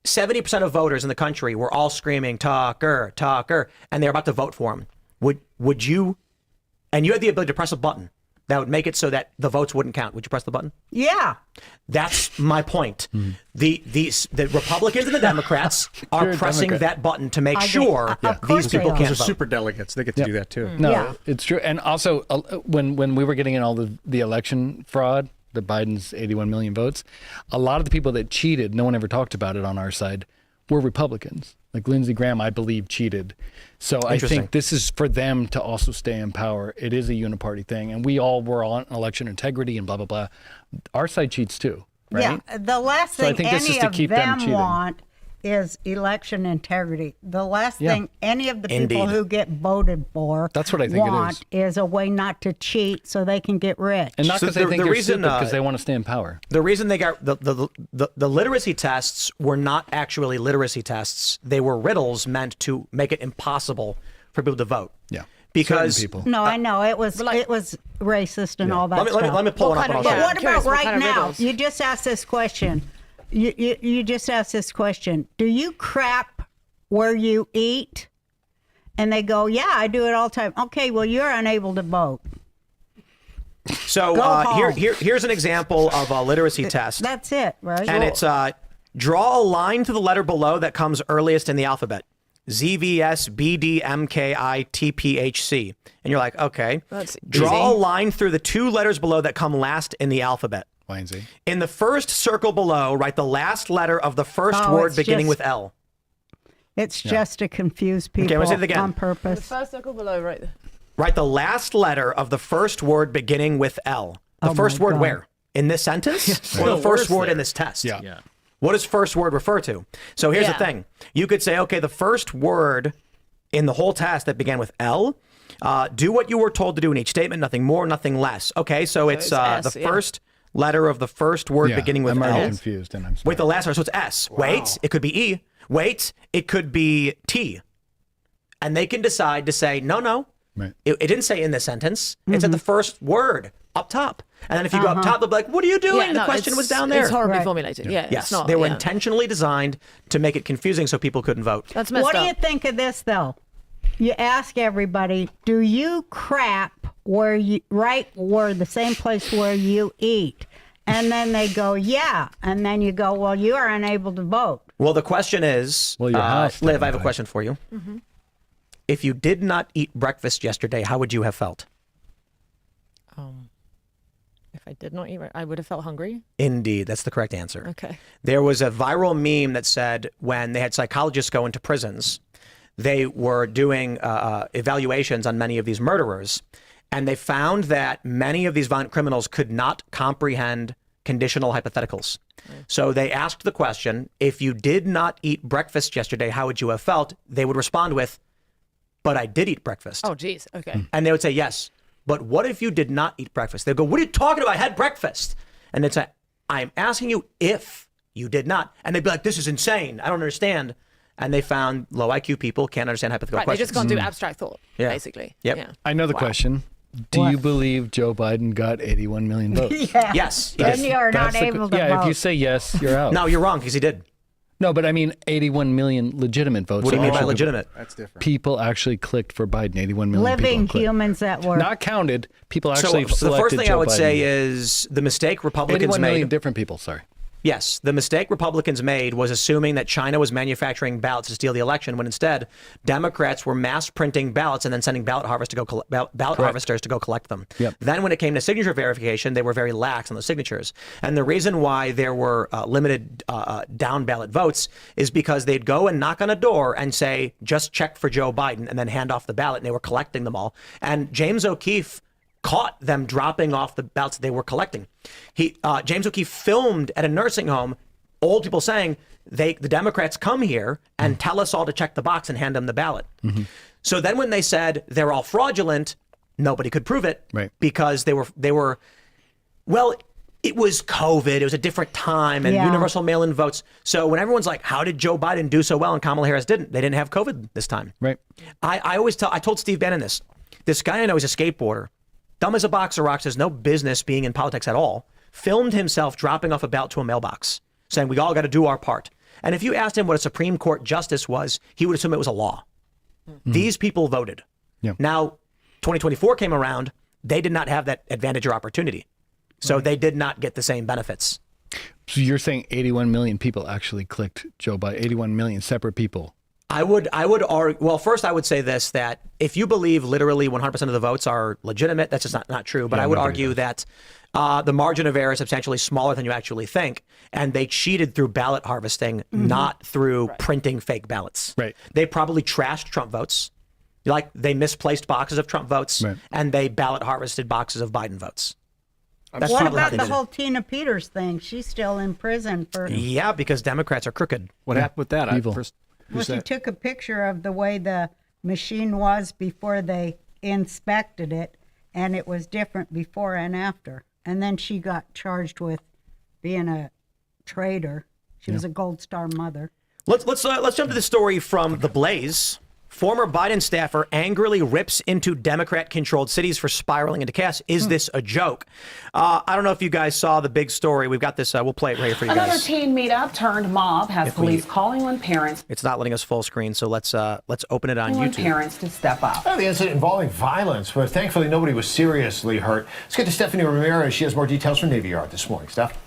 70% of voters in the country were all screaming, Tucker, Tucker, and they're about to vote for him, would you, and you had the ability to press a button that would make it so that the votes wouldn't count, would you press the button? Yeah. That's my point. The Republicans and the Democrats are You're a pressing Democrat. that button to make I get- sure of course these people they are. can't Those are vote. super delegates. They get to do that too. No, Yeah. it's true. And also, when we were getting in all the election fraud, the Biden's 81 million votes, a lot of the people that cheated, no one ever talked about it on our side, were Republicans. Like Lindsey Graham, I believe, cheated. So I Interesting. think this is for them to also stay in power. It is a uniparty thing. And we all were on election integrity and blah, blah, blah. Our side cheats too, right? Yeah. The last So I thing think this is any to of keep them them cheating. want is election integrity. The last Yeah. thing any of the people Indeed. who get voted for That's what I think it want is a way not to cheat so they can get rich. And not So because they the think they're reason, stupid, because they want to stay in power. The reason they got the literacy tests were not actually literacy tests. They were riddles meant to make it impossible for people to vote. Yeah. Because Certain people. No, I know it was racist and all that let me stuff. pull one What up. kind And of- I'll yeah. say What it. curious about what right kind of now? riddles. You just asked this question. You just asked this question. Do you crap where you eat? And they go, yeah, I do it all the time. Okay, well, you're unable to vote. So Go home. here's an example of a literacy test, That's it, right? and it's draw a line to the letter below that comes earliest in the alphabet. Z, V, S, B, D, M, K, I, T, P, H, C. And you're like, okay. That's Draw easy. a line through the two letters below that come last in the alphabet. Y and Z. In the first circle below, write the last letter of the first Oh, word it's beginning just- with L. It's just to confuse people I'm gonna say it again. on The purpose. first circle below, right there. Write the last letter of the first word beginning with L. The Oh first my word God. where? In this sentence? Or the The first word's word in there. this test? Yeah. Yeah. What does first word refer to? So here's the Yeah. thing. You could say, okay, the first word in the whole test that began with L, do what you were told to do in each statement, nothing more, nothing less. Okay, so it's it's S, the yeah. first letter of the first word Yeah, beginning with I'm already L. confused, and I'm sorry. Wait, the last letter, so it's S. Wait, it could be E. Wait, it could be T. And they can decide to say, no, Right. it didn't say in this sentence. It said the first word up top. And then if you go Uh-huh. up top, they'll be like, what are you doing? Yeah, the no, question it's- was down there. It's horribly Right. formulated. Yeah, Yes, it's not. they were yeah. intentionally designed to make it confusing so people couldn't vote. That's messed What up. do you think of this, though? You ask everybody, do you crap where you right where the same place where you eat? And then they go, yeah. And then you go, well, you are unable to vote. Well, the question is, Well, your house Liv, I have a technically. question for you. If you did not eat breakfast yesterday, how would you have felt? If I did not eat, I would have felt hungry. Indeed, that's the correct answer. Okay. There was a viral meme that said when they had psychologists go into prisons, they were doing evaluations on many of these murderers, and they found that many of these violent criminals could not comprehend conditional hypotheticals. So they asked the question, if you did not eat breakfast yesterday, how would you have felt? They would respond with, but I did eat breakfast. Oh, geez. Okay. And they would say, yes, but what if you did not eat breakfast? They'd go, what are you talking about? I had breakfast. And they'd say, I'm asking you if you did not. And they'd be like, this is insane. I don't understand. And they found low IQ people can't understand hypothetical Right, they questions. just can't do abstract thought, Yeah. basically. Yep. Yeah. I know the question. Do you believe Joe Biden got 81 million votes? Yeah. Yes. Then Yes. you are not That's the able to yeah, vote. if you say yes, you're out. No, you're wrong because he did. No, but I mean 81 million legitimate votes. What do you mean by Actually, legitimate? That's different. People actually clicked for Biden. 81 million Living people clicked. humans that were Not counted. People actually So the first selected thing Joe I would Biden. say is the mistake Republicans 81 million made. different people, sorry. Yes, the mistake Republicans made was assuming that China was manufacturing ballots to steal the election, when instead Democrats were mass printing ballots and then sending ballot harvesters to go collect them. Yep. Then, when it came to signature verification, they were very lax on the signatures. And the reason why there were limited down ballot votes is because they'd go and knock on a door and say, "Just check for Joe Biden," and then hand off the ballot. And they were collecting them all. And James O'Keefe caught them dropping off the ballots they were collecting. James O'Keefe filmed at a nursing home old people saying the Democrats come here and tell us all to check the box and hand them the ballot. So then when they said they're all fraudulent, nobody could prove it, Right. because they were well, it was COVID. It was a different time and Yeah. universal mail-in votes. So when everyone's like, how did Joe Biden do so well and Kamala Harris didn't? They didn't have COVID this time. Right. I told Steve Bannon this guy I know is a skateboarder, dumb as a box of rocks, has no business being in politics at all, filmed himself dropping off a ballot to a mailbox, saying we all got to do our part. And if you asked him what a Supreme Court justice was, he would assume it was a law. These people voted. Yeah. Now, 2024 came around, they did not have that advantage or opportunity. So they did not get the same benefits. So you're saying 81 million people actually clicked Joe Biden, 81 million separate people. I would argue, well, first I would say this, that if you believe literally 100% of the votes are legitimate, that's just not true. But Yeah, I would nobody argue that the margin of error is substantially smaller than you actually think. And they cheated through ballot harvesting, not through printing fake ballots. Right. They probably trashed Trump votes. Like they misplaced boxes of Trump votes, Right. and they ballot harvested boxes of Biden votes. That's What probably how about they the did it. whole Tina Peters thing? She's still in prison for. Yeah, because Democrats are crooked. What happened with that? Evil. Well, she took a picture of the way the machine was before they inspected it, and it was different before and after. And then she got charged with being a traitor. She was a Gold Star mother. Let's jump to the story from The Blaze. Former Biden staffer angrily rips into Democrat-controlled cities for spiraling into chaos. Is this a joke? I don't know if you guys saw the big story. We've got this. We'll play it right here for you Another guys. teen meetup turned mob has If we- police calling on parents It's not letting us full screen, so let's open it on on YouTube. parents to step up. The incident involving violence, but thankfully nobody was seriously hurt. Let's get to Stephanie Ramirez. She has more details from Navy Yard this morning. Steph?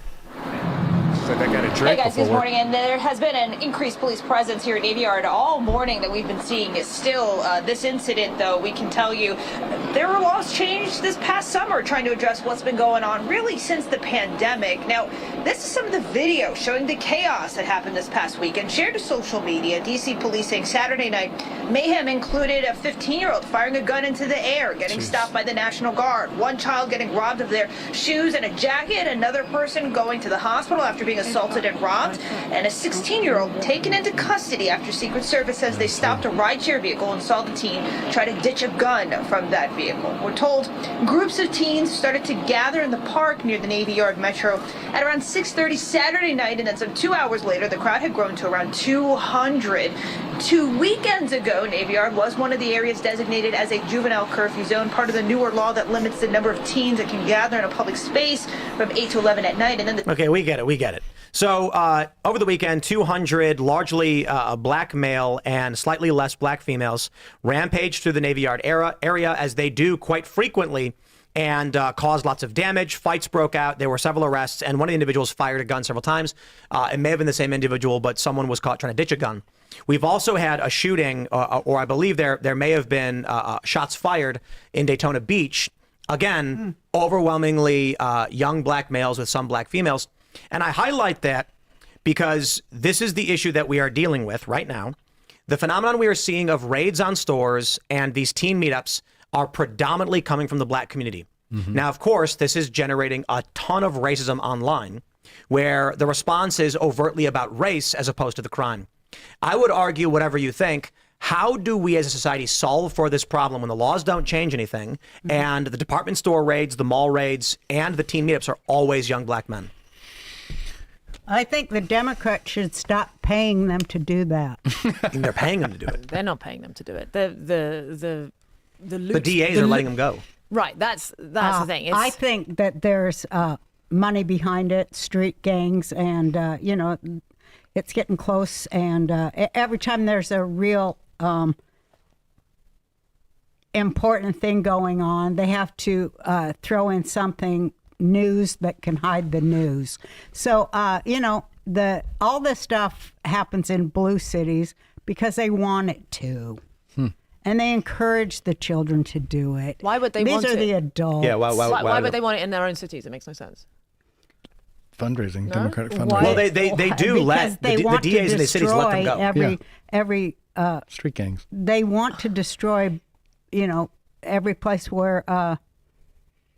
Like I got a Hey drink guys, before good work. morning. And there has been an increased police presence here at Navy Yard all morning that we've been seeing. Is still this incident, though, we can tell you there were laws changed this past summer trying to address what's been going on really since the pandemic. Now, this is some of the video showing the chaos that happened this past week and shared to social media. DC police saying Saturday night mayhem included a 15-year-old firing a gun into the air, getting stopped by the National Guard, one child getting robbed of their shoes and a jacket, another person going to the hospital after being assaulted and robbed, and a 16-year-old taken into custody after Secret Service says they stopped a rideshare vehicle and saw the teen try to ditch a gun from that vehicle. We're told groups of teens started to gather in the park near the Navy Yard Metro at around 6:30 Saturday night, and then some 2 hours later, the crowd had grown to around 200. 2 weekends ago, Navy Yard was one of the areas designated as a juvenile curfew zone, part of the newer law that limits the number of teens that can gather in a public space from 8 to 11 at night. And then Okay, we get it. So over the weekend, 200 largely black male and slightly less black females rampaged through the Navy Yard area, as they do quite frequently, and caused lots of damage. Fights broke out. There were several arrests, and one of the individuals fired a gun several times. It may have been the same individual, but someone was caught trying to ditch a gun. We've also had a shooting, or I believe there may have been shots fired in Daytona Beach. Again, overwhelmingly young black males with some black females. And I highlight that because this is the issue that we are dealing with right now. The phenomenon we are seeing of raids on stores and these teen meetups are predominantly coming from the black community. Now, of course, this is generating a ton of racism online, where the response is overtly about race as opposed to the crime. I would argue, whatever you think, how do we as a society solve for this problem when the laws don't change anything and the department store raids, the mall raids, and the teen meetups are always young black men? I think the Democrats should stop paying them to do that. They're paying them to do it. They're not paying them to do it. The DAs are letting them go. Right. That's the thing. I think that there's money behind it, street gangs, and it's getting close. And every time there's a real important thing going on, they have to throw in something news that can hide the news. So all this stuff happens in blue cities because they want it to. And they encourage the children to do it. Why would they These want are it? the adults. Yeah, Why would they want it in their own cities? It makes no sense. Fundraising, No? Democratic Why? fundraising. Well, they do let they the want DAs to in the cities let them go. destroy every Street gangs. they want to destroy, every place where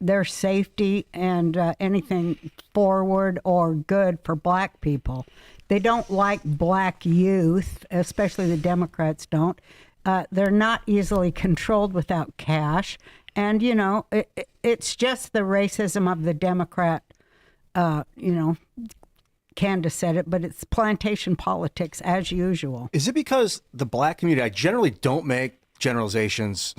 there's safety and anything forward or good for black people. They don't like black youth, especially the Democrats don't. They're not easily controlled without cash. And, it's just the racism of the Democrat, Candace said it, but it's plantation politics as usual. Is it because the black community, I generally don't make generalizations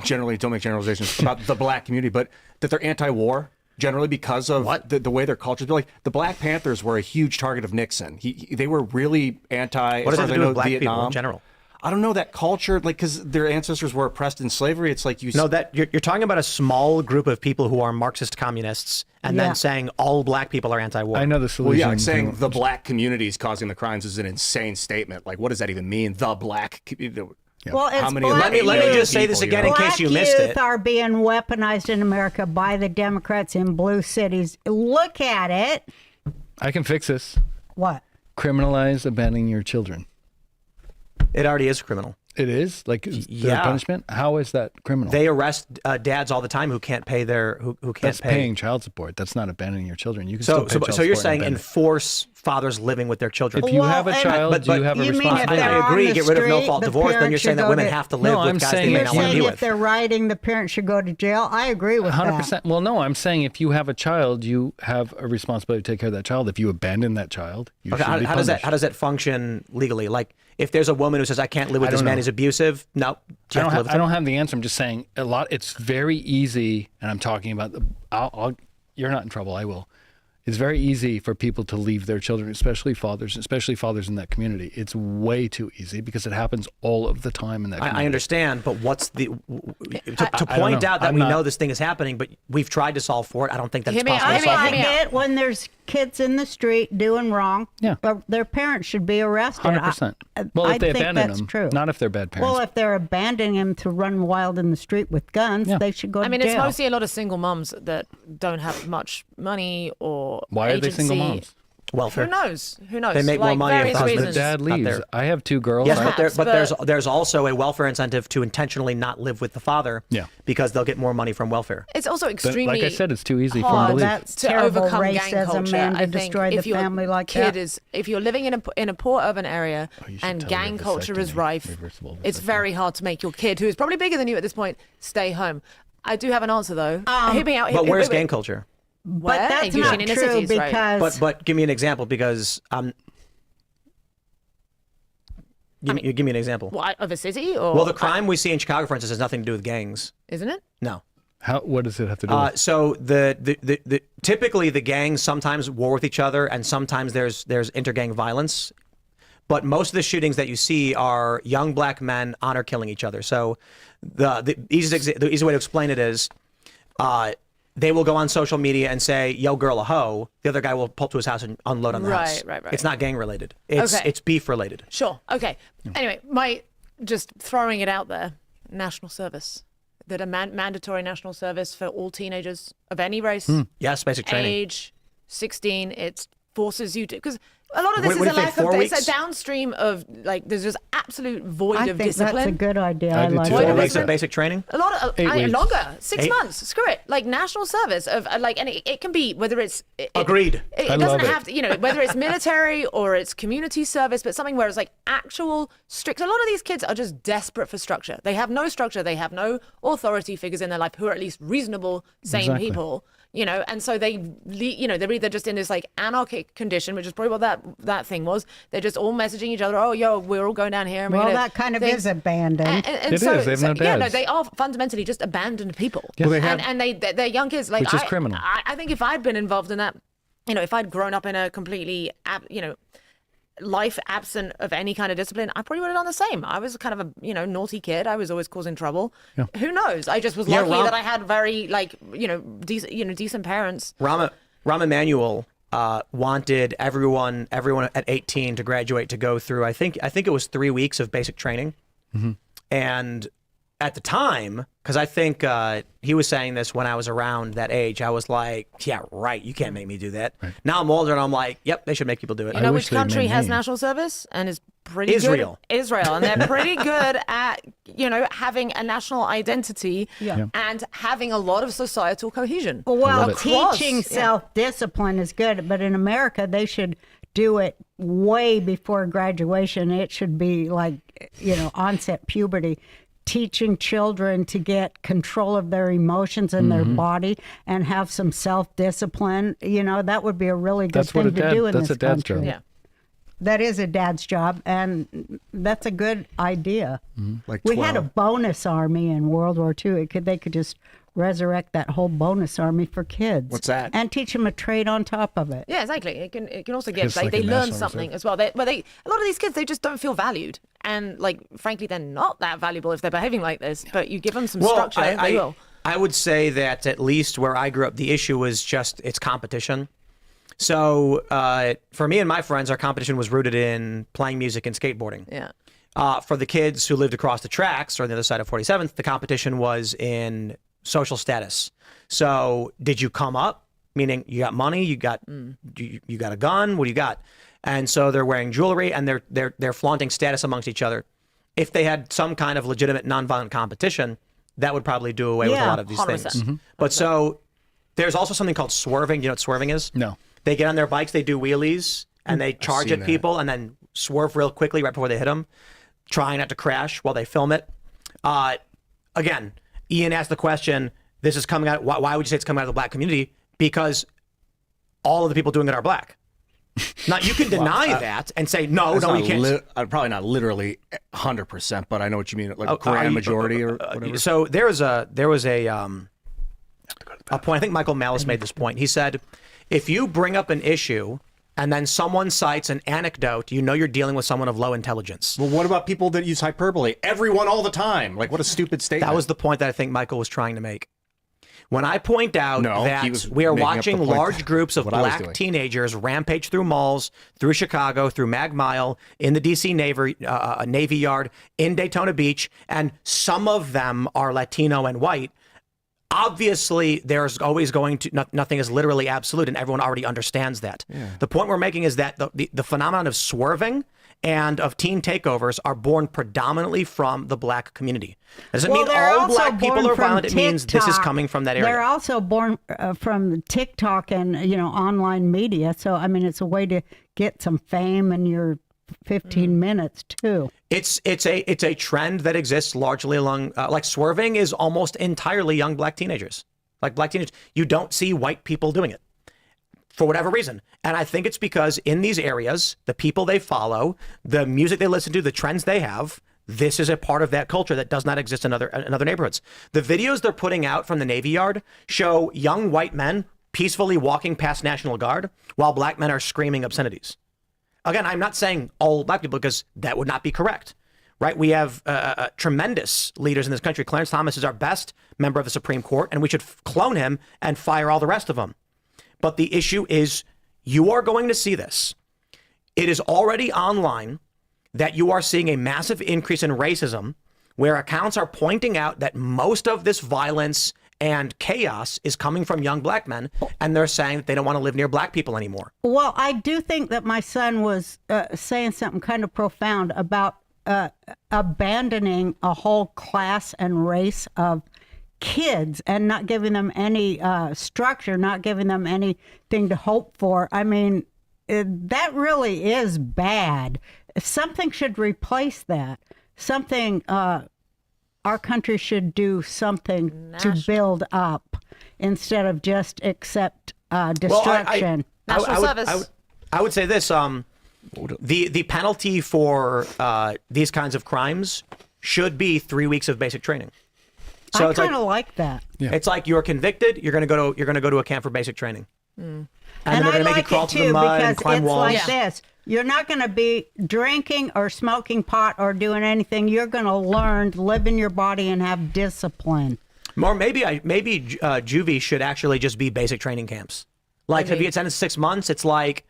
about the black community, but that they're anti-war generally because of the way their culture is. Like the Black Panthers were a huge target of Nixon. They were really anti. What does that as far as have to I do know, with black Vietnam. people in general? I don't know that culture, like because their ancestors were oppressed in slavery. It's like No, that you're talking about a small group of people who are Marxist communists, and then saying all black people are anti-war. I know the Well, solution. yeah, like saying the black community is causing the crimes is an insane statement. Like, what does that even mean? The black community. Well, it's How many black let me youth. just say this again in case you missed Black it. youth are being weaponized in America by the Democrats in blue cities. Look at it. I can fix this. What? Criminalize abandoning your children. It already is criminal. It is like the Yeah. punishment. How is that criminal? They arrest dads all the time who can't pay who can't That's pay. paying child support. That's not abandoning your children. You can So still pay child so you're support saying and abandon. enforce fathers living with their children. If you have a and- child, But- do you but have a you mean if responsibility? they're I agree. on the Get rid of street, no-fault the divorce. Then parents you're saying should that go women to- have to live No, with I'm guys saying they may You're not want to saying be if with. they're rioting, the parents should go to jail. I agree with 100%. Well, no, I'm saying if you have a child, you have a responsibility to take care of that child. If you abandon that child, you Okay, should be how does punished. that function legally? Like, if there's a woman who says, "I can't live with I this don't man; know. he's abusive," no, you have to live with I him. don't have the answer. I'm just saying a lot. It's very easy, and I'm talking about you're not in trouble. I will. It's very easy for people to leave their children, especially fathers in that community. It's way too easy because it happens all of the time in that community. I understand, but what's the to I don't point know. out that I'm we not- know this thing is happening, but we've tried to solve for it. I don't think that's Hear me out, possible to hear me solve out, for. hear me out. Get when there's kids in the street doing wrong. Yeah. Their parents should be arrested. 100%. Well, if I they think abandon that's them, true. not if they're bad parents. Well, if they're abandoning him to run wild in the street with guns, Yeah. they should go I to mean, jail. it's mostly a lot of single mums that don't have much money or Why are they agency. single moms? Welfare. Who knows? Who knows? They make more Like, money if various the husband- the reasons. dad not leaves. there. I have 2 girls. Yes, Perhaps, but but- there's also a welfare incentive to intentionally not live with the father. Yeah. Because they'll get more money from welfare. It's also But extremely like I said, it's too easy for them hard to leave. That's to terrible overcome gang racism, culture. man, to I think destroy if the your family like kid that. is, if you're living in a poor urban area you should and tell gang her culture is vasectomy, rife, reversible it's vasectomy. very hard to make your kid, who is probably bigger than you at this point, stay home. I do have an answer though. Hear me out. But Hear- where's wait, wait. gang culture? Where? But that's Usually not in inner true cities, right? because But give me an example because you give me an example. What, of a city or Well, the crime we see in Chicago, for instance, has nothing to do with gangs. isn't it? No. What does it have to do with? So the typically the gangs sometimes war with each other, and sometimes there's intergang violence. But most of the shootings that you see are young black men honor killing each other. So the easy way to explain it is, they will go on social media and say, "Yo, girl, a hoe." The other guy will pull up to his house and unload on the house. Right. It's not gang related. It's beef related. Sure. Okay. Anyway, just throwing it out there, national service. That a mandatory national service for all teenagers of any race, Yes, basic training. age 16, it forces you to, because A lot of this What do is you a think, lack 4 of. weeks? It's a downstream of like. There's just absolute void I of think discipline. that's a good idea. I I do like too. 4 that. weeks of basic training. A lot of 8 weeks. longer, 6 8? months. Screw it, like national service of like, and it can be whether it's Agreed. It I doesn't love it. have to, whether it's military or it's community service, but something where it's like actual strict. A lot of these kids are just desperate for structure. They have no structure. They have no authority figures in their life who are at least reasonable, sane Exactly. people. And so they're either just in this like anarchic condition, which is probably what that thing was. They're just all messaging each other. Oh, yo, we're all going down here. And we're Well, gonna that kind of things." is abandoned. And It so, is. They have no yeah, no, dads. they are fundamentally just abandoned people. Well, they have- and they're young kids. Like Which is criminal. I think if I'd been involved in that, if I'd grown up in a completely, life absent of any kind of discipline, I probably would have done the same. I was kind of a naughty kid. I was always causing trouble. Yeah. Who knows? I just was Yeah, lucky Rom- that I had very decent parents. Rahm Emanuel wanted everyone at 18 to graduate to go through. I think it was 3 weeks of basic training, and at the time, because I think he was saying this when I was around that age, I was like, yeah, right. You can't make me do that. Right. Now I'm older and I'm like, yep, they should make people do it. You know wish which they country made has me. national service and is pretty Israel. good? Israel. And they're pretty good at, having a national identity and having a lot of societal cohesion. Well, Across, teaching yeah. self-discipline is good, but in America, they should do it way before graduation. It should be like, onset puberty. Teaching children to get control of their emotions and their body and have some self-discipline, that would be a really good That's what thing to do in that's this a dad's country. job. Yeah. That is a dad's job, and that's a good idea. Like We had a 12. bonus army in World War II. They could just resurrect that whole bonus army for kids. What's that? And teach them a trade on top of it. Yeah, exactly. It can also get It's like like they a learn national something reserve. as well. A lot of these kids, they just don't feel valued, and like frankly, they're not that valuable if they're behaving like this. But you give them some structure, they will. I would say that at least where I grew up, the issue was just it's competition. So for me and my friends, our competition was rooted in playing music and skateboarding. Yeah. For the kids who lived across the tracks or on the other side of 47th, the competition was in social status. So did you come up? Meaning you got money, you got you got a gun, what do you got? And so they're wearing jewelry and they're flaunting status amongst each other. If they had some kind of legitimate nonviolent competition, that would probably do away with a lot of these 100%. things. But so there's also something called swerving. You know what swerving is? No. They get on their bikes, they do wheelies, and they charge seen at people and then swerve real quickly right before they hit them, trying not to crash while they film it. Again, Ian asked the question, this is coming out, why would you say it's coming out of the black community? Because all of the people doing it are black. Now, you can deny that and say, no, That's you not can't. probably not literally 100%, but I know what you mean, like a are grand you- majority or whatever. So there was a point. I think Michael Malice made this point. He said, if you bring up an issue and then someone cites an anecdote, you know you're dealing with someone of low intelligence. Well, what about people that use hyperbole? Everyone all the time. Like, what a stupid statement. That was the point that I think Michael was trying to make. When I point out No, he that was we are making up the watching point large groups of what I was black doing. teenagers rampage through malls, through Chicago, through Mag Mile, in the D.C. Navy Yard, in Daytona Beach, and some of them are Latino and white, obviously there's always going to, nothing is literally absolute, and everyone already understands that. The point we're making is that the phenomenon of swerving and of teen takeovers are born predominantly from the black community. Doesn't mean they're all also black people born are from violent. It means this is TikTok. coming from that They're area. also born from TikTok and online media. So I mean, it's a way to get some fame in your 15 minutes too. It's a trend that exists largely along like swerving is almost entirely young black teenagers. Like black teenagers, you don't see white people doing it for whatever reason. And I think it's because in these areas, the people they follow, the music they listen to, the trends they have, this is a part of that culture that does not exist in other neighborhoods. The videos they're putting out from the Navy Yard show young white men peacefully walking past National Guard while black men are screaming obscenities. Again, I'm not saying all black people because that would not be correct, right? We have tremendous leaders in this country. Clarence Thomas is our best member of the Supreme Court, and we should clone him and fire all the rest of them. But the issue is you are going to see this. It is already online that you are seeing a massive increase in racism where accounts are pointing out that most of this violence and chaos is coming from young black men, and they're saying that they don't want to live near black people anymore. Well, I do think that my son was saying something kind of profound about abandoning a whole class and race of kids and not giving them any structure, not giving them anything to hope for. I mean, that really is bad. Something should replace that. Something, our country should do something to build up instead of just accept destruction. National service. I would say this: the penalty for these kinds of crimes should be 3 weeks of basic training. So I kind of like that. Yeah. It's like you're convicted, you're going to go to a camp for basic training. And then they're I going to make you like crawl it through the too mud and because climb it's walls. like this. You're not going to be drinking or smoking pot or doing anything. You're going to learn to live in your body and have discipline. Or maybe juvie should actually just be basic training camps. Like if you get sentenced 6 months, it's like,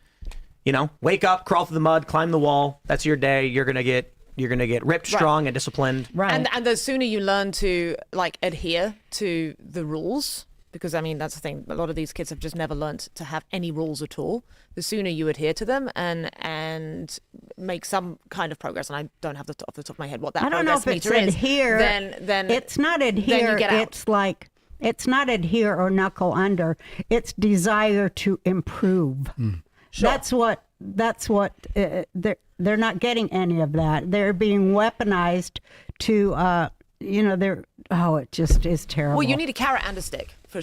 wake up, crawl through the mud, climb the wall. That's your day. You're gonna get ripped strong and disciplined. Right. And the sooner you learn to adhere to the rules, because I mean that's the thing, a lot of these kids have just never learned to have any rules at all. The sooner you adhere to them and make some kind of progress, and I don't have off the top of my head what that I don't know if progress it's meter is, adhere. then it's not then adhere. you get out. It's like it's not adhere or knuckle under. It's desire to improve. Sure. That's what they're not getting any of that. They're being weaponized to it just is terrible. Well, you need a carrot and a stick for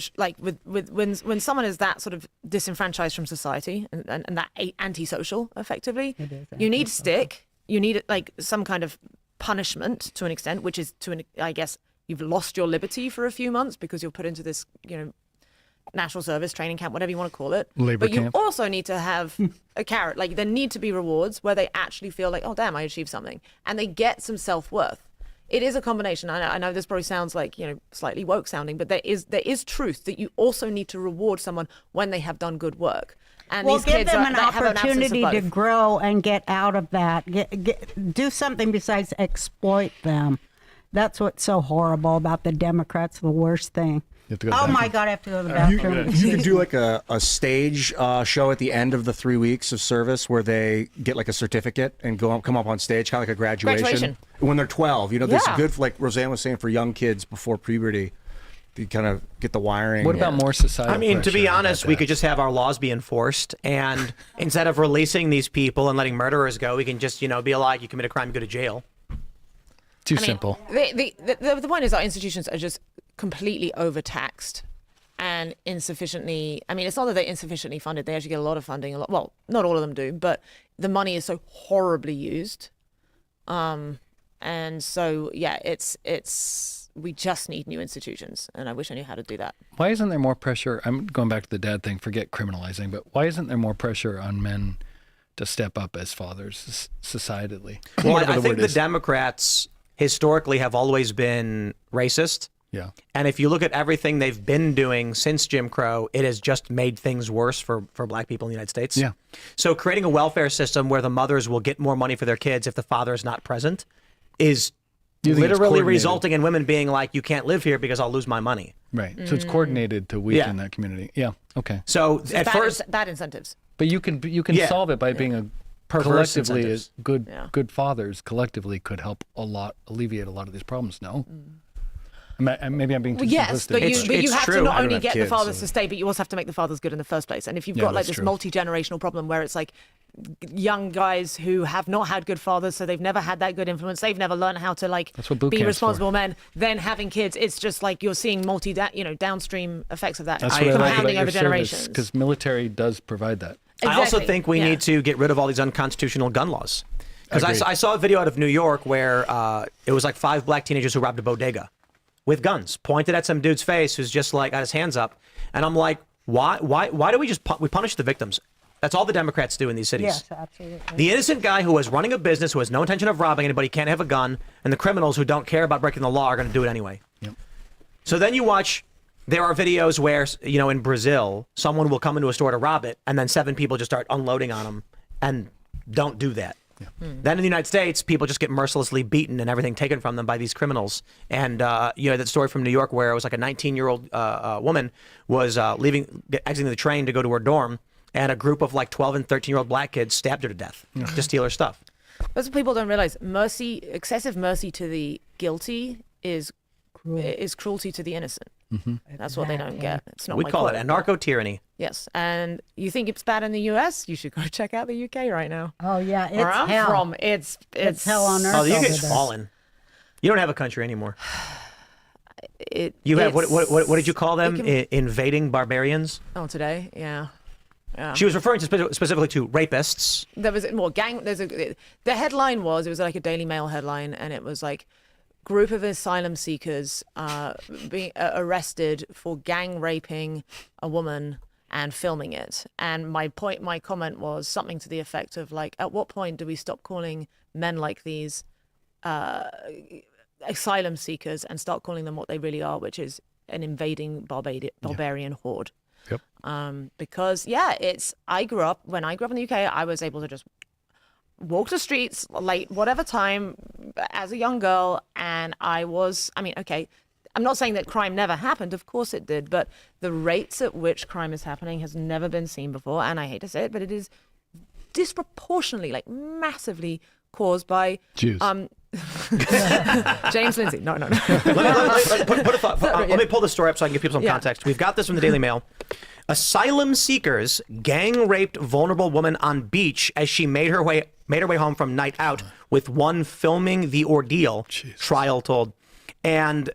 when someone is that sort of disenfranchised from society and that antisocial, effectively. You need stick. You need some kind of punishment to an extent, which is I guess you've lost your liberty for a few months because you're put into this national service training camp, whatever you want to call it. Labor but you camp. also need to have a carrot. There need to be rewards where they actually feel like, oh damn, I achieved something, and they get some self-worth. It is a combination. I know this probably sounds like slightly woke sounding, but there is truth that you also need to reward someone when they have done good work. And well, these give kids them they an have an absence of opportunity to both. grow and get out of that. Do something besides exploit them. That's what's so horrible about the Democrats. The worst thing. You have to go to the Oh my bathroom. God, I have to go to the bathroom. You could do like a stage show at the end of the 3 weeks of service where they get like a certificate and come up on stage, kind of like a graduation. When they're 12. This is good, like Roseanne was saying, for young kids before puberty. You kind of get the wiring. What about more societal I mean, to be pressure? How honest, about we that? could just have our laws be enforced, and instead of releasing these people and letting murderers go, we can just, be like, you commit a crime, you go to jail. Too simple. The point is our institutions are just completely overtaxed and insufficiently. I mean, it's not that they're insufficiently funded. They actually get a lot of funding. Well, not all of them do, but the money is so horribly used. And so, yeah, we just need new institutions, and I wish I knew how to do that. Why isn't there more pressure? I'm going back to the dad thing, forget criminalizing, but why isn't there more pressure on men to step up as fathers societally? Well, Whatever I the think word the is. Democrats historically have always been racist. Yeah. And if you look at everything they've been doing since Jim Crow, it has just made things worse for black people in the United States. Yeah. So creating a welfare system where the mothers will get more money for their kids if the father is not present is You think it's literally coordinated? resulting in women being like, you can't live here because I'll lose my money. Right. So it's coordinated to weaken Yeah. that community. Yeah. Okay. So It's at first, bad incentives. But you can Yeah. solve it by being a Perverse collectively incentives. good fathers collectively could help alleviate a lot of these problems. No. Maybe I'm being too Yes, simplistic. but It's you have true. to I not don't only have get the kids, fathers so- to stay, but you also have to make the fathers good in the first place. And if you've Yeah, got that's this true. multi-generational problem where it's like young guys who have not had good fathers, so they've never had that good influence, they've never learned how to That's what boot be camp's responsible for. men, then having kids, it's just like you're seeing downstream effects of that That's what I like compounding about over your generations. because military does provide that. I also Exactly. think we Yeah. need to get rid of all these unconstitutional gun laws. Because Agreed. I saw a video out of New York where it was like 5 black teenagers who robbed a bodega with guns, pointed at some dude's face who's just like got his hands up. And I'm like, why do we just we punish the victims? That's all the Democrats do in these cities. Yes, absolutely. The innocent guy who was running a business, who has no intention of robbing anybody, can't have a gun, and the criminals who don't care about breaking the law are going to do it anyway. Yep. So then you watch, there are videos where, in Brazil, someone will come into a store to rob it, and then 7 people just start unloading on them, and don't do that. Then in the United States, people just get mercilessly beaten and everything taken from them by these criminals. And that story from New York where it was like a 19-year-old woman was exiting the train to go to her dorm, and a group of like 12 and 13-year-old black kids stabbed her to death to steal her stuff. That's what people don't realize. Excessive mercy to the guilty is cruelty to the innocent. That's what they don't get. It's not. We call it anarcho-tyranny. Yes, and you think it's bad in the U.S.? You should go check out the UK right now. Oh yeah, it's Where I'm hell. from, it's hell on earth. Oh, the over UK's there. fallen. You don't have a country anymore. You have what did you call them? Invading barbarians? Oh, today, yeah. She was referring to specifically to rapists. There was more gang. The headline was, it was like a Daily Mail headline, and it was like, group of asylum seekers being arrested for gang raping a woman and filming it. And my comment was something to the effect of like, at what point do we stop calling men like these asylum seekers and start calling them what they really are, which is an invading barbarian horde? Yep. Because when I grew up in the UK, I was able to just walk the streets late, whatever time, as a young girl, and I'm not saying that crime never happened, of course it did, but the rates at which crime is happening has never been seen before, and I hate to say it, but it is disproportionately, like massively caused by Jews. James Lindsay. No. Let me pull the story up so I can give people some context. We've got this from the Daily Mail. Asylum seekers gang raped vulnerable woman on beach as she made her way home from night out, with one filming the ordeal. Jesus. Trial told. And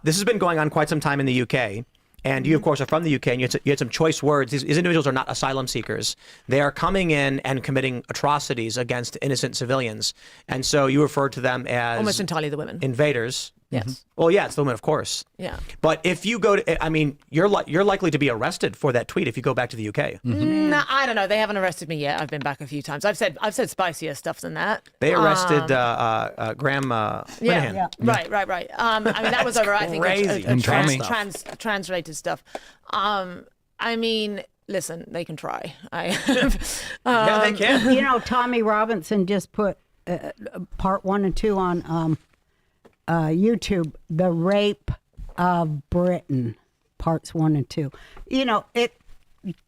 this has been going on quite some time in the UK. And you, of course, are from the UK, and you had some choice words. These individuals are not asylum seekers. They are coming in and committing atrocities against innocent civilians. And so you refer to them as almost entirely the women. Invaders. Yes. Well, yeah, it's the women, of course. Yeah. But if you go to, you're likely to be arrested for that tweet if you go back to the UK. No, I don't know. They haven't arrested me yet. I've been back a few times. I've said spicier stuff than that. They arrested Graham Linehan. Yeah. Right. That was over, I think, crazy. trans-related stuff. Listen, they can try. Yeah, they can. Tommy Robinson just put part 1 and 2 on YouTube, The Rape of Britain, parts 1 and 2.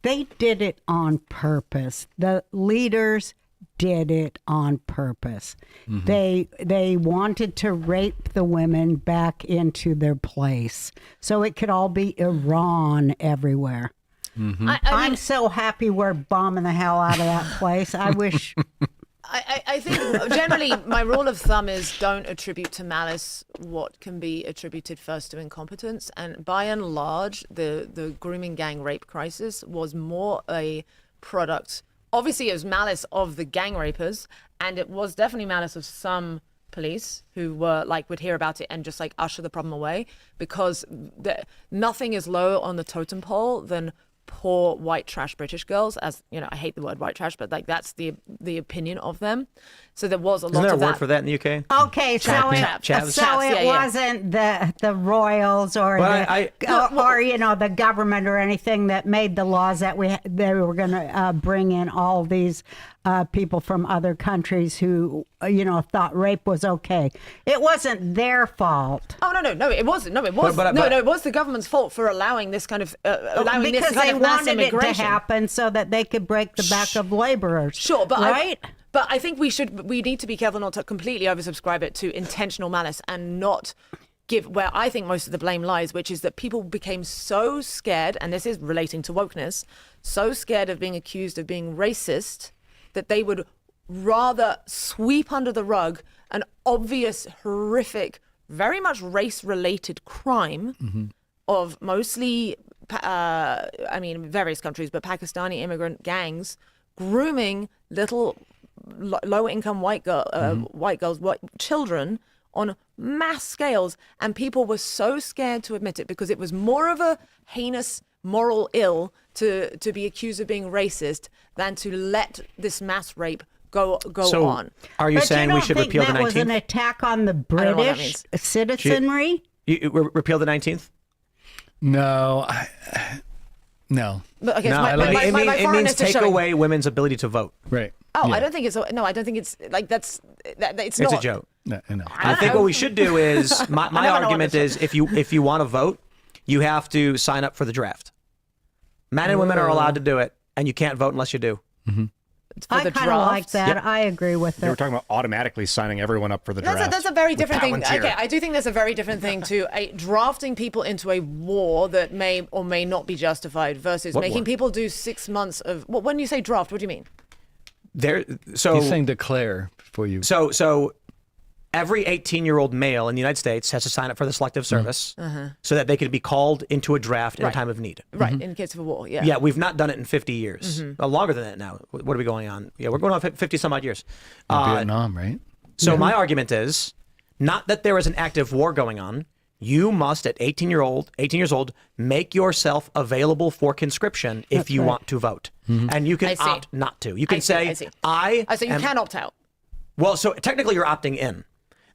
They did it on purpose. The leaders did it on purpose. They wanted to rape the women back into their place so it could all be Iran everywhere. I'm so happy we're bombing the hell out of that place. I wish... I think generally my rule of thumb is don't attribute to malice what can be attributed first to incompetence. And by and large, the grooming gang rape crisis was more a product. Obviously, it was malice of the gang rapers, and it was definitely malice of some police who were would hear about it and just usher the problem away, because nothing is lower on the totem pole than poor white trash British girls. As you know, I hate the word white trash, but that's the opinion of them. So there was a lot of that. Isn't there a word for that in the UK? Okay, Chavs. it wasn't the royals or the government or anything that made the laws that they were going to bring in all these people from other countries who thought rape was okay. It wasn't their fault. Oh no, it wasn't. No, it was it was the government's fault for allowing this kind of because they wanted it to happen so that they could break the back of laborers. Sure, but right. But I think we need to be careful not to completely oversubscribe it to intentional malice and not give where I think most of the blame lies, which is that people became so scared, and this is relating to wokeness, so scared of being accused of being racist that they would rather sweep under the rug an obvious, horrific, very much race-related crime of mostly, various countries, but Pakistani immigrant gangs grooming little low-income white children on mass scales, and people were so scared to admit it because it was more of a heinous moral ill to be accused of being racist than to let this mass rape go on. Are you saying we should repeal the 19th? That was an attack on the British citizenry? You repeal the 19th? No. No. But, okay, no, my it means take showing. away women's ability to vote. Right. Oh, Yeah. I don't think it's no. I don't think it's like that's it's It's not a joke. No, no. I think what we should do is my never know what argument this is if you want to vote, you have to sign up for the draft. Men and women are allowed to do it, and you can't vote unless you do. for I the kind of like draft. that. I agree with They were it. talking about automatically signing everyone up for the draft. That's a very different thing. Palantir. Okay, I do think there's a very different thing to drafting people into a war that may or may not be justified versus What making war? people do 6 months of. Well, when you say draft, what do you mean? So He's saying declare for you. So every 18-year-old male in the United States has to sign up for the selective service so that they can be called into a draft in a Right. time of need. Right, in case of a war, yeah. Yeah, we've not done it in 50 years. Longer than that now. What are we going on? Yeah, we're going on 50 some odd years. Vietnam, right? So my argument is not that there is an active war going on. You must, at 18 years old, make yourself available for conscription if you want to vote. And you I can see. opt not to. You can I say, see. I So you am- can opt out. Well, so technically you're opting in.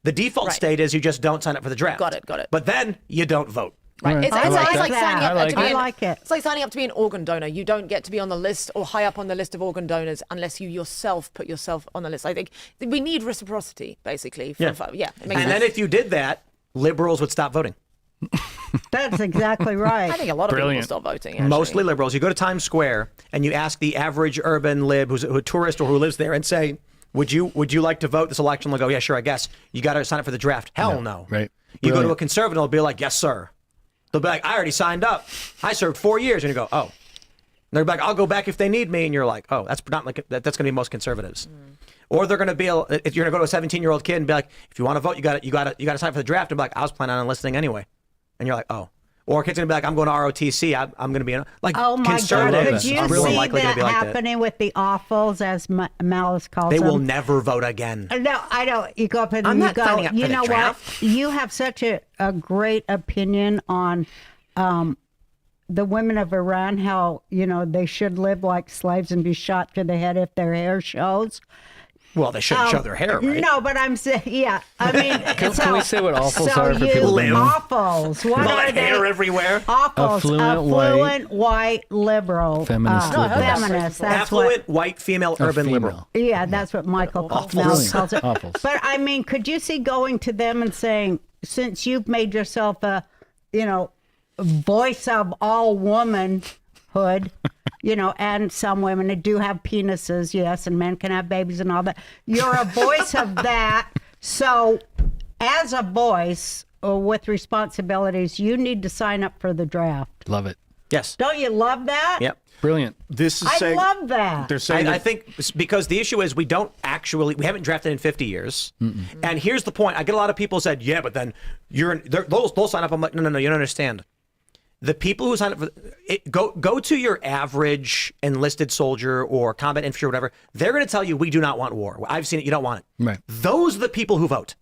The default Right. state is you just don't sign up for the draft. Got it. But then you don't vote. Right. Right. It's, I it's like like that. signing up I like to be it. I an, like it. It's like signing up to be an organ donor. You don't get to be on the list or high up on the list of organ donors unless you yourself put yourself on the list. I think we need reciprocity, basically. Yeah. It makes And sense. then if you did that, liberals would stop voting. That's exactly right. I think a lot of Brilliant. people stop voting. Actually. Mostly liberals. You go to Times Square and you ask the average urban lib who's a tourist or who lives there and say, would you like to vote this election? They'll go, yeah, sure, I guess. You got to sign up for the draft. Hell no. Right. You go to a Brilliant. conservative, they'll be like, yes, sir. They'll be like, I already signed up. I served 4 years. And you go, oh. And they're like, I'll go back if they need me. And you're like, oh, that's not like that's going to be most conservatives. Or they're going to be, if you're going to go to a 17-year-old kid and be like, if you want to vote, you got to sign up for the draft. And be like, I was planning on enlisting anyway. And you're like, oh. Or a kid's going to be like, I'm going to ROTC. I'm going to be in. Like, Oh my God! conservatives Could you are more see likely that to be like that. happening with the awfuls, as Malice calls They them? will never vote again. No, I don't. You go up and I'm you not go. signing up You for the know draft. what? You have such a great opinion on the women of Iran. How they should live like slaves and be shot to the head if their hair shows. Well, they shouldn't show their hair, right? No, but I'm saying, yeah. I mean, Can we say what awfuls so are for you people who don't know? awfuls. What All are that hair they? everywhere. Awfuls. Affluent, white, liberal. Feminist liberal. Feminist. That's Affluent, white, female, urban female. liberal. Yeah, that's what Michael Malice Brilliant. calls it. Awfuls. But I mean, could you see going to them and saying, since you've made yourself a, voice of all womanhood, and some women that do have penises, yes, and men can have babies and all that. You're a voice of that. So, as a voice with responsibilities, you need to sign up for the draft. Love it. Yes. Don't you love that? Yep. Brilliant. This is I saying love that. they're saying I think because the issue is we haven't drafted in 50 years. And here's the point. I get a lot of people said, yeah, but then they'll sign up. I'm like, no, you don't understand. The people who sign up for it, go to your average enlisted soldier or combat infantry or whatever. They're going to tell you, we do not want war. I've seen it. You don't want it. Right. Those are the people who vote.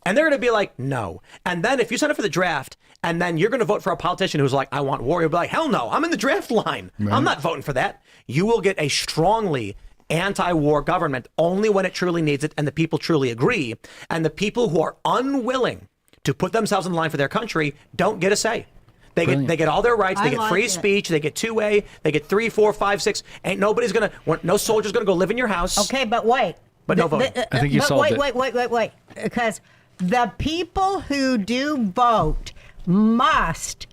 And they're going to be like, no. And then if you sign up for the draft and then you're going to vote for a politician who's like, I want war, you'll be like, hell no, I'm in the draft line. Right. I'm not voting for that. You will get a strongly anti-war government only when it truly needs it and the people truly agree. And the people who are unwilling to put themselves in the line for their country don't get a say. They get all their rights. They I get like free it. speech. They get 2A. They get 3, 4, 5, 6. No soldier's gonna go live in your house. Okay, but wait. But no voting. I think you but solved wait. Because the people who do vote must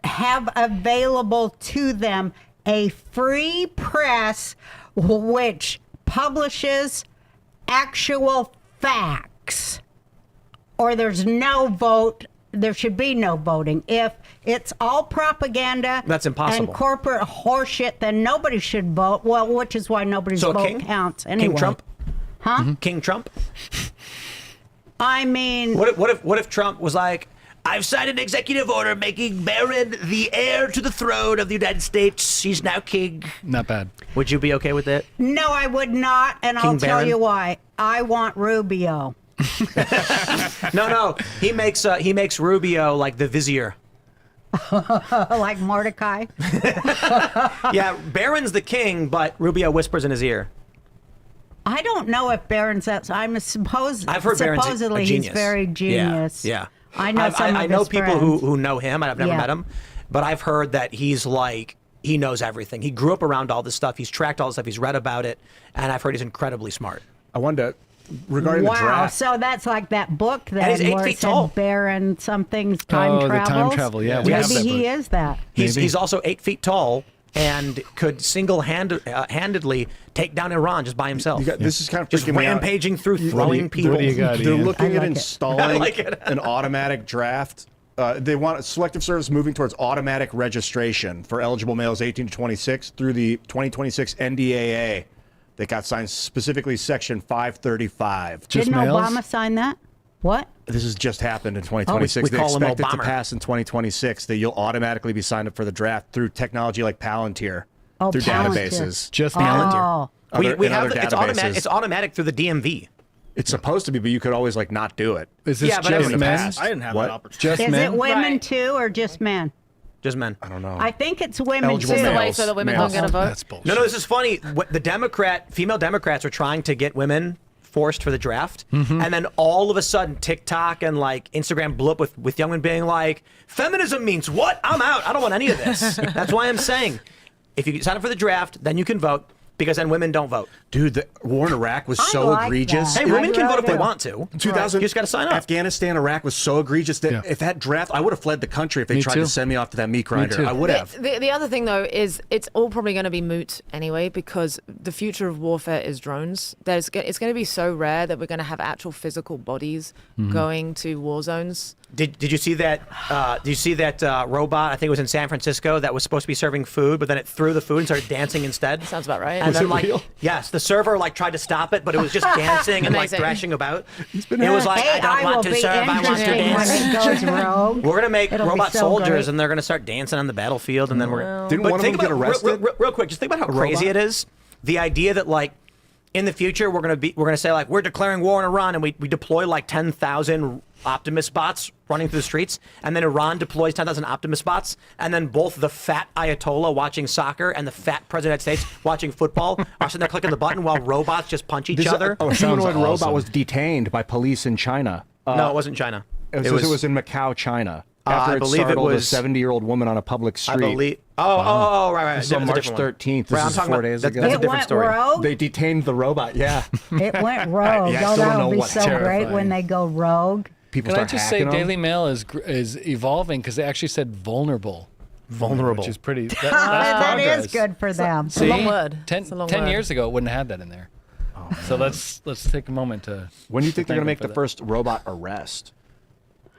have available to them a free press which publishes actual facts. Or there's no vote. There should be no voting. If it's all propaganda, That's impossible. and corporate horseshit, then nobody should vote. Well, which is why nobody's So vote King counts anyway. King Trump. Huh? King Trump. I mean, What if Trump was like, I've signed an executive order making Barron the heir to the throne of the United States. He's now king. Not bad. Would you be okay with that? no, I would not, and King I'll tell Barron? you why. I want Rubio. No. He makes Rubio like the vizier. Like Mordecai. Yeah, Barron's the king, but Rubio whispers in his ear. I don't know if Barron's that. I've I've heard Barron's supposedly a he's genius. very genius. Yeah. I know some of I know his people friends. who know him. I've never Yeah. met him, but I've heard that he's like he knows everything. He grew up around all this stuff. He's tracked all this stuff. He's read about it, and I've heard he's incredibly smart. I wanted to, regarding the Wow, draft. so that's like that book And then he's 8 where feet it said tall. Baron something's time Oh, the travels. time travel, yeah, we have Maybe that he book. is that. He's also 8 feet tall and could single-handedly take down Iran just by himself. This is kind of just freaking me out. rampaging through, throwing people. what do you got, They're Ian? looking I at like it. installing I like it. an automatic draft. They want Selective Service moving towards automatic registration for eligible males 18 to 26 through the 2026 NDAA that got signed, specifically Section 535. Just Didn't males? Obama sign that? What? This has just happened in 2026. we They call him expect it to Obama. pass in 2026, that you'll automatically be signed up for the draft through technology like Palantir, Oh, through Palantir. databases. Just Oh. We in have other it's databases. automatic. It's automatic through the DMV. It's supposed to be, but you could always like not do it. Is this Yeah, but just everybody men? passed. I didn't have What? that opportunity. Just Is men? it women Right. too or just men? Just men. I don't know. I think it's women Eligible too. males. Wait, so the women Males. don't get a vote? That's bullshit. No, this is funny. What the female Democrats are trying to get women forced for the draft, and then all of a sudden TikTok and like Instagram blew up with young men being like, feminism means what? I'm out. I don't want any of this. That's why I'm saying, if you sign up for the draft, then you can vote, because then women don't vote. Dude, the war in Iraq was I so like egregious. that. Hey, women can really vote if they do. want to. 2000, You just got to sign up. Afghanistan, Iraq was so egregious that Yeah. if that draft, I would have fled the country if they Me tried too. to send me off to that meat grinder. too. I would have. The other thing, though, is it's all probably going to be moot anyway, because the future of warfare is drones. It's going to be so rare that we're going to have actual physical bodies going to war zones. Did you see that? Did you see that robot? I think it was in San Francisco that was supposed to be serving food, but then it threw the food and started dancing instead. Sounds about right. And Was then, it like, real? yes, the server like tried to stop it, but it was just dancing and like Amazing. thrashing about. It was like, Hey, I don't will want to be serve, I want to interesting dance. when it goes rogue. We're gonna make It'll be robot so soldiers, great. and they're gonna start dancing on the battlefield, and then we're. Didn't But one of think them get about- arrested? Real quick, just think about how crazy robot? it is. The idea that like in the future we're gonna say like, we're declaring war on Iran, and we deploy like 10,000 Optimus bots running through the streets, and then Iran deploys 10,000 Optimus bots, and then both the fat Ayatollah watching soccer and the fat President of the United States watching football are sitting there clicking the button while robots just punch each other. A humanoid Sounds robot awesome. was detained by police in China. No, it wasn't China. It was in Macau, China. I After it believe it startled was- a 70-year-old woman on a public street. I believe. Oh, right. This is on That's a March different one. 13th. This Right, I'm is talking 4 about- days that- ago. That's a It different went story. rogue. They detained the robot, yeah. It went rogue. Yeah, I still don't that'll know be what. so great Terrifying. when they go rogue. People Can I start just say hacking them. Daily Mail is evolving because they actually said vulnerable. Vulnerable. Which is pretty. That's That is progress. good for them. See? long word. 10, It's a long 10 word. years ago, it wouldn't have had that in there. So let's take a moment to. When do you think they're going to make for the that. first robot arrest?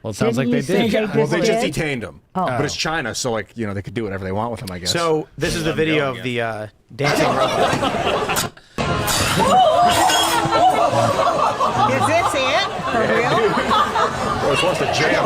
Well, it sounds Didn't like you they say did. they Well, they just did? detained him. Oh. But it's China, so like, they could do whatever they want with him, I guess. So this is the video of the dancing robot. Is this it? For real? I was supposed to jam.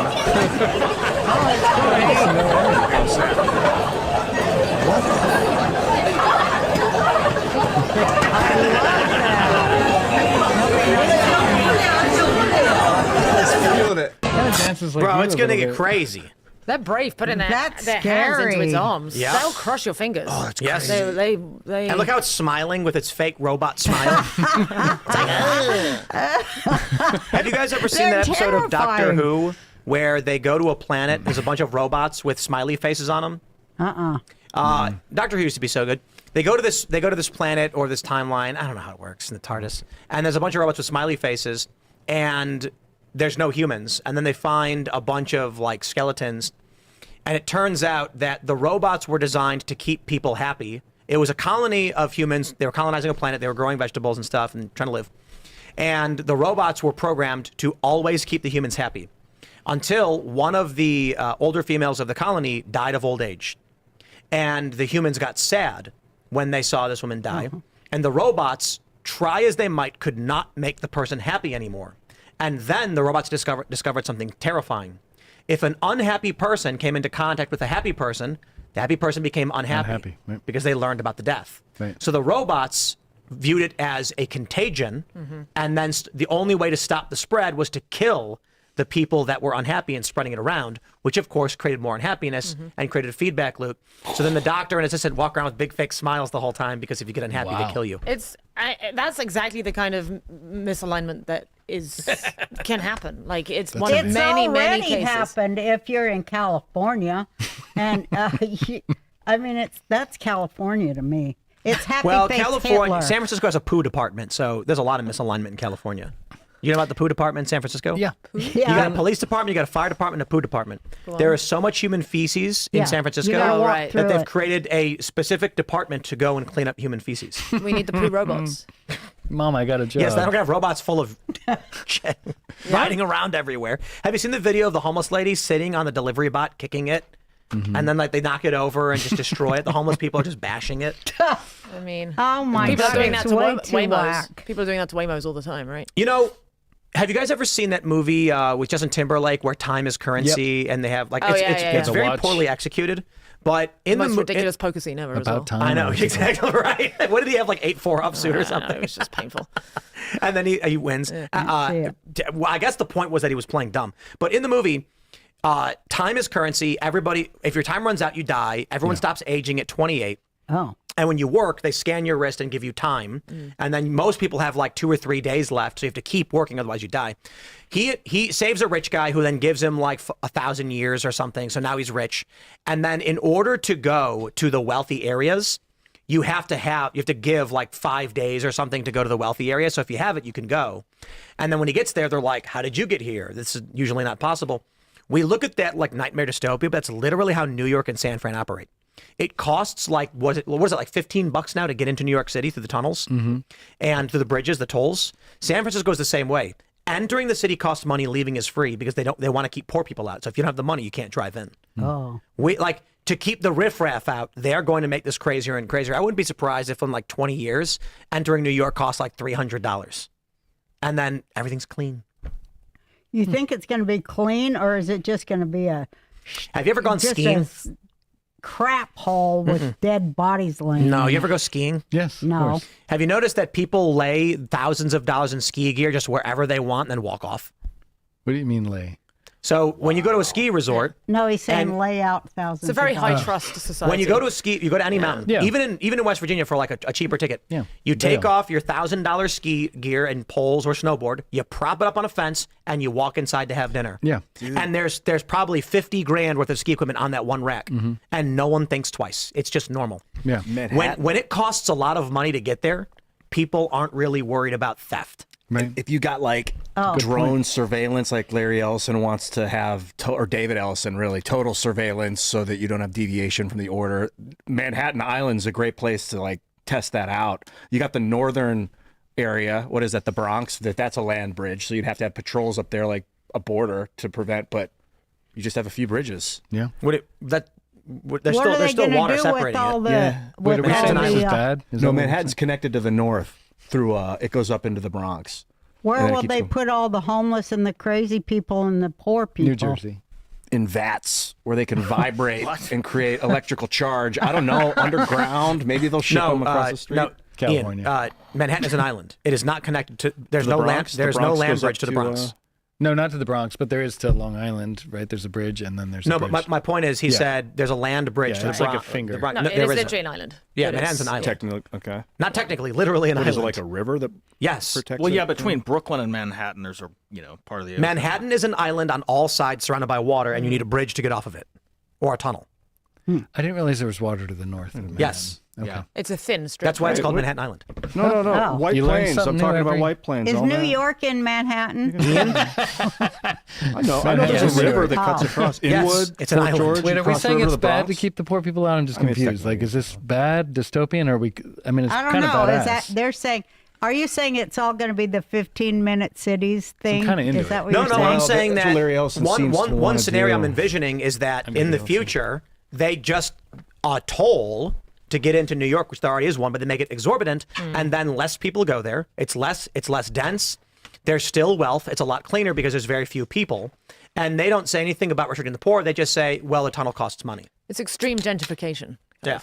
Feeling it. Dances like Bro, you it's a gonna little get bit. crazy. They're brave, putting That's their hands into its scary. arms. Yeah. They'll crush your fingers. Oh, that's crazy. They And look how it's smiling with its fake robot smile. It's like, have you guys ever seen They're that episode of Doctor terrifying. Who where they go to a planet, there's a bunch of robots with smiley faces on them? Doctor Who used to be so good. They go to this planet or this timeline. I don't know how it works in the TARDIS. And there's a bunch of robots with smiley faces, and there's no humans. And then they find a bunch of like skeletons. And it turns out that the robots were designed to keep people happy. It was a colony of humans. They were colonizing a planet. They were growing vegetables and stuff and trying to live. And the robots were programmed to always keep the humans happy until one of the older females of the colony died of old age. And the humans got sad when they saw this woman die. And the robots, try as they might, could not make the person happy anymore. And then the robots discovered something terrifying. If an unhappy person came into contact with a happy person, the happy person became unhappy, right. because they learned about the death. Right. So the robots viewed it as a contagion, and then the only way to stop the spread was to kill the people that were unhappy and spreading it around, which of course created more unhappiness and created a feedback loop. So then the doctor and assistant walk around with big fake smiles the whole time, because if you get unhappy, Wow. they kill you. That's exactly the kind of misalignment that can happen. Like it's one of It's many already cases. happened if you're in California, and I mean, that's California to me. It's happy Well, face California, Hitler. San Francisco has a poo department, so there's a lot of misalignment in California. You know about the poo department in San Francisco? Yeah. You got a police department, you got a fire department, and a poo department. There is so much human feces in San Francisco that they've created a specific department to go and clean up human feces. We need the poo robots. Mom, I got a job. Yes, they're going to have robots full of shit riding around everywhere. Have you seen the video of the homeless lady sitting on the delivery bot, kicking it? And then they knock it over and just destroy it. The homeless people are just bashing it. I mean, oh my people God, are doing it's that to way too Waymos. whack. People are doing that to Waymos all the time, right? You know, have you guys ever seen that movie with Justin Timberlake where time is currency and they have like it's very poorly executed? But in the the most ridiculous poker scene ever. About as well. time. I know exactly right. What did he have, like 8-4 offsuit or something? It was just painful. And then he wins. Well, I guess the point was that he was playing dumb. But in the movie, time is currency. Everybody, if your time runs out, you die. Everyone stops aging at 28. Oh. And when you work, they scan your wrist and give you time. And then most people have like 2 or 3 days left, so you have to keep working, otherwise you die. He saves a rich guy who then gives him like 1,000 years or something. So now he's rich. And then in order to go to the wealthy areas, you have to give like 5 days or something to go to the wealthy area. So if you have it, you can go. And then when he gets there, they're like, "How did you get here? This is usually not possible." We look at that like nightmare dystopia, but that's literally how New York and San Fran operate. It costs like, what is it, like $15 now to get into New York City through the tunnels and through the bridges, the tolls? San Francisco is the same way. Entering the city costs money, leaving is free because they want to keep poor people out. So if you don't have the money, you can't drive in. Oh. To keep the riffraff out, they're going to make this crazier and crazier. I wouldn't be surprised if in like 20 years, entering New York costs like $300. And then everything's clean. You think it's going to be clean, or is it just going to be a... Have you ever gone skiing? Crap hole with dead bodies laying. No, you ever go skiing? Yes. No. Have you noticed that people lay thousands of dollars in ski gear just wherever they want and then walk off? What do you mean lay? So when you go to a ski resort, No, he's saying lay out thousands. It's a very of high dollars. trust society. when you go to a ski, you go to any mountain, Yeah. even in West Virginia for like a cheaper ticket. Yeah. You take Bail. off your $1,000 ski gear and poles or snowboard, you prop it up on a fence, and you walk inside to have dinner. Yeah. And there's probably $50,000 worth of ski equipment on that one rack, and no one thinks twice. It's just normal. Yeah. When it costs a lot of money to get there, people aren't really worried about theft. Right. If you got like drone surveillance, like Larry Ellison wants to have, or David Ellison, really, total surveillance so that you don't have deviation from the order. Manhattan Island's a great place to like test that out. You got the northern area. What is that? The Bronx. That's a land bridge, so you'd have to have patrols up there, like a border to prevent. But you just have a few bridges. Yeah. There's What still are they still gonna water do separating with all it. the? Wait, are we saying this is bad? Is that No, what we're Manhattan's saying? connected to the north through. It goes up into the Bronx. Where And then it will keeps they going. put all the homeless and the crazy people and the poor people? New Jersey. In vats where they can vibrate and create electrical charge. I don't know. Underground. Maybe they'll ship them across the street. No, California. Ian, Manhattan is an island. It is not connected to. There's The no land. Bronx? The There's no Bronx land goes up bridge to the to, Bronx. No, not to the Bronx, but there is to Long Island, right? There's a bridge, and then there's No, a but bridge. my point is, he said there's a land bridge Yeah, to the it's like a Bronx. finger. The Bronx. No, it there is isn't. literally an island. Yeah, It Manhattan's is. an island. Technically, okay. Not technically, literally an What, island. is it like a river that Yes. protects Well, it? yeah, between Brooklyn and Manhattan, there's a part of the ocean. Manhattan is an island on all sides surrounded by water, and you need a bridge to get off of it, or a tunnel. I didn't realize there was water to the north. Of Yes. Okay. Yeah. It's a thin strip. That's why it's right? called Manhattan Island. No. Oh. White You learn Plains. something I'm new talking about every- White Plains. Is all New that. York in Manhattan? I know there's Yes. a river that Oh. cuts across Yes, Inwood. it's an Fort island. George, Wait, are we across the saying river it's to the bad to Bronx? keep the poor people out? I'm just I mean, it's confused. Like, is this bad, dystopian, or are we? I mean, it's I don't kind know. of badass. Is that they're saying? Are you saying it's all going to be the 15-minute cities thing? kinda into Is that it. what No, you're no, saying? I'm Well, saying that's that what Larry Ellison seems to one wanna scenario I'm do. envisioning is that in the Ellison. future, they just toll to get into New York, which there already is one, but they make it exorbitant, and then less people go there. It's less dense. There's still wealth. It's a lot cleaner because there's very few people. And they don't say anything about restricting the poor. They just say, well, the tunnel costs money. It's extreme gentrification. Yeah.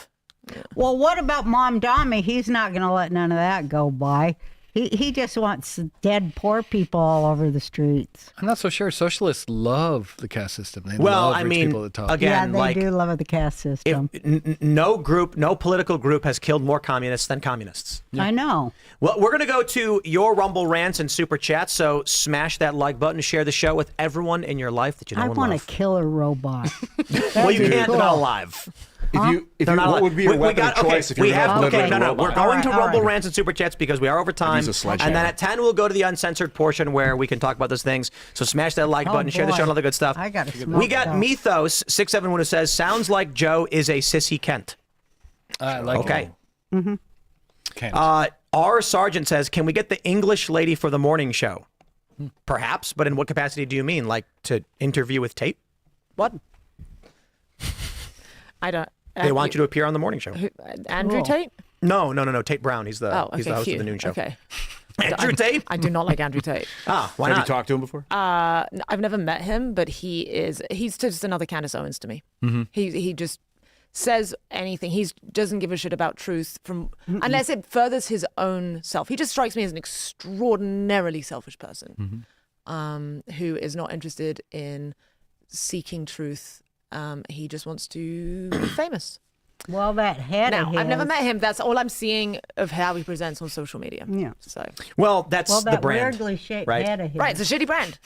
Well, what about Mom Dommy? He's not going to let none of that go by. He just wants dead poor people all over the streets. I'm not so sure. Socialists love the caste system. They Well, love I rich mean, people at the top. again, Yeah, they do love the caste if system. no political group has killed more communists than communists. I know. Well, we're going to go to your Rumble rants and super chats. So smash that like button, share the show with everyone in your life that you know I and want a love. killer robot. Well, you That'd be can't cool. not live. What would be your weapon of choice if you were Okay, delivering no. robots? We're going to All Rumble right. Rants and Super Chats because we are over time. use a sledgehammer. And then at 10, we'll go to the uncensored portion where we can talk about those things. So smash that like button, share the boy. show, and all the good stuff. I gotta smoke We got though. Mythos 671 who says, sounds like Joe is a sissy Kent. I like Okay. it. Can't. R. Sargent says, can we get the English lady for the morning show? Perhaps, but in what capacity do you mean? Like to interview with Tate? What? I don't. They want you to appear on the morning show. Andrew Cool. Tate? No, Tate Brown. He's the Oh, okay. he's the host Hugh. of the noon show. Okay. Andrew Tate? I do not like Andrew Tate. Why Have not? you talked to him before? I've never met him, but he's just another Candace Owens to me. He just says anything. He doesn't give a shit about truth unless it furthers his own self. He just strikes me as an extraordinarily selfish person who is not interested in seeking truth. He just wants to be famous. Well, that head of Now, his. I've never met him. That's all I'm seeing of how he presents on social media. Yeah. So Well, that's Well, the that brand. weirdly shaped right? head of his. right, it's a shitty brand.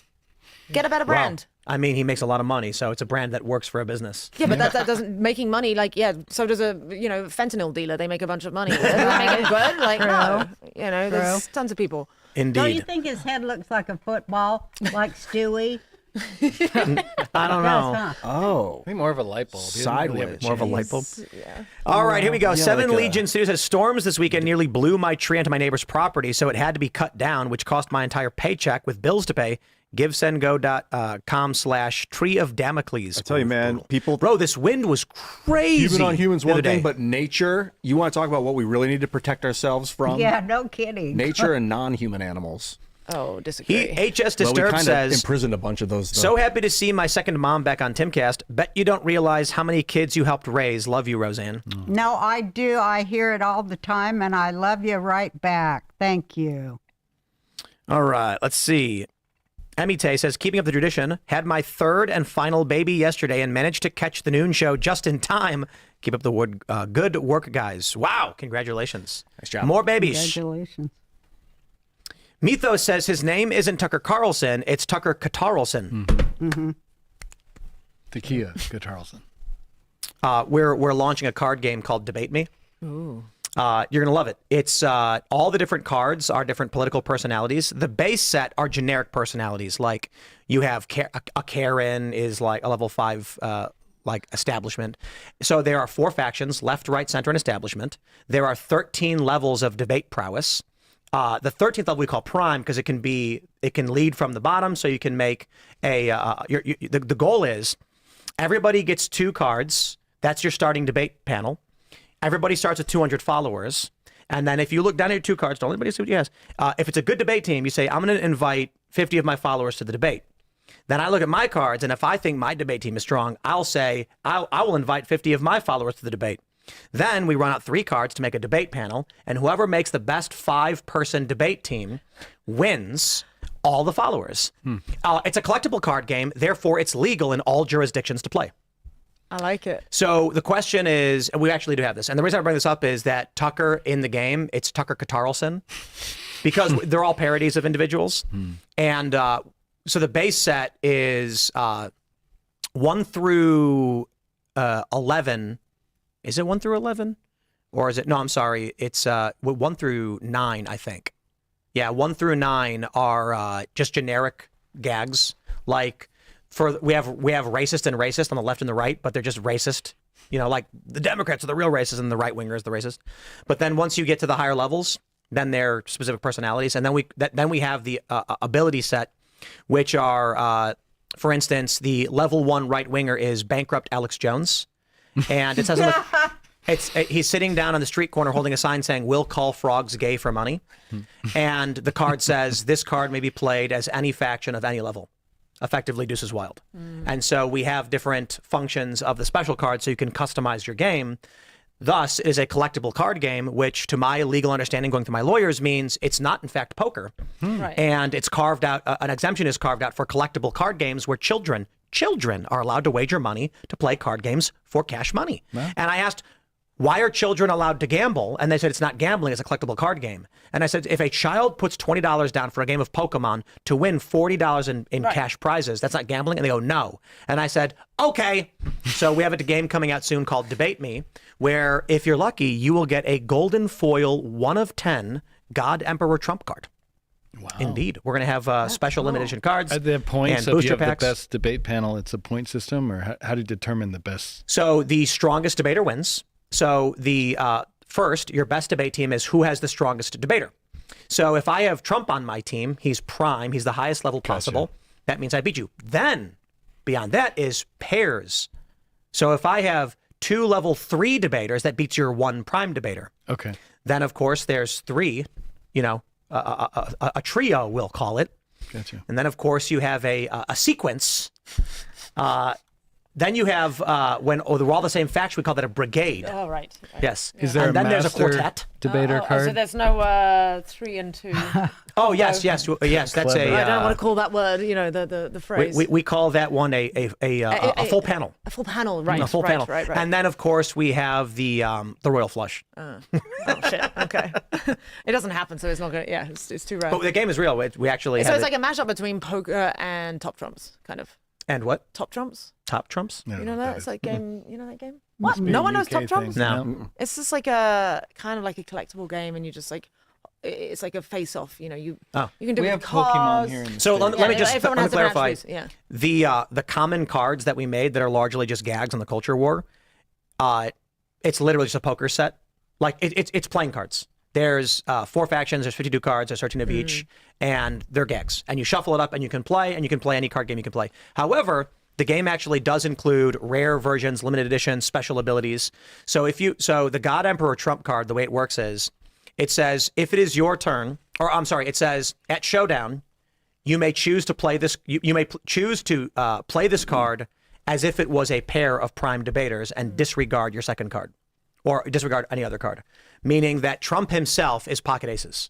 Get a better Well, brand. I mean, he makes a lot of money, so it's a brand that works for a business. Yeah, but that doesn't making money. Like, yeah, so does a fentanyl dealer. They make a bunch of money. Does that make it good? Like, no, there's tons of people. Indeed. Don't you think his head looks like a football, like Stewie? I don't know. Huh? Oh. Maybe more of a light bulb. He doesn't really have Sideways. More of a light bulb. Yeah. All right, here we go. Seven like a- Legion Studios says storms this weekend nearly blew my tree onto my neighbor's property, so it had to be cut down, which cost my entire paycheck with bills to pay. GiveSendGo.com/Tree of Damocles. I tell you, man, people. Bro, this wind was crazy. Human on humans, the other one thing, day. but nature, you want to talk about what we really need to protect ourselves from? Yeah, no kidding. Nature and non-human animals. Oh, disagree. HS Well, we Disturbed kind of says, imprisoned a bunch of those. so happy to see my second mom back on Timcast. Bet you don't realize how many kids you helped raise. Love you, Roseanne. No, I do. I hear it all the time, and I love you right back. Thank you. All right, let's see. Emite says, keeping up the tradition, had my third and final baby yesterday and managed to catch the noon show just in time. Keep up the good work, guys. Wow, congratulations. Nice job. More babies. Congratulations. Mythos says his name isn't Tucker Carlson, it's Tucker Katarlson. The Kia Guitarlson. We're launching a card game called Debate Me. Ooh. You're going to love it. It's all the different cards are different political personalities. The base set are generic personalities. Like you have a Karen is like a level 5 like establishment. So there are 4 factions, left, right, center, and establishment. There are 13 levels of debate prowess. The 13th level we call prime because it can lead from the bottom. So you can make the goal is everybody gets 2 cards. That's your starting debate panel. Everybody starts with 200 followers. And then if you look down at your 2 cards, don't let anybody see what you has. If it's a good debate team, you say, I'm going to invite 50 of my followers to the debate. Then I look at my cards, and if I think my debate team is strong, I'll say, I will invite 50 of my followers to the debate. Then we run out 3 cards to make a debate panel, and whoever makes the best 5-person debate team wins all the followers. It's a collectible card game, therefore it's legal in all jurisdictions to play. I like it. So the question is, and we actually do have this, and the reason I bring this up is that Tucker in the game, it's Tucker Katarlson, because they're all parodies of individuals. And so the base set is 1 through 11. Is it 1 through 11? Or is it, no, I'm sorry. It's 1 through 9, I think. Yeah, 1 through 9 are just generic gags. Like, we have racist and racist on the left and the right, but they're just racist. You know, like the Democrats are the real racists and the right winger is the racist. But then once you get to the higher levels, then they're specific personalities, and then we have the ability set, which are, for instance, the level 1 right winger is bankrupt Alex Jones, and it says on the, he's sitting down on the street corner holding a sign saying, "We'll call frogs gay for money," and the card says this card may be played as any faction of any level. Effectively Deuces Wild. And so we have different functions of the special card so you can customize your game. Thus, it is a collectible card game, which to my legal understanding going through my lawyers means it's not in fact poker. Right. And it's carved out, an exemption is carved out for collectible card games where children are allowed to wager money to play card games for cash money. And I asked, why are children allowed to gamble? And they said, it's not gambling, it's a collectible card game. And I said, if a child puts $20 down for a game of Pokemon to win $40 in cash prizes, that's not gambling? And they go, no. And I said, okay. So we have a game coming out soon called Debate Me, where if you're lucky, you will get a golden foil 1 of 10 God Emperor Trump card. Wow. Indeed. We're going to have special limited edition cards. Are there points? And If you booster have packs. the best debate panel, it's a point system, or how do you determine the best? So the strongest debater wins. So the first, your best debate team is who has the strongest debater. So if I have Trump on my team, he's prime, he's the highest level possible. That means I beat you. Then beyond that is pairs. So if I have 2 level 3 debaters, that beats your 1 prime debater. Okay. Then of course there's 3, a trio, we'll call it. Gotcha. And then of course you have a sequence. Then you have when they're all the same faction, we call that a brigade. Oh, right. Yes. Is there and then there's a quartet. debater card? So there's no 3 and 2. Oh yes. That's Clever. I don't want to call that word, the phrase. we call that one a full panel. A full panel, right? A full panel. Right. And then of course we have the royal flush. Oh shit. Okay. It doesn't happen, so it's not gonna. Yeah, it's too rare. But the game is real. We actually. So have it's like a mashup between poker and top trumps, kind of. And what? Top trumps. Top trumps? You know that? It's like game. You know that game? What? No one knows top trumps? No. It's just like a kind of like a collectible game, and you just like. It's like a face-off, you can do We it have with cars. Pokemon here. In the So States. let me just everyone has different clarify. attributes, yeah. The common cards that we made that are largely just gags on the culture war, it's literally just a poker set. Like it's playing cards. There's 4 factions. There's 52 cards. There's 13 of each, and they're gags. And you shuffle it up, and you can play any card game you can play. However, the game actually does include rare versions, limited editions, special abilities. So the God Emperor Trump card, the way it works is, it says if it is your turn, or I'm sorry, it says at showdown, you may choose to play this. You may choose to play this card as if it was a pair of prime debaters and disregard your second card, or disregard any other card, meaning that Trump himself is pocket aces.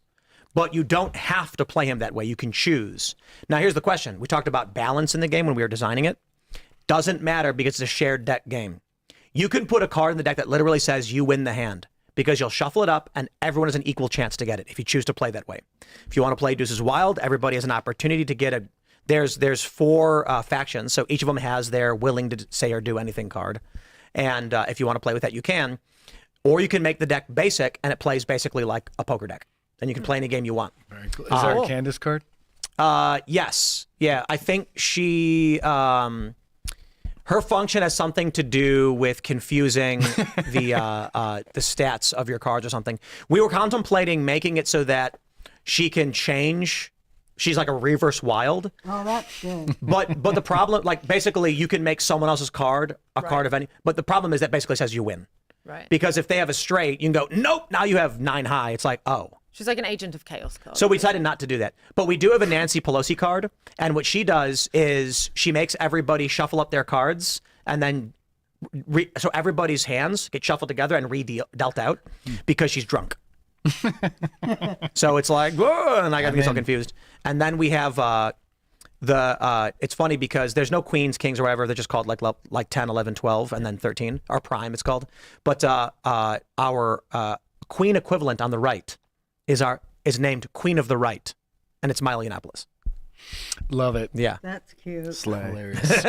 But you don't have to play him that way. You can choose. Now, here's the question. We talked about balance in the game when we were designing it. Doesn't matter because it's a shared deck game. You can put a card in the deck that literally says you win the hand because you'll shuffle it up and everyone has an equal chance to get it if you choose to play that way. If you want to play Deuces Wild, everybody has an opportunity to get a... There's 4 factions, so each of them has their willing to say or do anything card. And if you want to play with that, you can. Or you can make the deck basic and it plays basically like a poker deck. And you can play any game you want. Very cool. Is there a Candace card? Yes. Yeah, I think she... her function has something to do with confusing the stats of your cards or something. We were contemplating making it so that she can change. She's like a reverse wild. Oh, that's good. But the problem, like basically, you can make someone else's card a card of any. But the problem is that basically says you win. Right. Because if they have a straight, you can go nope. Now you have 9 high. It's like oh. She's like an agent of chaos card. So we decided not to do that. But we do have a Nancy Pelosi card. And what she does is she makes everybody shuffle up their cards and then so everybody's hands get shuffled together and dealt out because she's drunk. So it's like, whoa, and I get so confused. And then we have it's funny because there's no queens, kings, or whatever. They're just called like 10, 11, 12, and then 13. Our prime, it's called. But our queen equivalent on the right is named Queen of the Right, and it's Miley Yiannopoulos. Love it. Yeah, That's cute. Hilarious.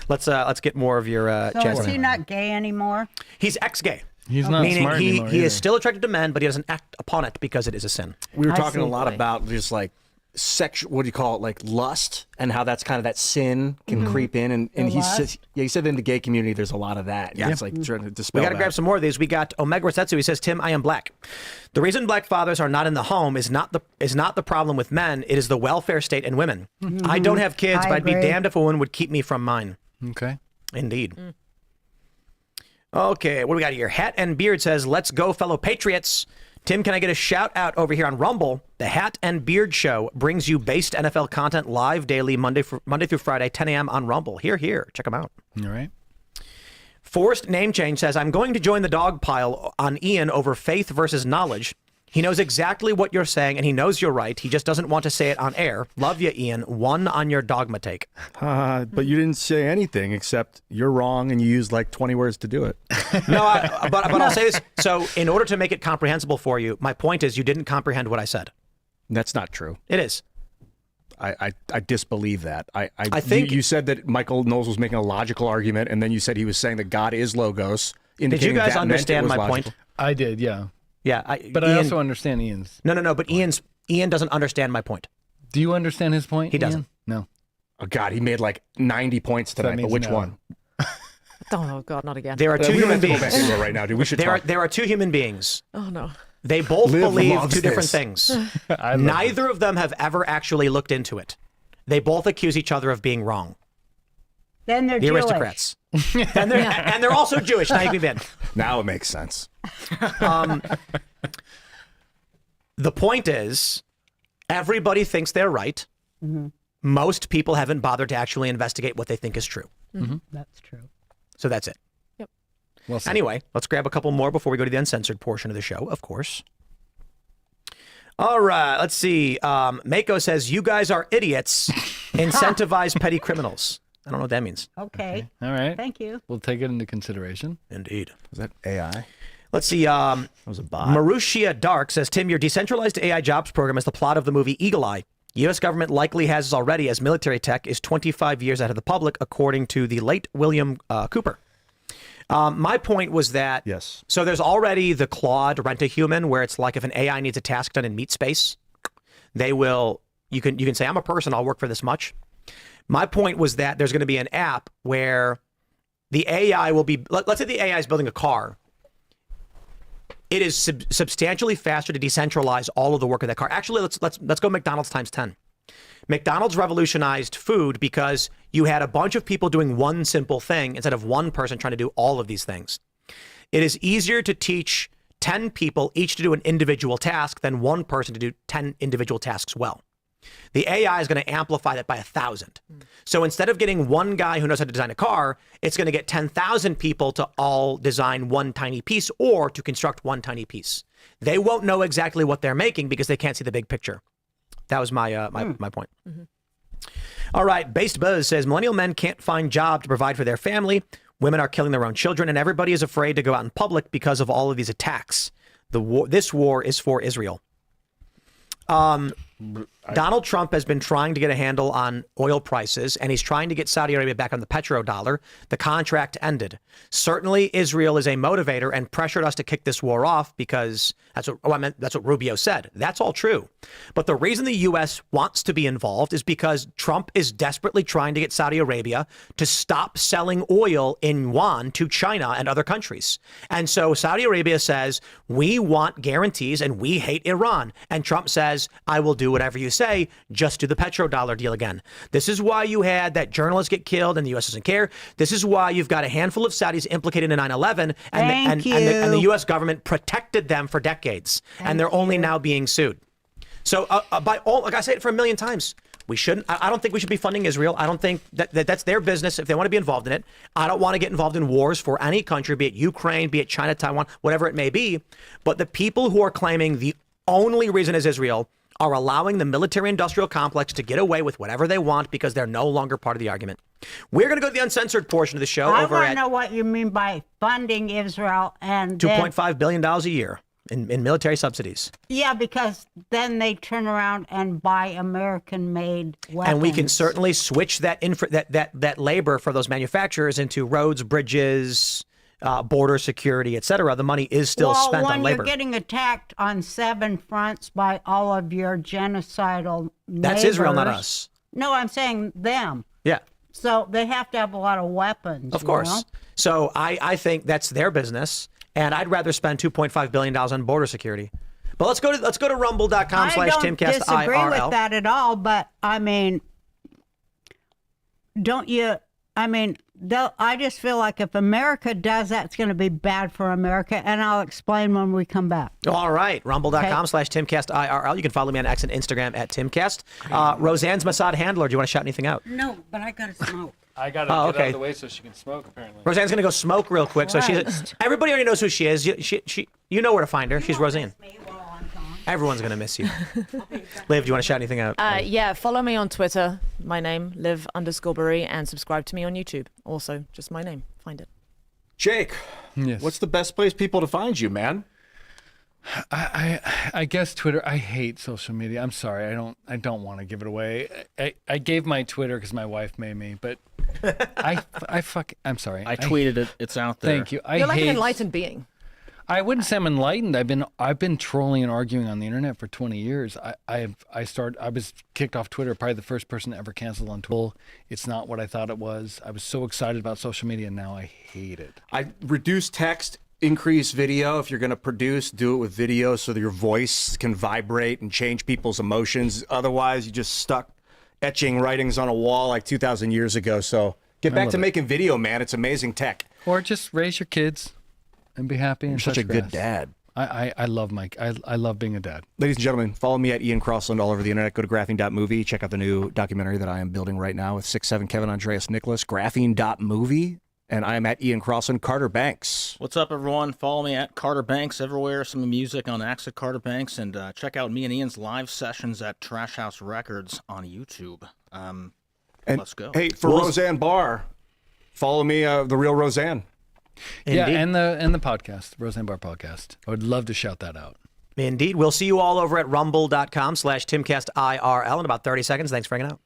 Let's get more of your So Jazz. is he not gay anymore? He's ex-gay. He's not Meaning smart anymore he is either. still attracted to men, but he doesn't act upon it because it is a sin. We were I talking a see. lot about just like sexual, what do you call it, like lust, and how that's kind of that sin can creep in. And he said, he said in the gay community, there's a lot of that. Yeah, it's like trying to dispel We got to that. grab some more of these. We got Omega Setsu. He says, Tim, I am black. The reason black fathers are not in the home is not the problem with men. It is the welfare state and women. I don't have kids, I but I'd be agree. damned if a woman would keep me from mine. Okay. Indeed. Okay, what do we got here? Hat and Beard says, let's go, fellow patriots. Tim, can I get a shout out over here on Rumble? The Hat and Beard Show brings you based NFL content live daily, Monday through Friday, 10 a.m. on Rumble. Here. Check them out. All right. Forced Name Change says, I'm going to join the dog pile on Ian over faith versus knowledge. He knows exactly what you're saying, and he knows you're right. He just doesn't want to say it on air. Love you, Ian. 1 on your dogma take. But you didn't say anything except you're wrong, and you used like 20 words to do it. No, but I'll say this. So in order to make it comprehensible for you, my point is you didn't comprehend what I said. That's not true. It is. I disbelieve that. I think you said that Michael Knowles was making a logical argument, and then you said he was saying that God is logos. Did you guys understand my point? I did, yeah. Yeah, but Ian, I also understand Ian's. No. But Ian doesn't understand my point. Do you understand his point? He doesn't. No. Oh God, he made like 90 points tonight. But which one? Oh God, not again. There are two human beings go back into it right now, dude. We should. There are two human beings. Oh no. They both Liv believe loves two different this. things. Neither of them have ever actually looked into it. They both accuse each other of being wrong. Then they're the Jewish. Aristocrats. and they're also Jewish. Now you've been. Now it makes sense. The point is, everybody thinks they're right. Mm-hmm. Most people haven't bothered to actually investigate what they think is true. Mm-hmm. That's true. So that's it. Yep. Well said. Anyway, let's grab a couple more before we go to the uncensored portion of the show, of course. All right, let's see. Mako says, you guys are idiots. Incentivize petty criminals. I don't know what that means. Okay. All right. Thank you. We'll take it into consideration. Indeed. Is that AI? Let's see. That was a bot. Marushia Dark says, Tim, your decentralized AI jobs program is the plot of the movie Eagle Eye. U.S. government likely has this already, as military tech is 25 years ahead of the public, according to the late William Cooper. My point was that, yes. So there's already the Claude Rent-A-Human, where it's like if an AI needs a task done in meat space, they will, you can say, I'm a person, I'll work for this much. My point was that there's going to be an app where the AI will be, let's say the AI is building a car. It is substantially faster to decentralize all of the work of that car. Actually, let's go McDonald's times 10. McDonald's revolutionized food because you had a bunch of people doing one simple thing instead of one person trying to do all of these things. It is easier to teach 10 people each to do an individual task than one person to do 10 individual tasks well. The AI is going to amplify that by 1,000. So instead of getting one guy who knows how to design a car, it's going to get 10,000 people to all design one tiny piece or to construct one tiny piece. They won't know exactly what they're making because they can't see the big picture. That was my my point. Mm-hmm. All right. Based Buzz says millennial men can't find job to provide for their family. Women are killing their own children, and everybody is afraid to go out in public because of all of these attacks. This war is for Israel. Donald Trump has been trying to get a handle on oil prices, and he's trying to get Saudi Arabia back on the petrodollar. The contract ended. Certainly, Israel is a motivator and pressured us to kick this war off because that's what Rubio said. That's all true. But the reason the U.S. wants to be involved is because Trump is desperately trying to get Saudi Arabia to stop selling oil in yuan to China and other countries. And so Saudi Arabia says, we want guarantees and we hate Iran. And Trump says, I will do whatever you say, just do the petrodollar deal again. This is why you had that journalist get killed and the U.S. doesn't care. This is why you've got a handful of Saudis implicated in 9/11 and the U.S. government protected them for decades. And they're only now being sued. So by all, like I said it for a million times, we shouldn't. I don't think we should be funding Israel. I don't think that's their business if they want to be involved in it. I don't want to get involved in wars for any country, be it Ukraine, be it China, Taiwan, whatever it may be. But the people who are claiming the only reason is Israel are allowing the military-industrial complex to get away with whatever they want because they're no longer part of the argument. We're going to go to the uncensored portion of the show I over want at to know what you mean by funding Israel and $2.5 billion a year in military subsidies. Yeah, because then they turn around and buy American-made weapons. And we can certainly switch that labor for those manufacturers into roads, bridges, border security, et cetera. The money is still spent on labor. When you're getting attacked on 7 fronts by all of your genocidal That's neighbors, Israel, not us. No, I'm saying them. Yeah. So they have to have a lot of weapons. Of course. know? So I think that's their business, and I'd rather spend $2.5 billion on border security. But let's go to rumble.com/Timcast IRL. I don't disagree with that at all, but I mean, don't you? I mean, I just feel like if America does that, it's going to be bad for America, and I'll explain when we come back. All right. Rumble.com/Timcast IRL. You can follow me on X and Instagram at Timcast. Roseanne's Mossad handler. Do you want to shout anything out? No, but I got to smoke. I got to get out of the way so she can smoke, apparently. Roseanne's going to go smoke real quick. So everybody already knows who she is. You know where to find her. She's Roseanne. Everyone's going to miss you. Liv, do you want to shout anything out? Yeah, follow me on Twitter. My name, Liv_Boeree, and subscribe to me on YouTube. Also, just my name. Find it. Jake, Yes. what's the best place people to find you, man? I guess Twitter. I hate social media. I'm sorry. I don't want to give it away. I gave my Twitter because my wife made me, but I'm sorry. I tweeted it. It's out there. Thank you. You're like an enlightened being. I wouldn't say I'm enlightened. I've been trolling and arguing on the internet for 20 years. I was kicked off Twitter, probably the first person to ever cancel on Twitter. It's not what I thought it was. I was so excited about social media, and now I hate it. I reduce text, increase video. If you're going to produce, do it with video so that your voice can vibrate and change people's emotions. Otherwise, you just stuck etching writings on a wall like 2,000 years ago. So get back to making video, man. It's amazing tech. Or just raise your kids and be happy. You're such a good dad. I love I love being a dad. Ladies and gentlemen, follow me at Ian Crossland all over the internet. Go to graphene.movie. Check out the new documentary that I am building right now with 6'7" Kevin Andreas Nicholas. Graphene.movie. And I am at Ian Crossland. Carter Banks. What's up, everyone? Follow me at Carter Banks everywhere. Some music on Acts at Carter Banks. And check out me and Ian's live sessions at Trash House Records on YouTube. Let's go. Hey, for Roseanne Barr, follow me, The Real Roseanne. Yeah, and the podcast, Roseanne Barr podcast. I would love to shout that out. Indeed. We'll see you all over at rumble.com/Timcast IRL in about 30 seconds. Thanks for hanging out.